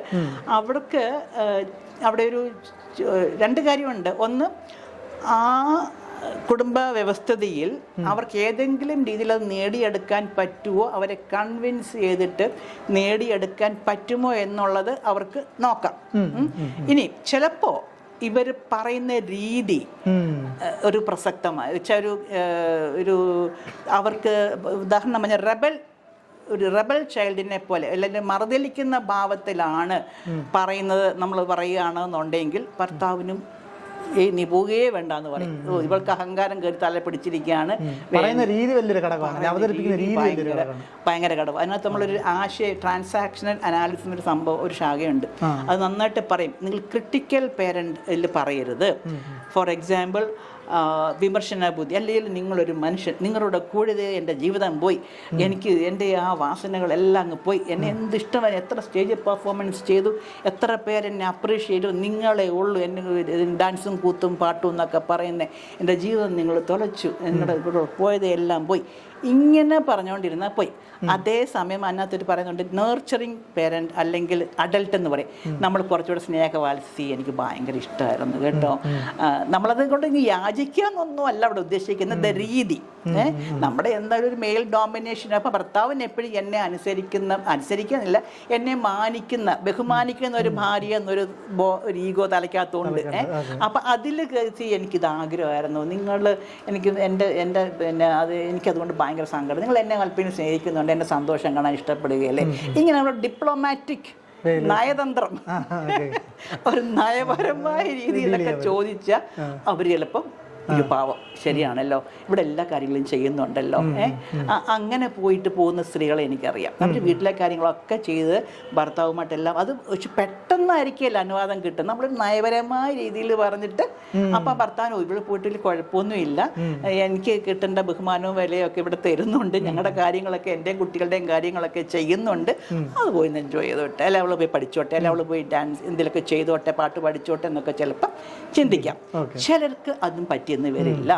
അവർക്ക് അവിടെ ഒരു രണ്ട് കാര്യമുണ്ട്. ഒന്ന്, ആ കുടുംബ വ്യവസ്ഥതയിൽ അവർക്ക് ഏതെങ്കിലും രീതിയിൽ അത് നേടിയെടുക്കാൻ പറ്റുമോ, അവരെ കൺവിൻസ് ചെയ്തിട്ട് നേടിയെടുക്കാൻ പറ്റുമോ എന്നുള്ളത് അവർക്ക് നോക്കാം. ഇനി ചിലപ്പോൾ ഇവർ പറയുന്ന രീതി ഒരു പ്രസക്തമായ വെച്ചാൽ ഒരു അവർക്ക് ഉദാഹരണം പറഞ്ഞാൽ ഒരു റെബൽ ചൈൽഡിനെ പോലെ അല്ലെങ്കിൽ മറുതലിക്കുന്ന ഭാവത്തിലാണ് പറയുന്നത് നമ്മൾ പറയുകയാണെന്നുണ്ടെങ്കിൽ ഭർത്താവിനും നീ പോവുകയേ വേണ്ട എന്ന് പറയും. ഇവൾക്ക് അഹങ്കാരം കയറി തല പിടിച്ചിരിക്കുകയാണ്, ഭയങ്കര കടവ്. അതിനകത്ത് നമ്മളൊരു ട്രാൻസാക്ഷണൽ അനാലിസിസ് ഒരു സംഭവം, ഒരു ശാഖയുണ്ട്. അത് നന്നായിട്ട് പറയും. നിങ്ങൾ ക്രിട്ടിക്കൽ പേരൻറ്റിൽ പറയരുത്. ഫോർ എക്സാമ്പിൾ, വിമർശന ബുദ്ധി, അല്ലെങ്കിൽ നിങ്ങളൊരു മനുഷ്യൻ, നിങ്ങളുടെ കൂടെ എൻ്റെ ജീവിതം പോയി, എനിക്ക് എൻ്റെ ആ വാസനകളെല്ലാം അങ്ങ് പോയി, എന്നെ എന്ത് ഇഷ്ടമായി, എത്ര സ്റ്റേജ് പെർഫോമൻസ് ചെയ്തു, എത്ര പേരെന്നെ അപ്രീഷിയേറ്റ് ചെയ്തു, നിങ്ങളെ ഉള്ളൂ, എന്നെ ഡാൻസും കൂത്തും പാട്ടും എന്നൊക്കെ പറയുന്നത്, എൻ്റെ ജീവിതം നിങ്ങൾ തുലച്ചു, നിങ്ങളുടെ കൂടെ പോയത് എല്ലാം പോയി, ഇങ്ങനെ പറഞ്ഞുകൊണ്ടിരുന്നാൽ പോയി. അതേസമയം അതിനകത്തൊരു പറയുന്നുണ്ട് നേർച്ചറിങ് പേരൻറ്റ് അല്ലെങ്കിൽ അഡൽട്ട് എന്ന് പറയും. നമ്മൾ കുറച്ചുകൂടെ സ്നേഹവാത്സി, എനിക്ക് ഭയങ്കര ഇഷ്ടമായിരുന്നു കേട്ടോ, നമ്മളത് കൊണ്ട് ഇനി യാചിക്കുക എന്നൊന്നും അല്ല അവിടെ ഉദ്ദേശിക്കുന്നത്, രീതി. നമ്മുടെ എന്തായാലും ഒരു മെയിൽ ഡോമിനേഷൻ. അപ്പം ഭർത്താവിന് എപ്പോഴും എന്നെ അനുസരിക്കുന്നില്ല, എന്നെ മാനിക്കുന്ന ബഹുമാനിക്കുന്ന ഒരു ഭാര്യ എന്നൊരു ഈഗോ തലയ്ക്കകത്തുണ്ട്. അപ്പം അതിൽ എനിക്കിത് ആഗ്രഹമായിരുന്നു. നിങ്ങൾ എനിക്ക് എൻ്റെ പിന്നെ അത് എനിക്കതുകൊണ്ട് ഭയങ്കര സങ്കടം. നിങ്ങൾ എന്നെ അല്പം സ്നേഹിക്കുന്നുണ്ട്, എൻ്റെ സന്തോഷം കാണാൻ ഇഷ്ടപ്പെടുകയല്ലേ. ഇങ്ങനെ നമ്മൾ ഡിപ്ലോമാറ്റിക് നയതന്ത്രം, ഒരു നയപരമായ രീതിയിലൊക്കെ ചോദിച്ചാൽ അവർ ചിലപ്പം ഒരു പാവം ശരിയാണല്ലോ, ഇവിടെ എല്ലാ കാര്യങ്ങളും ചെയ്യുന്നുണ്ടല്ലോ, അങ്ങനെ പോയിട്ട് പോകുന്ന സ്ത്രീകളെ എനിക്കറിയാം. അവർ വീട്ടിലെ കാര്യങ്ങളൊക്കെ ചെയ്ത് ഭർത്താവുമായിട്ടെല്ലാം അത് പെട്ടെന്നായിരിക്കില്ല അനുവാദം കിട്ടും. നമ്മളൊരു നയപരമായ രീതിയിൽ പറഞ്ഞിട്ട് അപ്പം ഭർത്താവിന് ഇവിടെ പോയിട്ട് കുഴപ്പമൊന്നുമില്ല, എനിക്ക് കിട്ടേണ്ട ബഹുമാനവും വിലയും ഒക്കെ ഇവിടെ തരുന്നുണ്ട്, ഞങ്ങളുടെ കാര്യങ്ങളൊക്കെ എൻ്റെയും കുട്ടികളുടെയും കാര്യങ്ങളൊക്കെ ചെയ്യുന്നുണ്ട്, അത് പോയി എൻജോയ് ചെയ്തോട്ടെ, അല്ലെ അവൾ പോയി പഠിച്ചോട്ടെ, അല്ലെ അവൾ പോയി ഡാൻസ് എന്തെങ്കിലുമൊക്കെ ചെയ്തോട്ടെ, പാട്ട് പഠിച്ചോട്ടെ എന്നൊക്കെ ചിലപ്പോൾ ചിന്തിക്കാം. ചിലർക്ക് അതും പറ്റിയെന്ന് വരില്ല.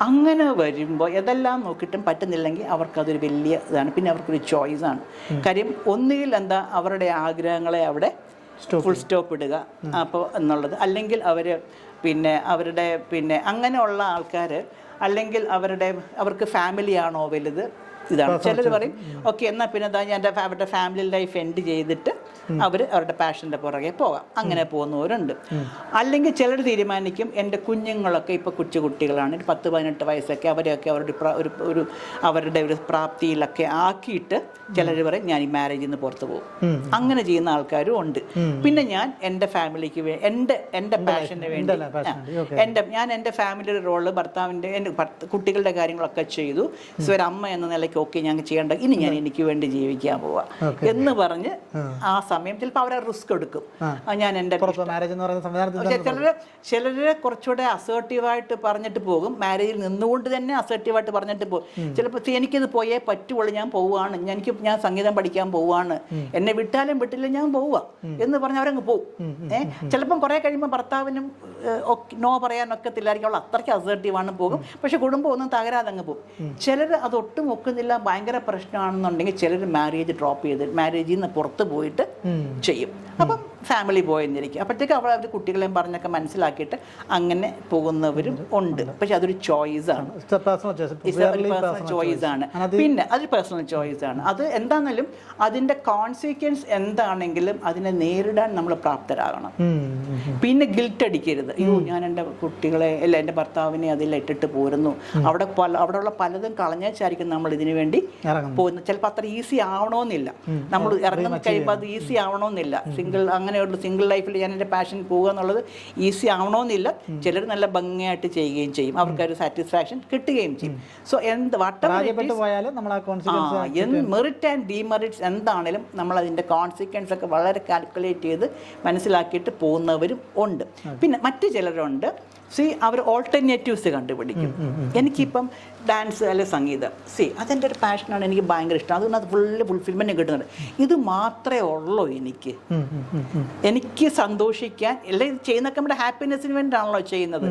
അങ്ങനെ വരുമ്പോൾ ഇതെല്ലാം നോക്കിയിട്ടും പറ്റുന്നില്ലെങ്കിൽ അവർക്കതൊരു വലിയ ഇതാണ്. പിന്നെ അവർക്കൊരു ചോയ്സാണ്. കാര്യം ഒന്നുകിൽ എന്താ അവരുടെ ആഗ്രഹങ്ങളെ അവിടെ ഫുൾ സ്റ്റോപ്പ് ഇടുക അപ്പോൾ എന്നുള്ളത്, അല്ലെങ്കിൽ അവർ പിന്നെ അവരുടെ പിന്നെ അങ്ങനെയുള്ള ആൾക്കാർ, അല്ലെങ്കിൽ അവർക്ക് ഫാമിലിയാണോ വലുത്, ഇതാണ്. ചിലർ പറയും ഓക്കെ എന്നാൽ പിന്നെ അവരുടെ ഫാമിലി ലൈഫ് എൻഡ് ചെയ്തിട്ട് അവരുടെ പാഷൻ്റെ പുറകെ പോകാം, അങ്ങനെ പോകുന്നവരുണ്ട്. അല്ലെങ്കിൽ ചിലർ തീരുമാനിക്കും എൻ്റെ കുഞ്ഞുങ്ങളൊക്കെ ഇപ്പോൾ കുട്ടികളാണ്, 10-18 വയസ്സൊക്കെ അവരെയൊക്കെ അവരുടെ ഒരു പ്രാപ്തിയിലൊക്കെ ആക്കിയിട്ട് ചിലർ പറയും ഞാൻ ഈ മാരേജിൽ നിന്ന് പുറത്ത് പോകും. അങ്ങനെ ചെയ്യുന്ന ആൾക്കാരും ഉണ്ട്. പിന്നെ ഞാൻ എൻ്റെ ഫാമിലിക്ക് എൻ്റെ പാഷന് വേണ്ടി ഞാൻ എൻ്റെ ഫാമിലിയുടെ റോള് ഭർത്താവിൻ്റെ എൻ്റെ കുട്ടികളുടെ കാര്യങ്ങളൊക്കെ ചെയ്തു, സോ ഒരു അമ്മ എന്ന നിലയ്ക്ക് ഓക്കെ ഞങ്ങൾ ചെയ്യേണ്ട, ഇനി ഞാൻ എനിക്ക് വേണ്ടി ജീവിക്കാൻ പോവാ എന്ന് പറഞ്ഞ് ആ സമയം ചിലപ്പോൾ അവരെ റിസ്ക് എടുക്കും. ഞാൻ എൻ്റെ ചിലര് കുറച്ചുകൂടെ അസേർട്ടീവായിട്ട് പറഞ്ഞിട്ട് പോകും, മാരേജിൽ നിന്നുകൊണ്ട് തന്നെ അസേർട്ടീവായിട്ട് പറഞ്ഞിട്ട് പോകും. ചിലപ്പോൾ എനിക്കിത് പോയേ പറ്റുള്ളൂ, ഞാൻ പോവുകയാണ്, ഞാൻ സംഗീതം പഠിക്കാൻ പോവുകയാണ്, എന്നെ വിട്ടാലും വിട്ടില്ല ഞാൻ പോവുക എന്ന് പറഞ്ഞ് അവരങ്ങ് പോകും. ചിലപ്പം കുറെ കഴിയുമ്പോൾ ഭർത്താവിനും നോ പറയാനൊക്കത്തില്ലായിരിക്കും, അവൾ അത്രയ്ക്ക് അസേർട്ടീവാണ് പോകും, പക്ഷെ കുടുംബം ഒന്നും തകരാതെ അങ്ങ് പോകും. ചിലർ അതൊട്ടും ഒക്കുന്നില്ല, ഭയങ്കര പ്രശ്നമാണെന്നുണ്ടെങ്കിൽ ചിലർ മാരേജ് ഡ്രോപ്പ് ചെയ്ത് മാരേജിൽ നിന്ന് പുറത്ത് പോയിട്ട് ചെയ്യും. അപ്പം ഫാമിലി പോയെന്നിരിക്കും. അപ്പോഴത്തേക്ക് അവർ കുട്ടികളെയും പറഞ്ഞൊക്കെ മനസ്സിലാക്കിയിട്ട് അങ്ങനെ പോകുന്നവരും ഉണ്ട്. പക്ഷെ അതൊരു ചോയ്സാണ്, ചോയ്സാണ്. പിന്നെ അതൊരു പേഴ്സണൽ ചോയ്സാണ്. അത് എന്താണെന്നാലും അതിൻ്റെ കോൺസിക്വൻസ് എന്താണെങ്കിലും അതിനെ നേരിടാൻ നമ്മൾ പ്രാപ്തരാകണം. പിന്നെ ഗിൽറ്റ് അടിക്കരുത്, അയ്യോ ഞാൻ എൻ്റെ കുട്ടികളെ അല്ല എൻ്റെ ഭർത്താവിനെ അതിൽ ഇട്ടിട്ട് പോരുന്നു, അവിടെയുള്ള പലതും കളഞ്ഞായിരിക്കും നമ്മൾ ഇതിനു വേണ്ടി പോകുന്നത്. ചിലപ്പോൾ അത്ര ഈസി ആവണമെന്നില്ല, നമ്മൾ ഇറങ്ങുന്ന കഴിയുമ്പോൾ അത് ഈസി ആവണമെന്നില്ല. അങ്ങനെയുള്ള സിംഗിൾ ലൈഫിൽ ഞാൻ എൻ്റെ പാഷൻ പോകുക എന്നുള്ളത് ഈസി ആവണമെന്നില്ല. ചിലർ നല്ല ഭംഗിയായിട്ട് ചെയ്യുകയും ചെയ്യും, അവർക്കൊരു സാറ്റിസ്ഫാക്ഷൻ കിട്ടുകയും ചെയ്യും. സോ മെറിറ്റ് ആൻഡ് ഡിമെറിറ്റ്സ് എന്താണേലും നമ്മൾ അതിൻ്റെ കോൺസിക്വൻസ് ഒക്കെ വളരെ കാൽക്കുലേറ്റ് ചെയ്ത് മനസ്സിലാക്കിയിട്ട് പോകുന്നവരും ഉണ്ട്. പിന്നെ മറ്റു ചിലരുണ്ട്, അവർ ഓൾട്ടർനേറ്റീവ്സ് കണ്ടുപിടിക്കും. എനിക്കിപ്പം ഡാൻസ് അല്ലെ സംഗീതം, അതെൻ്റെ ഒരു പാഷനാണ്, എനിക്ക് ഭയങ്കര ഇഷ്ടം, അതുകൊണ്ട് അത് ഫുൾഫിൽമെൻറ്റ് കിട്ടുന്നുണ്ട്. ഇത് മാത്രമേ ഉള്ളൂ എനിക്ക് സന്തോഷിക്കാൻ. എല്ലാം ഇത് ചെയ്യുന്നതൊക്കെ നമ്മുടെ ഹാപ്പിനെസ്സിന് വേണ്ടിയിട്ടാണല്ലോ ചെയ്യുന്നത്.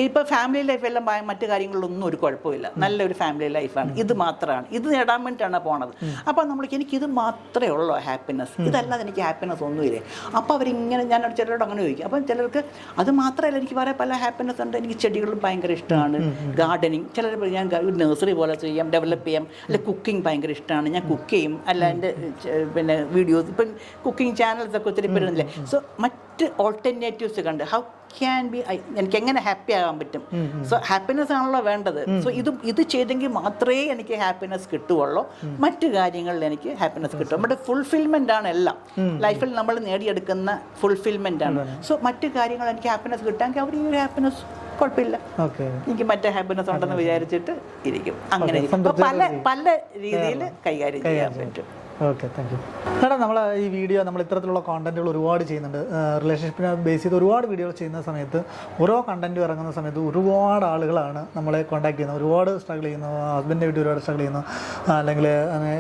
ഇപ്പോൾ ഫാമിലി ലൈഫ് എല്ലാം മറ്റു കാര്യങ്ങളിലൊന്നും ഒരു കുഴപ്പമില്ല, നല്ലൊരു ഫാമിലി ലൈഫാണ്, ഇത് മാത്രമാണ്, ഇത് നേടാൻ വേണ്ടിയിട്ടാണ് പോണത്. അപ്പോൾ എനിക്കിത് മാത്രമേ ഉള്ളൂ ഹാപ്പിനെസ്, ഇതല്ലാതെ എനിക്ക് ഹാപ്പിനെസ് ഒന്നുമില്ലേ. അപ്പോൾ അവരിങ്ങനെ ഞാൻ ചിലരോട് അങ്ങനെ ചോദിക്കും. അപ്പം ചിലർക്ക് അത് മാത്രമല്ല, എനിക്ക് വേറെ പല ഹാപ്പിനെസ് ഉണ്ട്. എനിക്ക് ചെടികൾ ഭയങ്കര ഇഷ്ടമാണ്, ഗാർഡനിങ്, ചിലർ ഞാൻ നഴ്സറി പോലെ ചെയ്യാം, ഡെവലപ്പ് ചെയ്യാം, അല്ലെ കുക്കിംഗ് ഭയങ്കര ഇഷ്ടമാണ്, ഞാൻ കുക്ക് ചെയ്യും, അല്ല എൻ്റെ പിന്നെ വീഡിയോസ് ഇപ്പം കുക്കിംഗ് ചാനൽസൊക്കെ ഒത്തിരി പേരുന്നില്ലേ. സോ മറ്റ് ഓൾട്ടർനേറ്റീവ്സ് കണ്ട് ഹൗ ക്യാൻ ബി എനിക്ക് എങ്ങനെ ഹാപ്പി ആകാൻ പറ്റും. സോ ഹാപ്പിനെസ് ആണല്ലോ വേണ്ടത്. സോ ഇത് ചെയ്തെങ്കിൽ മാത്രമേ എനിക്ക് ഹാപ്പിനെസ് കിട്ടുകയുള്ളൂ, മറ്റു കാര്യങ്ങളിൽ എനിക്ക് ഹാപ്പിനെസ് കിട്ടും. നമ്മുടെ ഫുൾഫിൽമെൻ്റ് ആണ് എല്ലാം ലൈഫിൽ നമ്മൾ നേടിയെടുക്കുന്ന ഫുൾഫിൽമെൻ്റ് ആണ്. സോ മറ്റു കാര്യങ്ങൾ എനിക്ക് ഹാപ്പിനെസ് കിട്ടാമെങ്കിൽ അവർ ഈ ഒരു ഹാപ്പിനെസ് കുഴപ്പമില്ല, എനിക്ക് മറ്റേ ഹാപ്പിനെസ് ഉണ്ടെന്ന് വിചാരിച്ചിട്ട് ഇരിക്കും. അങ്ങനെ പല രീതിയിൽ കൈകാര്യം ചെയ്യാൻ പറ്റും. Okay, thank you. മേഡം, നമ്മൾ ഈ വീഡിയോ ഇത്തരത്തിലുള്ള കോണ്ടന്റുകൾ ഒരുപാട് ചെയ്യുന്നുണ്ട്. റിലേഷൻഷിപ്പിനെ ബേസ് ചെയ്ത് ഒരുപാട് വീഡിയോകൾ ചെയ്യുന്ന സമയത്ത് ഓരോ കണ്ടന്റും ഇറങ്ങുന്ന സമയത്ത് ഒരുപാട് ആളുകളാണ് നമ്മളെ കോൺടാക്ട് ചെയ്യുന്നത്, ഒരുപാട് സ്ട്രഗിൾ ചെയ്യുന്നു, ഹസ്ബൻഡിനെ വീട്ടിൽ ഒരുപാട് സ്ട്രഗിൾ ചെയ്യുന്നു, അല്ലെങ്കിൽ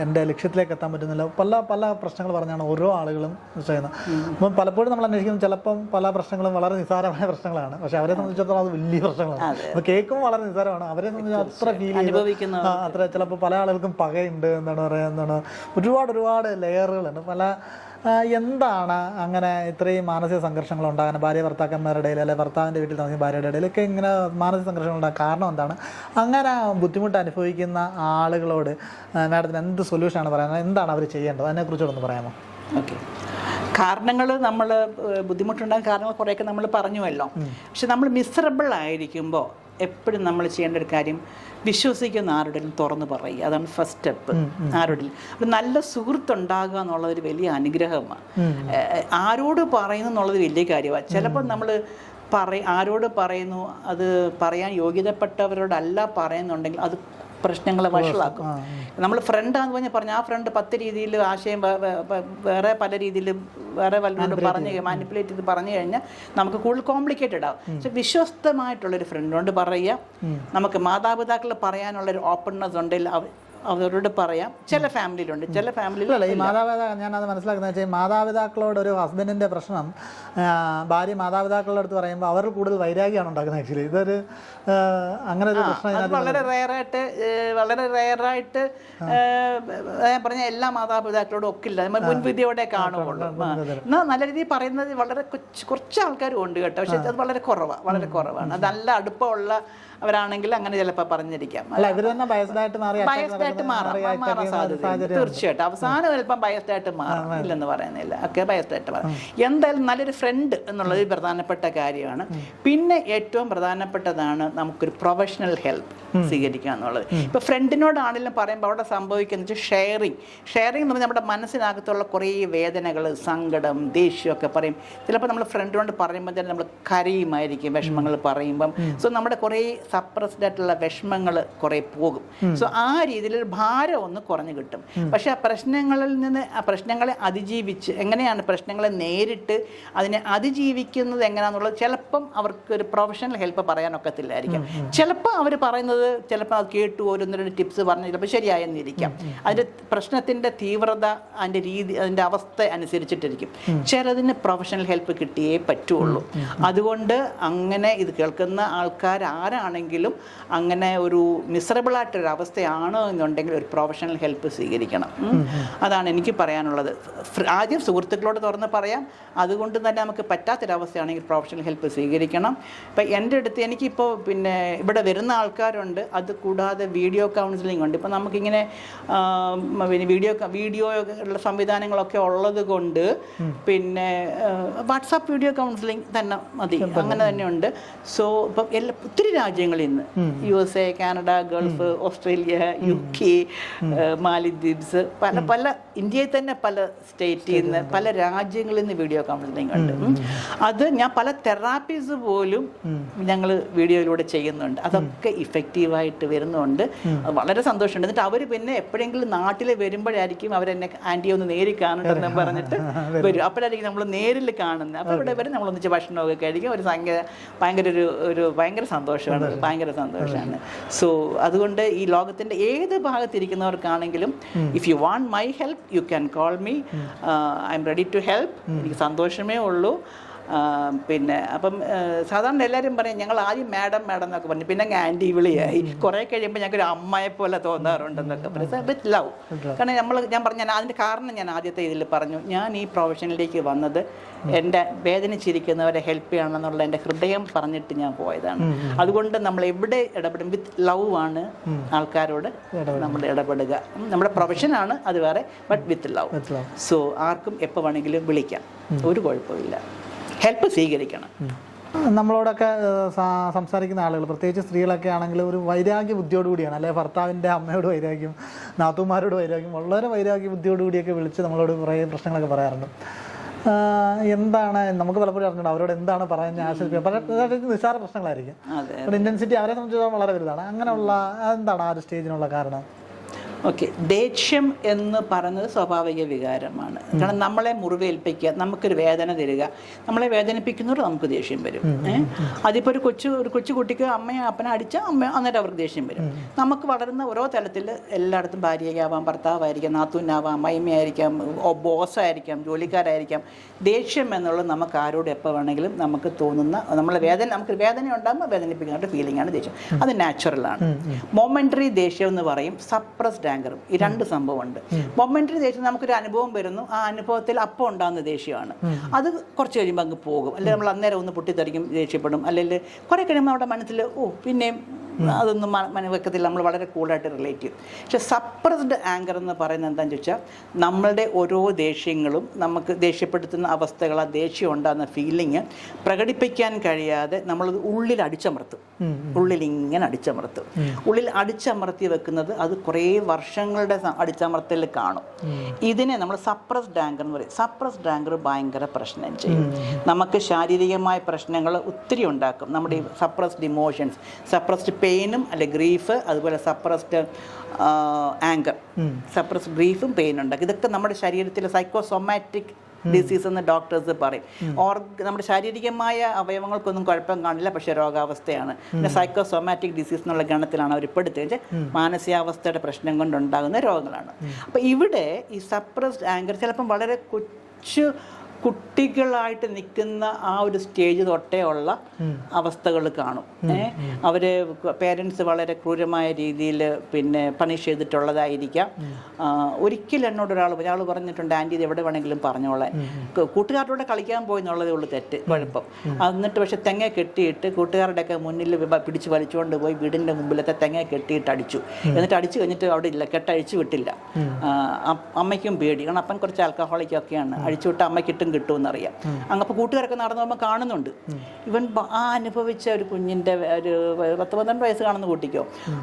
എൻ്റെ ലക്ഷ്യത്തിലേക്ക് എത്താൻ പറ്റുന്നില്ല, പല പ്രശ്നങ്ങൾ പറഞ്ഞാണ് ഓരോ ആളുകളും ചെയ്യുന്നത്. അപ്പം പലപ്പോഴും നമ്മൾ അന്വേഷിക്കുന്നത് ചിലപ്പം പല പ്രശ്നങ്ങളും വളരെ നിസ്സാരമായ പ്രശ്നങ്ങളാണ്, പക്ഷെ അവരെ സംബന്ധിച്ചിടത്തോളം അത് വലിയ പ്രശ്നങ്ങളാണ്. അപ്പോൾ കേൾക്കുമ്പോൾ വളരെ നിസ്സാരമാണ്, അവരെ സംബന്ധിച്ച് അത്ര ഫീൽ ചെയ്യുന്നത് അത്ര. ചിലപ്പോൾ പല ആളുകൾക്കും പകയുണ്ട്, ഒരുപാട് ലെയറുകളുണ്ട്, പല എന്താണ് അങ്ങനെ ഇത്രയും മാനസിക സംഘർഷങ്ങൾ ഉണ്ടാകാൻ ഭാര്യ ഭർത്താക്കന്മാരുടെ ഇടയിൽ, അല്ലെങ്കിൽ ഭർത്താവിൻ്റെ വീട്ടിൽ താമസിക്കുന്ന ഭാര്യയുടെ ഇടയിലൊക്കെ ഇങ്ങനെ മാനസിക സംഘർഷങ്ങൾ ഉണ്ടാകാൻ കാരണം എന്താണ്? അങ്ങനെ ബുദ്ധിമുട്ട് അനുഭവിക്കുന്ന ആളുകളോട് മാഡത്തിന് എന്ത് സൊല്യൂഷനാണ് പറയുന്നത്? എന്താണ് അവർ ചെയ്യേണ്ടത്? അതിനെക്കുറിച്ചൊന്ന് പറയാമോ? ഓക്കെ, കാരണങ്ങൾ നമ്മൾ ബുദ്ധിമുട്ടുണ്ടാകുന്ന കാരണങ്ങൾ കുറേയൊക്കെ നമ്മൾ പറഞ്ഞുവല്ലോ. പക്ഷെ നമ്മൾ മിസറബിൾ ആയിരിക്കുമ്പോൾ എപ്പോഴും നമ്മൾ ചെയ്യേണ്ട ഒരു കാര്യം, വിശ്വസിക്കുന്ന ആരുടെയും തുറന്ന് പറയുക. അതാണ് ഫസ്റ്റ് സ്റ്റെപ്പ്. ആരുടെയും ഒരു നല്ല സുഹൃത്തുണ്ടാകുക എന്നുള്ളതൊരു വലിയ അനുഗ്രഹമാണ്. ആരോട് പറയുന്നു എന്നുള്ളത് വലിയ കാര്യമാണ്. ചിലപ്പോൾ നമ്മൾ ആരോട് പറയുന്നു, അത് പറയാൻ യോഗ്യതപ്പെട്ടവരോടല്ല പറയുന്നുണ്ടെങ്കിൽ അത് പ്രശ്നങ്ങളെ വഷളാക്കും. നമ്മൾ ഫ്രണ്ടാന്ന് പറഞ്ഞാൽ ആ ഫ്രണ്ട് 10 രീതിയിൽ ആശയം വേറെ പല രീതിയിലും വേറെ വല്ലവരോട് മാനിപ്പുലേറ്റ് ചെയ്ത് പറഞ്ഞു കഴിഞ്ഞാൽ നമുക്ക് കൂടുതൽ കോംപ്ലിക്കേറ്റഡ് ആവും. പക്ഷെ വിശ്വസ്തമായിട്ടുള്ളൊരു ഫ്രണ്ടിനോട് പറയുക. നമുക്ക് മാതാപിതാക്കൾ പറയാനുള്ളൊരു ഓപ്പൺനെസ് ഉണ്ടെങ്കിൽ അവരോട് പറയാം. ചില ഫാമിലിയിലുണ്ട്, ചില ഫാമിലിയിലല്ല. ഈ മാതാപിതാക്കൾ, ഞാനത് മനസ്സിലാക്കുന്നത് വെച്ചാൽ മാതാപിതാക്കളോട് ഒരു ഹസ്ബൻഡിൻ്റെ പ്രശ്നം ഭാര്യ മാതാപിതാക്കളുടെ അടുത്ത് പറയുമ്പോൾ അവർ കൂടുതൽ വൈരാഗ്യമാണ് ഉണ്ടാക്കുന്നത്. ആക്ച്വലി ഇതൊരു അങ്ങനെ ഒരു പ്രശ്നം വളരെ റെയറായിട്ട് ഞാൻ പറഞ്ഞ എല്ലാ മാതാപിതാക്കളോടും ഒക്കില്ല, മുൻവിധിയോടെ കാണുകയുള്ളൂ. എന്നാൽ നല്ല രീതിയിൽ പറയുന്നത് വളരെ കുറച്ച് ആൾക്കാരും ഉണ്ട് കേട്ടോ. പക്ഷെ അത് വളരെ കുറവാണ്. അത് നല്ല അടുപ്പമുള്ള അവരാണെങ്കിൽ അങ്ങനെ ചിലപ്പോൾ പറഞ്ഞിരിക്കാം. ബയസ്ഡായിട്ട് മാറാൻ സാധ്യത തീർച്ചയായിട്ടും. അവസാനം ചിലപ്പം ബയസ്ഡായിട്ട് മാറാം, ഇല്ലെന്ന് പറയുന്നില്ല. ഒക്കെ ബയസ്ഡായിട്ട് മാറാം. എന്തായാലും നല്ലൊരു ഫ്രണ്ട് എന്നുള്ളത് പ്രധാനപ്പെട്ട കാര്യമാണ്. പിന്നെ ഏറ്റവും പ്രധാനപ്പെട്ടതാണ് നമുക്കൊരു പ്രൊഫഷണൽ ഹെൽപ്പ് സ്വീകരിക്കുക എന്നുള്ളത്. ഇപ്പോൾ ഫ്രണ്ടിനോടാണെങ്കിലും പറയുമ്പോൾ അവിടെ സംഭവിക്കുന്നത് ഷെയറിങ് എന്ന് പറഞ്ഞാൽ നമ്മുടെ മനസ്സിനകത്തുള്ള കുറേ വേദനകൾ, സങ്കടം, ദേഷ്യമൊക്കെ പറയും. ചിലപ്പോൾ നമ്മൾ ഫ്രണ്ടിനോട് പറയുമ്പോൾ തന്നെ നമ്മൾ കരയുമായിരിക്കും വിഷമങ്ങൾ പറയുമ്പം. സോ നമ്മുടെ കുറേ സപ്രസ്ഡ് ആയിട്ടുള്ള വിഷമങ്ങൾ കുറേ പോകും. സോ ആ രീതിയിൽ ഒരു ഭാരം ഒന്ന് കുറഞ്ഞു കിട്ടും. പക്ഷെ ആ പ്രശ്നങ്ങളിൽ നിന്ന് ആ പ്രശ്നങ്ങളെ അതിജീവിച്ച് എങ്ങനെയാണ് പ്രശ്നങ്ങളെ നേരിട്ട് അതിനെ അതിജീവിക്കുന്നത് എങ്ങനെയാണെന്നുള്ളത് ചിലപ്പം അവർക്ക് ഒരു പ്രൊഫഷണൽ ഹെൽപ്പ് പറയാനൊക്കത്തില്ലായിരിക്കും. ചിലപ്പോൾ അവർ പറയുന്നത് ചിലപ്പോൾ അത് കേട്ടു ഓരോന്നൊരു ടിപ്സ് പറഞ്ഞ് ചിലപ്പോൾ ശരിയായെന്നിരിക്കാം. അതിൻ്റെ പ്രശ്നത്തിൻ്റെ തീവ്രത, അതിൻ്റെ രീതി, അതിൻ്റെ അവസ്ഥ അനുസരിച്ചിട്ടിരിക്കും. ചിലതിന് പ്രൊഫഷണൽ ഹെൽപ്പ് കിട്ടിയേ പറ്റുള്ളൂ. അതുകൊണ്ട് അങ്ങനെ ഇത് കേൾക്കുന്ന ആൾക്കാർ ആരാണെങ്കിലും അങ്ങനെ ഒരു മിസറബിളായിട്ടൊരു അവസ്ഥയാണ് എന്നുണ്ടെങ്കിൽ ഒരു പ്രൊഫഷണൽ ഹെൽപ്പ് സ്വീകരിക്കണം. അതാണ് എനിക്ക് പറയാനുള്ളത്. ആദ്യം സുഹൃത്തുക്കളോട് തുറന്ന് പറയാം. അതുകൊണ്ട് തന്നെ നമുക്ക് പറ്റാത്തൊരവസ്ഥയാണെങ്കിൽ പ്രൊഫഷണൽ ഹെൽപ്പ് സ്വീകരിക്കണം. ഇപ്പം എൻ്റെ അടുത്ത് എനിക്കിപ്പോൾ പിന്നെ ഇവിടെ വരുന്ന ആൾക്കാരുണ്ട്. അത് കൂടാതെ വീഡിയോ കൗൺസിലിംഗ് ഉണ്ട്. ഇപ്പം നമുക്കിങ്ങനെ വീഡിയോ ഉള്ള സംവിധാനങ്ങളൊക്കെ ഉള്ളത് കൊണ്ട് പിന്നെ വാട്സാപ്പ് വീഡിയോ കൗൺസിലിംഗ് തന്നെ മതി, അങ്ങനെ തന്നെയുണ്ട്. സോ ഇപ്പം ഒത്തിരി രാജ്യങ്ങളിൽ നിന്ന് USA, Canada, Gulf, Australia, UK, മാലിദ്വീപ്സ്, പല ഇന്ത്യയിൽ തന്നെ പല സ്റ്റേറ്റിൽ നിന്ന് പല രാജ്യങ്ങളിൽ നിന്ന് വീഡിയോ കൗൺസിലിംഗ് ഉണ്ട്. അത് ഞാൻ പല തെറാപ്പീസ് പോലും ഞങ്ങൾ വീഡിയോയിലൂടെ ചെയ്യുന്നുണ്ട്. അതൊക്കെ ഇഫക്റ്റീവായിട്ട് വരുന്നുണ്ട്. അത് വളരെ സന്തോഷമുണ്ട്. എന്നിട്ട് അവർ പിന്നെ എപ്പോഴെങ്കിലും നാട്ടിൽ വരുമ്പോഴായിരിക്കും അവരെന്നെ ആൻറ്റി ഒന്ന് നേരിൽ കാണുന്നുണ്ടെന്ന് പറഞ്ഞിട്ട് വരും. അപ്പോഴായിരിക്കും നമ്മൾ നേരിൽ കാണുന്നത്. അപ്പോൾ ഇവിടെ വരും, നമ്മളൊന്നിച്ച് ഭക്ഷണമൊക്കെ കഴിക്കും. ഒരു ഭയങ്കര സന്തോഷമാണ്, ഭയങ്കര സന്തോഷമാണ്. സോ അതുകൊണ്ട് ഈ ലോകത്തിൻ്റെ ഏത് ഭാഗത്തിരിക്കുന്നവർക്കാണെങ്കിലും if you want my help you can call me. I'm ready to help. എനിക്ക് സന്തോഷമേ ഉള്ളൂ. പിന്നെ അപ്പം സാധാരണ എല്ലാവരും പറയും ഞങ്ങൾ ആദ്യം മാഡം എന്നൊക്കെ പറഞ്ഞു, പിന്നെ ആൻറ്റി വിളിയായി. കുറേ കഴിയുമ്പോൾ ഞങ്ങൾക്കൊരു അമ്മയെ പോലെ തോന്നാറുണ്ടെന്നൊക്കെ പറയും. With love. കാരണം ഞാൻ പറഞ്ഞു, അതിൻ്റെ കാരണം ഞാൻ ആദ്യത്തെ ഇതിൽ പറഞ്ഞു, ഞാൻ ഈ പ്രൊഫഷനിലേക്ക് വന്നത് എൻ്റെ വേദനിച്ചിരിക്കുന്നവരെ ഹെൽപ്പ് ചെയ്യണമെന്നുള്ള എൻ്റെ ഹൃദയം പറഞ്ഞിട്ട് ഞാൻ പോയതാണ്. അതുകൊണ്ട് നമ്മൾ എവിടെ ഇടപെടും വിത്ത് ലവ് ആണ് ആൾക്കാരോട് നമ്മൾ ഇടപെടുക. നമ്മുടെ പ്രൊഫഷനാണ് അത് വേറെ, ബട്ട് വിത്ത് ലവ്. സോ ആർക്കും എപ്പോൾ വേണമെങ്കിലും വിളിക്കാം, ഒരു കുഴപ്പമില്ല. ഹെൽപ്പ് സ്വീകരിക്കണം. നമ്മളോടൊക്കെ സംസാരിക്കുന്ന ആളുകൾ, പ്രത്യേകിച്ച് സ്ത്രീകളൊക്കെ ആണെങ്കിൽ ഒരു വൈരാഗ്യ ബുദ്ധിയോടുകൂടിയാണ്, അല്ലെങ്കിൽ ഭർത്താവിൻ്റെ അമ്മയോട് വൈരാഗ്യം, നാത്തൂമാരോട് വൈരാഗ്യം, വളരെ വൈരാഗ്യ ബുദ്ധിയോടുകൂടിയൊക്കെ വിളിച്ച് നമ്മളോട് കുറേ പ്രശ്നങ്ങളൊക്കെ പറയാറുണ്ട്. എന്താണ് നമുക്ക് പലപ്പോഴും അറിഞ്ഞിട്ടുണ്ട് അവരോട് എന്താണ് പറയാൻ ആശ്രയിക്കുക. പല നിസ്സാര പ്രശ്നങ്ങളായിരിക്കും. ഇൻറ്റൻസിറ്റി അവരെ സംബന്ധിച്ചിടത്തോളം വളരെ വലുതാണ്. അങ്ങനെയുള്ള എന്താണ് ആ ഒരു സ്റ്റേജിനുള്ള കാരണം? ഓക്കെ, ദേഷ്യം എന്ന് പറയുന്നത് സ്വാഭാവിക വികാരമാണ്. കാരണം നമ്മളെ മുറിവേൽപ്പിക്കുക, നമുക്കൊരു വേദന തരിക, നമ്മളെ വേദനിപ്പിക്കുന്നവർ നമുക്ക് ദേഷ്യം വരും. അതിപ്പോൾ ഒരു കൊച്ചു കുട്ടിക്ക് അമ്മയെ അപ്പനെ അടിച്ചാൽ അന്നേരം അവർക്ക് ദേഷ്യം വരും. നമുക്ക് വളരുന്ന ഓരോ തലത്തിൽ എല്ലായിടത്തും ഭാര്യയാവാം, ഭർത്താവായിരിക്കാം, നാത്തൂനാവാം, മൈമയായിരിക്കാം, ബോസായിരിക്കാം, ജോലിക്കാരായിരിക്കാം. ദേഷ്യം എന്നുള്ളത് നമുക്ക് ആരോട് എപ്പോൾ വേണമെങ്കിലും നമുക്ക് തോന്നുന്ന നമുക്ക് വേദന ഉണ്ടാകുമ്പോൾ വേദനിപ്പിക്കുന്ന ഫീലിംഗ് ആണ് ദേഷ്യം. അത് നാച്ചുറലാണ്. മൊമെൻ്ററി ദേഷ്യം എന്ന് പറയും, സപ്രസ്ഡ് ആങ്കറും, ഈ രണ്ട് സംഭവമുണ്ട്. മൊമെന്ററി ദേഷ്യം നമുക്കൊരു അനുഭവം വരുന്നു, ആ അനുഭവത്തിൽ അപ്പം ഉണ്ടാകുന്ന ദേഷ്യമാണ്. അത് കുറച്ച് കഴിയുമ്പോൾ അങ്ങ് പോകും, അല്ലെങ്കിൽ നമ്മൾ അന്നേരം ഒന്ന് പൊട്ടിത്തെറിക്കും, ദേഷ്യപ്പെടും, അല്ലെങ്കിൽ കുറേ കഴിയുമ്പോൾ നമ്മുടെ മനസ്സിൽ പിന്നെയും അതൊന്നും വെക്കത്തില്ല, നമ്മൾ വളരെ കൂളായിട്ട് റിലേറ്റ് ചെയ്യും. പക്ഷെ സപ്രസ്ഡ് ആങ്കർ എന്ന് പറയുന്നത് എന്താണെന്ന് ചോദിച്ചാൽ നമ്മളുടെ ഓരോ ദേഷ്യങ്ങളും, നമുക്ക് ദേഷ്യപ്പെടുത്തുന്ന അവസ്ഥകൾ, ആ ദേഷ്യം ഉണ്ടാകുന്ന ഫീലിംഗ് പ്രകടിപ്പിക്കാൻ കഴിയാതെ നമ്മളത് ഉള്ളിൽ അടിച്ചമർത്തും. ഉള്ളിൽ ഇങ്ങനെ അടിച്ചമർത്തും. ഉള്ളിൽ അടിച്ചമർത്തി വെക്കുന്നത് അത് കുറേ വർഷങ്ങളുടെ അടിച്ചമർത്തൽ കാണും. ഇതിനെ നമ്മൾ സപ്രസ്ഡ് ആങ്കർ എന്ന് പറയും. സപ്രസ്ഡ് ആങ്കർ ഭയങ്കര പ്രശ്നം ചെയ്യും, നമുക്ക് ശാരീരികമായ പ്രശ്നങ്ങൾ ഒത്തിരി ഉണ്ടാക്കും. നമ്മുടെ ഈ സപ്രസ്ഡ് ഇമോഷൻസ്, സപ്രസ്ഡ് പെയിനും അല്ലെ ഗ്രീഫ്, അതുപോലെ സപ്രസ്ഡ് ആങ്കർ, സപ്രസ്ഡ് ഗ്രീഫും പെയിനും ഉണ്ടാക്കും. ഇതൊക്കെ നമ്മുടെ ശരീരത്തിലെ സൈക്കോസൊമാറ്റിക് ഡിസീസ് എന്ന് ഡോക്ടേഴ്സ് പറയും. നമ്മുടെ ശാരീരികമായ അവയവങ്ങൾക്കൊന്നും കുഴപ്പം കാണില്ല, പക്ഷേ രോഗാവസ്ഥയാണ്. പിന്നെ സൈക്കോസൊമാറ്റിക് ഡിസീസ് എന്നുള്ള ഗണത്തിലാണ് അവർ പെടുത്തിയത്. മാനസികാവസ്ഥയുടെ പ്രശ്നം കൊണ്ടുണ്ടാകുന്ന രോഗങ്ങളാണ്. അപ്പോൾ ഇവിടെ ഈ സപ്രസ്ഡ് ആങ്കർ ചിലപ്പം വളരെ കുട്ടികളായിട്ട് നിൽക്കുന്ന ആ ഒരു സ്റ്റേജ് തൊട്ടേ ഉള്ള അവസ്ഥകൾ കാണും. അവർ പേരൻസ് വളരെ ക്രൂരമായ രീതിയിൽ പിന്നെ പണിഷ് ചെയ്തിട്ടുള്ളതായിരിക്കാം. ഒരിക്കലും എന്നോട് ഒരാൾ പറഞ്ഞിട്ടുണ്ട്, ആൻറ്റി ഇത് എവിടെ വേണമെങ്കിലും പറഞ്ഞോളാൻ, കൂട്ടുകാരുടെ കളിക്കാൻ പോയി എന്നുള്ളതേ ഉള്ളൂ തെറ്റ്, കുഴപ്പം. എന്നിട്ട് പക്ഷെ തെങ്ങ കെട്ടിയിട്ട് കൂട്ടുകാരുടെയൊക്കെ മുന്നിൽ പിടിച്ച് വലിച്ചുകൊണ്ട് പോയി വീടിൻ്റെ മുമ്പിലത്തെ തെങ്ങ കെട്ടിയിട്ട് അടിച്ചു. എന്നിട്ട് അടിച്ചു കഴിഞ്ഞിട്ട് അവിടെ ഇല്ല, കെട്ടഴിച്ചു വിട്ടില്ല. അമ്മയ്ക്കും പേടി, കാരണം അപ്പം കുറച്ച് ആൽക്കഹോളിക്കൊക്കെയാണ്, അഴിച്ചു വിട്ട് അമ്മയ്ക്കിട്ടും കിട്ടുമെന്നറിയാം. അങ്ങപ്പോൾ കൂട്ടുകാരൊക്കെ നടന്നു പോകുമ്പോൾ കാണുന്നുണ്ട്. ഇവൻ ആ അനുഭവിച്ച ഒരു കുഞ്ഞിൻ്റെ ഒരു 10-12 വയസ്സ് കാണുന്ന കൂട്ടിക്കോ,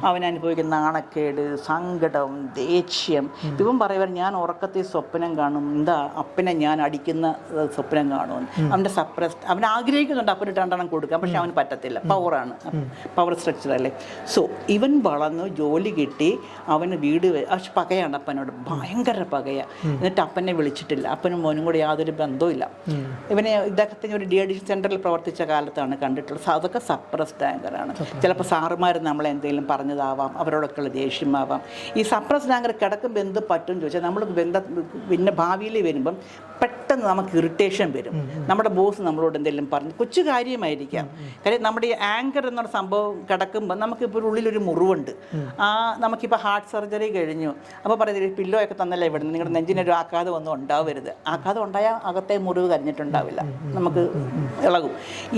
അവൻ അനുഭവിക്കുന്ന നാണക്കേട്, സങ്കടം, ദേഷ്യം. ഇവൻ പറയുവാൻ ഞാൻ ഉറക്കത്തിൽ സ്വപ്നം കാണും, എന്താ അപ്പനെ ഞാൻ അടിക്കുന്ന സ്വപ്നം കാണുമെന്ന്. അവൻ്റെ സപ്രസ്ഡ്, അവൻ ആഗ്രഹിക്കുന്നുണ്ട് അപ്പന് 2 കൊടുക്കാം, പക്ഷെ അവന് പറ്റത്തില്ല, പവറാണ്, പവർ സ്ട്രക്ചർ അല്ലേ. സോ ഇവൻ വളർന്നു, ജോലി കിട്ടി, അവന് വീട്, പകയാണ് അപ്പനോട്, ഭയങ്കര പകയാണ്. എന്നിട്ട് അപ്പനെ വിളിച്ചിട്ടില്ല, അപ്പനും മോനും കൂടെ യാതൊരു ബന്ധമില്ല. ഇവനെ ഇദ്ദേഹത്തെ ഒരു ഡി അഡിക്ഷൻ സെൻ്ററിൽ പ്രവർത്തിച്ച കാലത്താണ് കണ്ടിട്ടുള്ളത്. അതൊക്കെ സപ്രസ്ഡ് ആങ്കറാണ്. ചിലപ്പോൾ സാറുമാർ നമ്മളെന്തെങ്കിലും പറഞ്ഞതാവാം, അവരോടൊക്കെയുള്ള ദേഷ്യമാവാം. ഈ സപ്രസ്ഡ് ആങ്കർ കിടക്കുമ്പോൾ എന്ത് പറ്റും എന്ന് ചോദിച്ചാൽ, നമ്മൾ പിന്നെ ഭാവിയിൽ വരുമ്പം പെട്ടെന്ന് നമുക്ക് ഇറിറ്റേഷൻ വരും. നമ്മുടെ ബോസ് നമ്മളോട് എന്തെങ്കിലും പറഞ്ഞു, കൊച്ചു കാര്യമായിരിക്കാം, കാര്യം നമ്മുടെ ഈ ആങ്കർ എന്നുള്ള സംഭവം കിടക്കുമ്പോൾ നമുക്കിപ്പോൾ ഉള്ളിലൊരു മുറിവുണ്ട്. നമുക്കിപ്പോൾ ഹാർട്ട് സർജറി കഴിഞ്ഞു, അപ്പോൾ പറയുന്നത് പില്ലോ ഒക്കെ തന്നല്ലേ ഇവിടെ, നിങ്ങളുടെ നെഞ്ചിനൊരു ആഘാതം ഒന്നും ഉണ്ടാവരുത്. ആഘാതം ഉണ്ടായാൽ അകത്തെ മുറിവ് കരിഞ്ഞിട്ടുണ്ടാവില്ല, നമുക്ക് ഇളകും.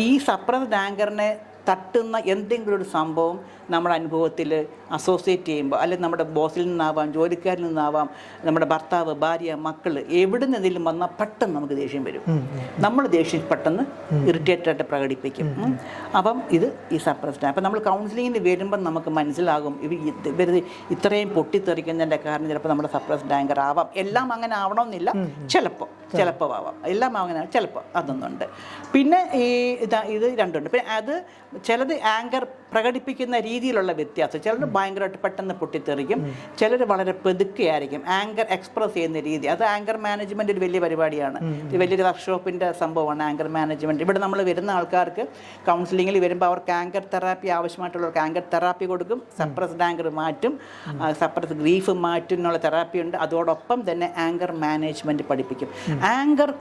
ഈ സപ്രസ്ഡ് ആങ്കറിനെ തട്ടുന്ന എന്തെങ്കിലും ഒരു സംഭവം നമ്മുടെ അനുഭവത്തിൽ അസോസിയേറ്റ് ചെയ്യുമ്പോൾ, അല്ലെങ്കിൽ നമ്മുടെ ബോസിൽ നിന്നാവാം, ജോലിക്കാരിൽ നിന്നാവാം, നമ്മുടെ ഭർത്താവ്, ഭാര്യ, മക്കൾ, എവിടെ നിന്നെങ്കിലും വന്നാൽ പെട്ടെന്ന് നമുക്ക് ദേഷ്യം വരും. നമ്മൾ ദേഷ്യം പെട്ടെന്ന് ഇറിറ്റേറ്റഡായിട്ട് പ്രകടിപ്പിക്കും. അപ്പം ഇത് ഈ സപ്രസ്ഡ്. അപ്പം നമ്മൾ കൗൺസിലിങ്ങിന് വരുമ്പം നമുക്ക് മനസ്സിലാകും ഇവർ ഇത്രയും പൊട്ടിത്തെറിക്കുന്നതിൻ്റെ കാരണം ചിലപ്പോൾ നമ്മുടെ സപ്രസ്ഡ് ആങ്കർ ആവാം. എല്ലാം അങ്ങനെ ആവണമെന്നില്ല, ചിലപ്പോൾ ആവാം, എല്ലാം അങ്ങനെ ചിലപ്പോൾ അതൊന്നുണ്ട്. പിന്നെ ഇത് രണ്ടുണ്ട്. പിന്നെ അത് ചിലത് ആങ്കർ പ്രകടിപ്പിക്കുന്ന രീതിയിലുള്ള വ്യത്യാസം. ചിലർ ഭയങ്കരമായിട്ട് പെട്ടെന്ന് പൊട്ടിത്തെറിക്കും, ചിലർ വളരെ പെതുക്കെയായിരിക്കും. ആങ്കർ എക്സ്പ്രസ് ചെയ്യുന്ന രീതി, അത് ആങ്കർ മാനേജ്മെൻറ്റ് ഒരു വലിയ പരിപാടിയാണ്, വലിയൊരു വർക്ക്ഷോപ്പിൻ്റെ സംഭവമാണ് ആങ്കർ മാനേജ്മെൻറ്റ്. ഇവിടെ നമ്മൾ വരുന്ന ആൾക്കാർക്ക് കൗൺസിലിങ്ങിൽ വരുമ്പോൾ അവർക്ക് ആങ്കർ തെറാപ്പി ആവശ്യമായിട്ടുള്ളവർക്ക് ആങ്കർ തെറാപ്പി കൊടുക്കും, സപ്രസ്ഡ് ആങ്കർ മാറ്റും, സപ്രസ്ഡ് ഗ്രീഫ് മാറ്റും എന്നുള്ള തെറാപ്പി ഉണ്ട്. അതോടൊപ്പം തന്നെ ആങ്കർ മാനേജ്മെൻറ്റ് പഠിപ്പിക്കും. ആങ്കർ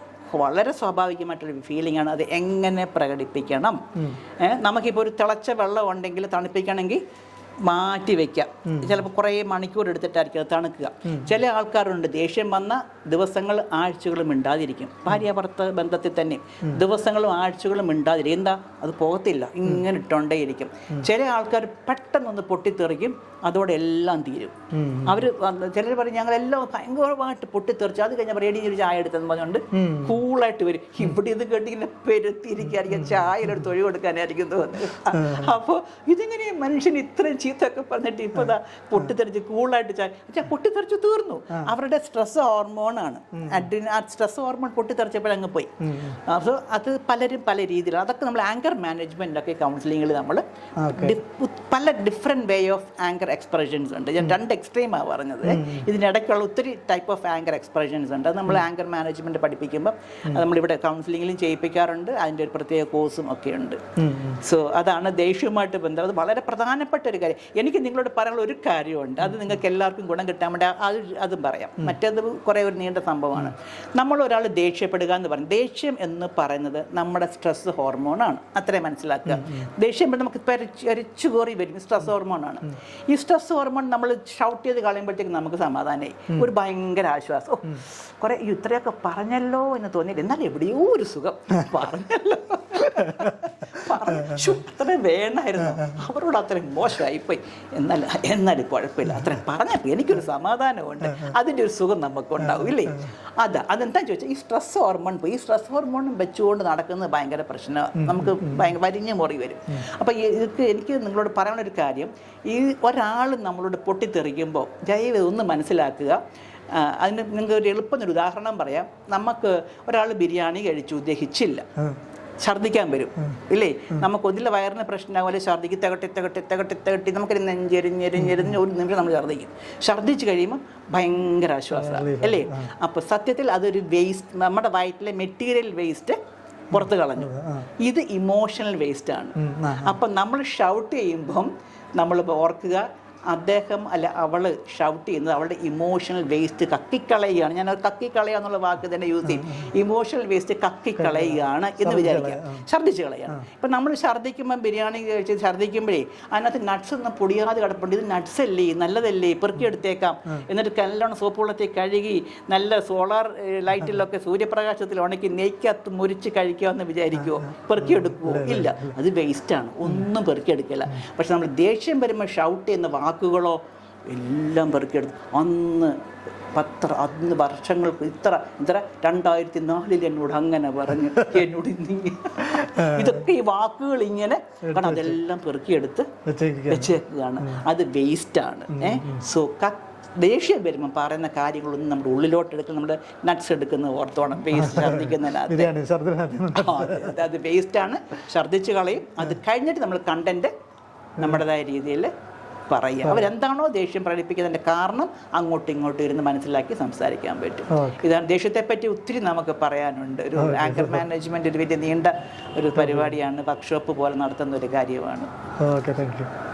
വളരെ സ്വാഭാവികമായിട്ടൊരു ഫീലിംഗ് ആണ്, അത് എങ്ങനെ പ്രകടിപ്പിക്കണം. നമുക്കിപ്പോൾ ഒരു തിളച്ച വെള്ളം ഉണ്ടെങ്കിൽ തണുപ്പിക്കണമെങ്കിൽ മാറ്റി വയ്ക്കാം, ചിലപ്പോൾ കുറേ മണിക്കൂർ എടുത്തിട്ടായിരിക്കും അത് തണുക്കുക. ചില ആൾക്കാരുണ്ട് ദേഷ്യം വന്ന ദിവസങ്ങൾ ആഴ്ചകളും മിണ്ടാതിരിക്കും, ഭാര്യ ഭർത്താവ് ബന്ധത്തിൽ തന്നെ ദിവസങ്ങളും ആഴ്ചകളും മിണ്ടാതിരിക്കും. എന്താ, അത് പോകത്തില്ല, ഇങ്ങനെ ഇട്ടുകൊണ്ടേയിരിക്കും. ചില ആൾക്കാർ പെട്ടെന്നൊന്ന് പൊട്ടിത്തെറിക്കും, അതോടെ എല്ലാം തീരും. അവർ ചിലർ പറയും ഞങ്ങളെല്ലാം ഭയങ്കരമായിട്ട് പൊട്ടിത്തെറിച്ചു, അത് കഴിഞ്ഞാൽ റേഡിയോ ഒരു ചായ എടുത്തെന്ന് പറഞ്ഞുകൊണ്ട് കൂളായിട്ട് വരും. ഇവിടെ ഇത് കേട്ടിങ്ങനെ പെരുത്തിയിരിക്കുകയായിരിക്കും, ചായയിലൊരു തൊഴിൽ കൊടുക്കാനായിരിക്കും തോന്നുന്നത്. അപ്പോൾ ഇതിങ്ങനെ മനുഷ്യൻ ഇത്രയും ചീത്തൊക്കെ പറഞ്ഞിട്ട് ഇപ്പോൾ ഇതാ പൊട്ടിത്തെറിച്ച് കൂളായിട്ട് ചായ പൊട്ടിത്തെറിച്ച് തീർന്നു. അവരുടെ സ്ട്രെസ് ഹോർമോണാണ്, ആ സ്ട്രെസ് ഹോർമോൺ പൊട്ടിത്തെറിച്ചപ്പോഴങ്ങ് പോയി. അപ്പോൾ അത് പലരും പല രീതിയിലാണ്. അതൊക്കെ നമ്മൾ ആങ്കർ മാനേജ്മെൻറ്റൊക്കെ കൗൺസിലിങ്ങിൽ നമ്മൾ പല different way of anchor expressions ഉണ്ട്. ഞാൻ 2 എക്സ്ട്രീമാണ് പറഞ്ഞത്. ഇതിനിടയ്ക്കുള്ള ഒത്തിരി ടൈപ്പ് ഓഫ് ആങ്കർ എക്സ്പ്രഷൻസ് ഉണ്ട്. അത് നമ്മൾ ആങ്കർ മാനേജ്മെൻറ്റ് പഠിപ്പിക്കുമ്പോൾ നമ്മളിവിടെ കൗൺസിലിങ്ങിലും ചെയ്യിപ്പിക്കാറുണ്ട്, അതിൻ്റെ ഒരു പ്രത്യേക കോഴ്സും ഒക്കെ ഉണ്ട്. സോ അതാണ് ദേഷ്യവുമായിട്ട് ബന്ധം. അത് വളരെ പ്രധാനപ്പെട്ട ഒരു കാര്യം. എനിക്ക് നിങ്ങളോട് പറയാനുള്ള ഒരു കാര്യമുണ്ട്, അത് നിങ്ങൾക്ക് എല്ലാവർക്കും ഗുണം കിട്ടാൻ വേണ്ടി അതും പറയാം. മറ്റേത് കുറേ ഒരു നീണ്ട സംഭവമാണ്. നമ്മൾ ഒരാൾ ദേഷ്യപ്പെടുക എന്ന് പറയും. ദേഷ്യം എന്ന് പറയുന്നത് നമ്മുടെ സ്ട്രെസ് ഹോർമോണാണ്, അത്രയും മനസ്സിലാക്കുക. ദേഷ്യം നമുക്ക് പരിച്ചു കോറി വരും, സ്ട്രെസ് ഹോർമോണാണ്. ഈ സ്ട്രെസ് ഹോർമോൺ നമ്മൾ ഷൗട്ട് ചെയ്ത് കളയുമ്പോഴത്തേക്ക് നമുക്ക് സമാധാനമായി, ഒരു ഭയങ്കര ആശ്വാസം. കുറെ ഇത്രയൊക്കെ പറഞ്ഞല്ലോ എന്ന് തോന്നിയിട്ട് എന്നാൽ എവിടെയോ ഒരു സുഖം, പറഞ്ഞല്ലോ അത്രയും വേണമായിരുന്നു, അവരോട് അത്രയും മോശമായിപ്പോയി, എന്നാലും കുഴപ്പമില്ല, അത്രയും പറഞ്ഞപ്പോൾ എനിക്കൊരു സമാധാനമുണ്ട്, അതിൻ്റെ ഒരു സുഖം നമുക്കുണ്ടാവും ഇല്ലേ. അതെന്താ ചോദിച്ചാൽ ഈ സ്ട്രെസ് ഹോർമോൺ പോയി. ഈ സ്ട്രെസ് ഹോർമോണും വെച്ചുകൊണ്ട് നടക്കുന്നത് ഭയങ്കര പ്രശ്നമാണ്, നമുക്ക് ഭയങ്കര വരിഞ്ഞ് മുറി വരും. അപ്പോൾ എനിക്ക് നിങ്ങളോട് പറയാനുള്ളൊരു കാര്യം, ഈ ഒരാൾ നമ്മളോട് പൊട്ടിത്തെറിക്കുമ്പോൾ ദയവ് ഒന്ന് മനസ്സിലാക്കുക. അതിന് നിങ്ങൾക്ക് ഒരു എളുപ്പമൊരു ഉദാഹരണം പറയാം. നമുക്ക് ഒരാൾ ബിരിയാണി കഴിച്ചു, ദഹിച്ചില്ല, ഛർദ്ദിക്കാൻ വരും ഇല്ലേ. നമുക്ക് ഒന്നിലെ വയറിന് പ്രശ്നമാകും, അല്ലെങ്കിൽ ഛർദ്ദിക്ക് തകട്ടി നമുക്കൊരു നെഞ്ചെരിഞ്ഞെരിഞ്ഞെരിഞ്ഞ് ഒരു നിമിഷം നമ്മൾ ഛർദ്ദിക്കും. ഛർദ്ദിച്ച് കഴിയുമ്പോൾ ഭയങ്കര ആശ്വാസമാണ് അല്ലേ. അപ്പോൾ സത്യത്തിൽ അതൊരു വേസ്റ്റ്, നമ്മുടെ വയറ്റിലെ മെറ്റീരിയൽ വേസ്റ്റ് പുറത്ത് കളഞ്ഞു. ഇത് ഇമോഷണൽ വേസ്റ്റാണ്. അപ്പം നമ്മൾ ഷൗട്ട് ചെയ്യുമ്പം നമ്മൾ ഓർക്കുക, അദ്ദേഹം അല്ല അവൾ ഷൗട്ട് ചെയ്യുന്നത് അവളുടെ ഇമോഷണൽ വേസ്റ്റ് കക്കിക്കളയുകയാണ്. ഞാൻ കക്കിക്കളയുക എന്നുള്ള വാക്ക് തന്നെ യൂസ് ചെയ്യും. ഇമോഷണൽ വേസ്റ്റ് കക്കിക്കളയുകയാണ് എന്ന് വിചാരിക്കുക, ഛർദ്ദിച്ച് കളയാണ്. ഇപ്പം നമ്മൾ ഛർദ്ദിക്കുമ്പം ബിരിയാണി കഴിച്ച് ഛർദ്ദിക്കുമ്പോഴേ അതിനകത്ത് നട്ട്സ് ഒന്നും പൊടിയാതെ കിടപ്പുണ്ട്. ഇത് നട്ട്സ് അല്ലേ, നല്ലതല്ലേ, പെറുക്കിയെടുത്തേക്കാം. എന്നിട്ട് നല്ലോണം സോപ്പ് വെള്ളത്തിൽ കഴുകി നല്ല സോളാർ ലൈറ്റിലൊക്കെ സൂര്യപ്രകാശത്തിൽ ഉണക്കി നെയ്ക്കകത്ത് മുരിച്ച് കഴിക്കാമെന്ന് വിചാരിക്കുമോ? പെറുക്കിയെടുക്കുമോ? ഇല്ല, അത് വേസ്റ്റാണ്, ഒന്നും പെറുക്കിയെടുക്കില്ല. പക്ഷെ നമ്മൾ ദേഷ്യം വരുമ്പോൾ ഷൗട്ട് ചെയ്യുന്ന വാക്കുകളോ എല്ലാം പെറുക്കിയെടുത്ത് അന്ന് വർഷങ്ങൾക്ക് ഇത്ര 2004 എന്നോട് അങ്ങനെ പറഞ്ഞു, എന്നോട് ഇതൊക്കെ ഈ വാക്കുകൾ ഇങ്ങനെ, കാരണം അതെല്ലാം പെറുക്കിയെടുത്ത് വെച്ചേക്കുകയാണ്. അത് വേസ്റ്റാണ്. സോ ദേഷ്യം വരുമ്പോൾ പറയുന്ന കാര്യങ്ങളൊന്നും നമ്മുടെ ഉള്ളിലോട്ട് എടുക്കുക. നമ്മുടെ നട്ട്സ് എടുക്കുന്ന ഓർത്തോണം, വേസ്റ്റ് ഛർദ്ദിക്കുന്നതിനകത്ത് അത് വേസ്റ്റാണ്, ഛർദ്ദിച്ച് കളയും. അത് കഴിഞ്ഞിട്ട് നമ്മൾ കണ്ടന്റ് നമ്മുടേതായ രീതിയിൽ പറയുക. അവരെന്താണോ ദേഷ്യം പ്രകടിപ്പിക്കുന്നതിൻ്റെ കാരണം അങ്ങോട്ടും ഇങ്ങോട്ടും ഇരുന്ന് മനസ്സിലാക്കി സംസാരിക്കാൻ പറ്റും. ഇതാണ് ദേഷ്യത്തെപ്പറ്റി ഒത്തിരി നമുക്ക് പറയാനുണ്ട്. ഒരു ആങ്കർ മാനേജ്മെൻറ്റ് ഒരു വലിയ നീണ്ട ഒരു പരിപാടിയാണ്, വർക്ക്ഷോപ്പ് പോലെ നടത്തുന്ന ഒരു കാര്യമാണ്.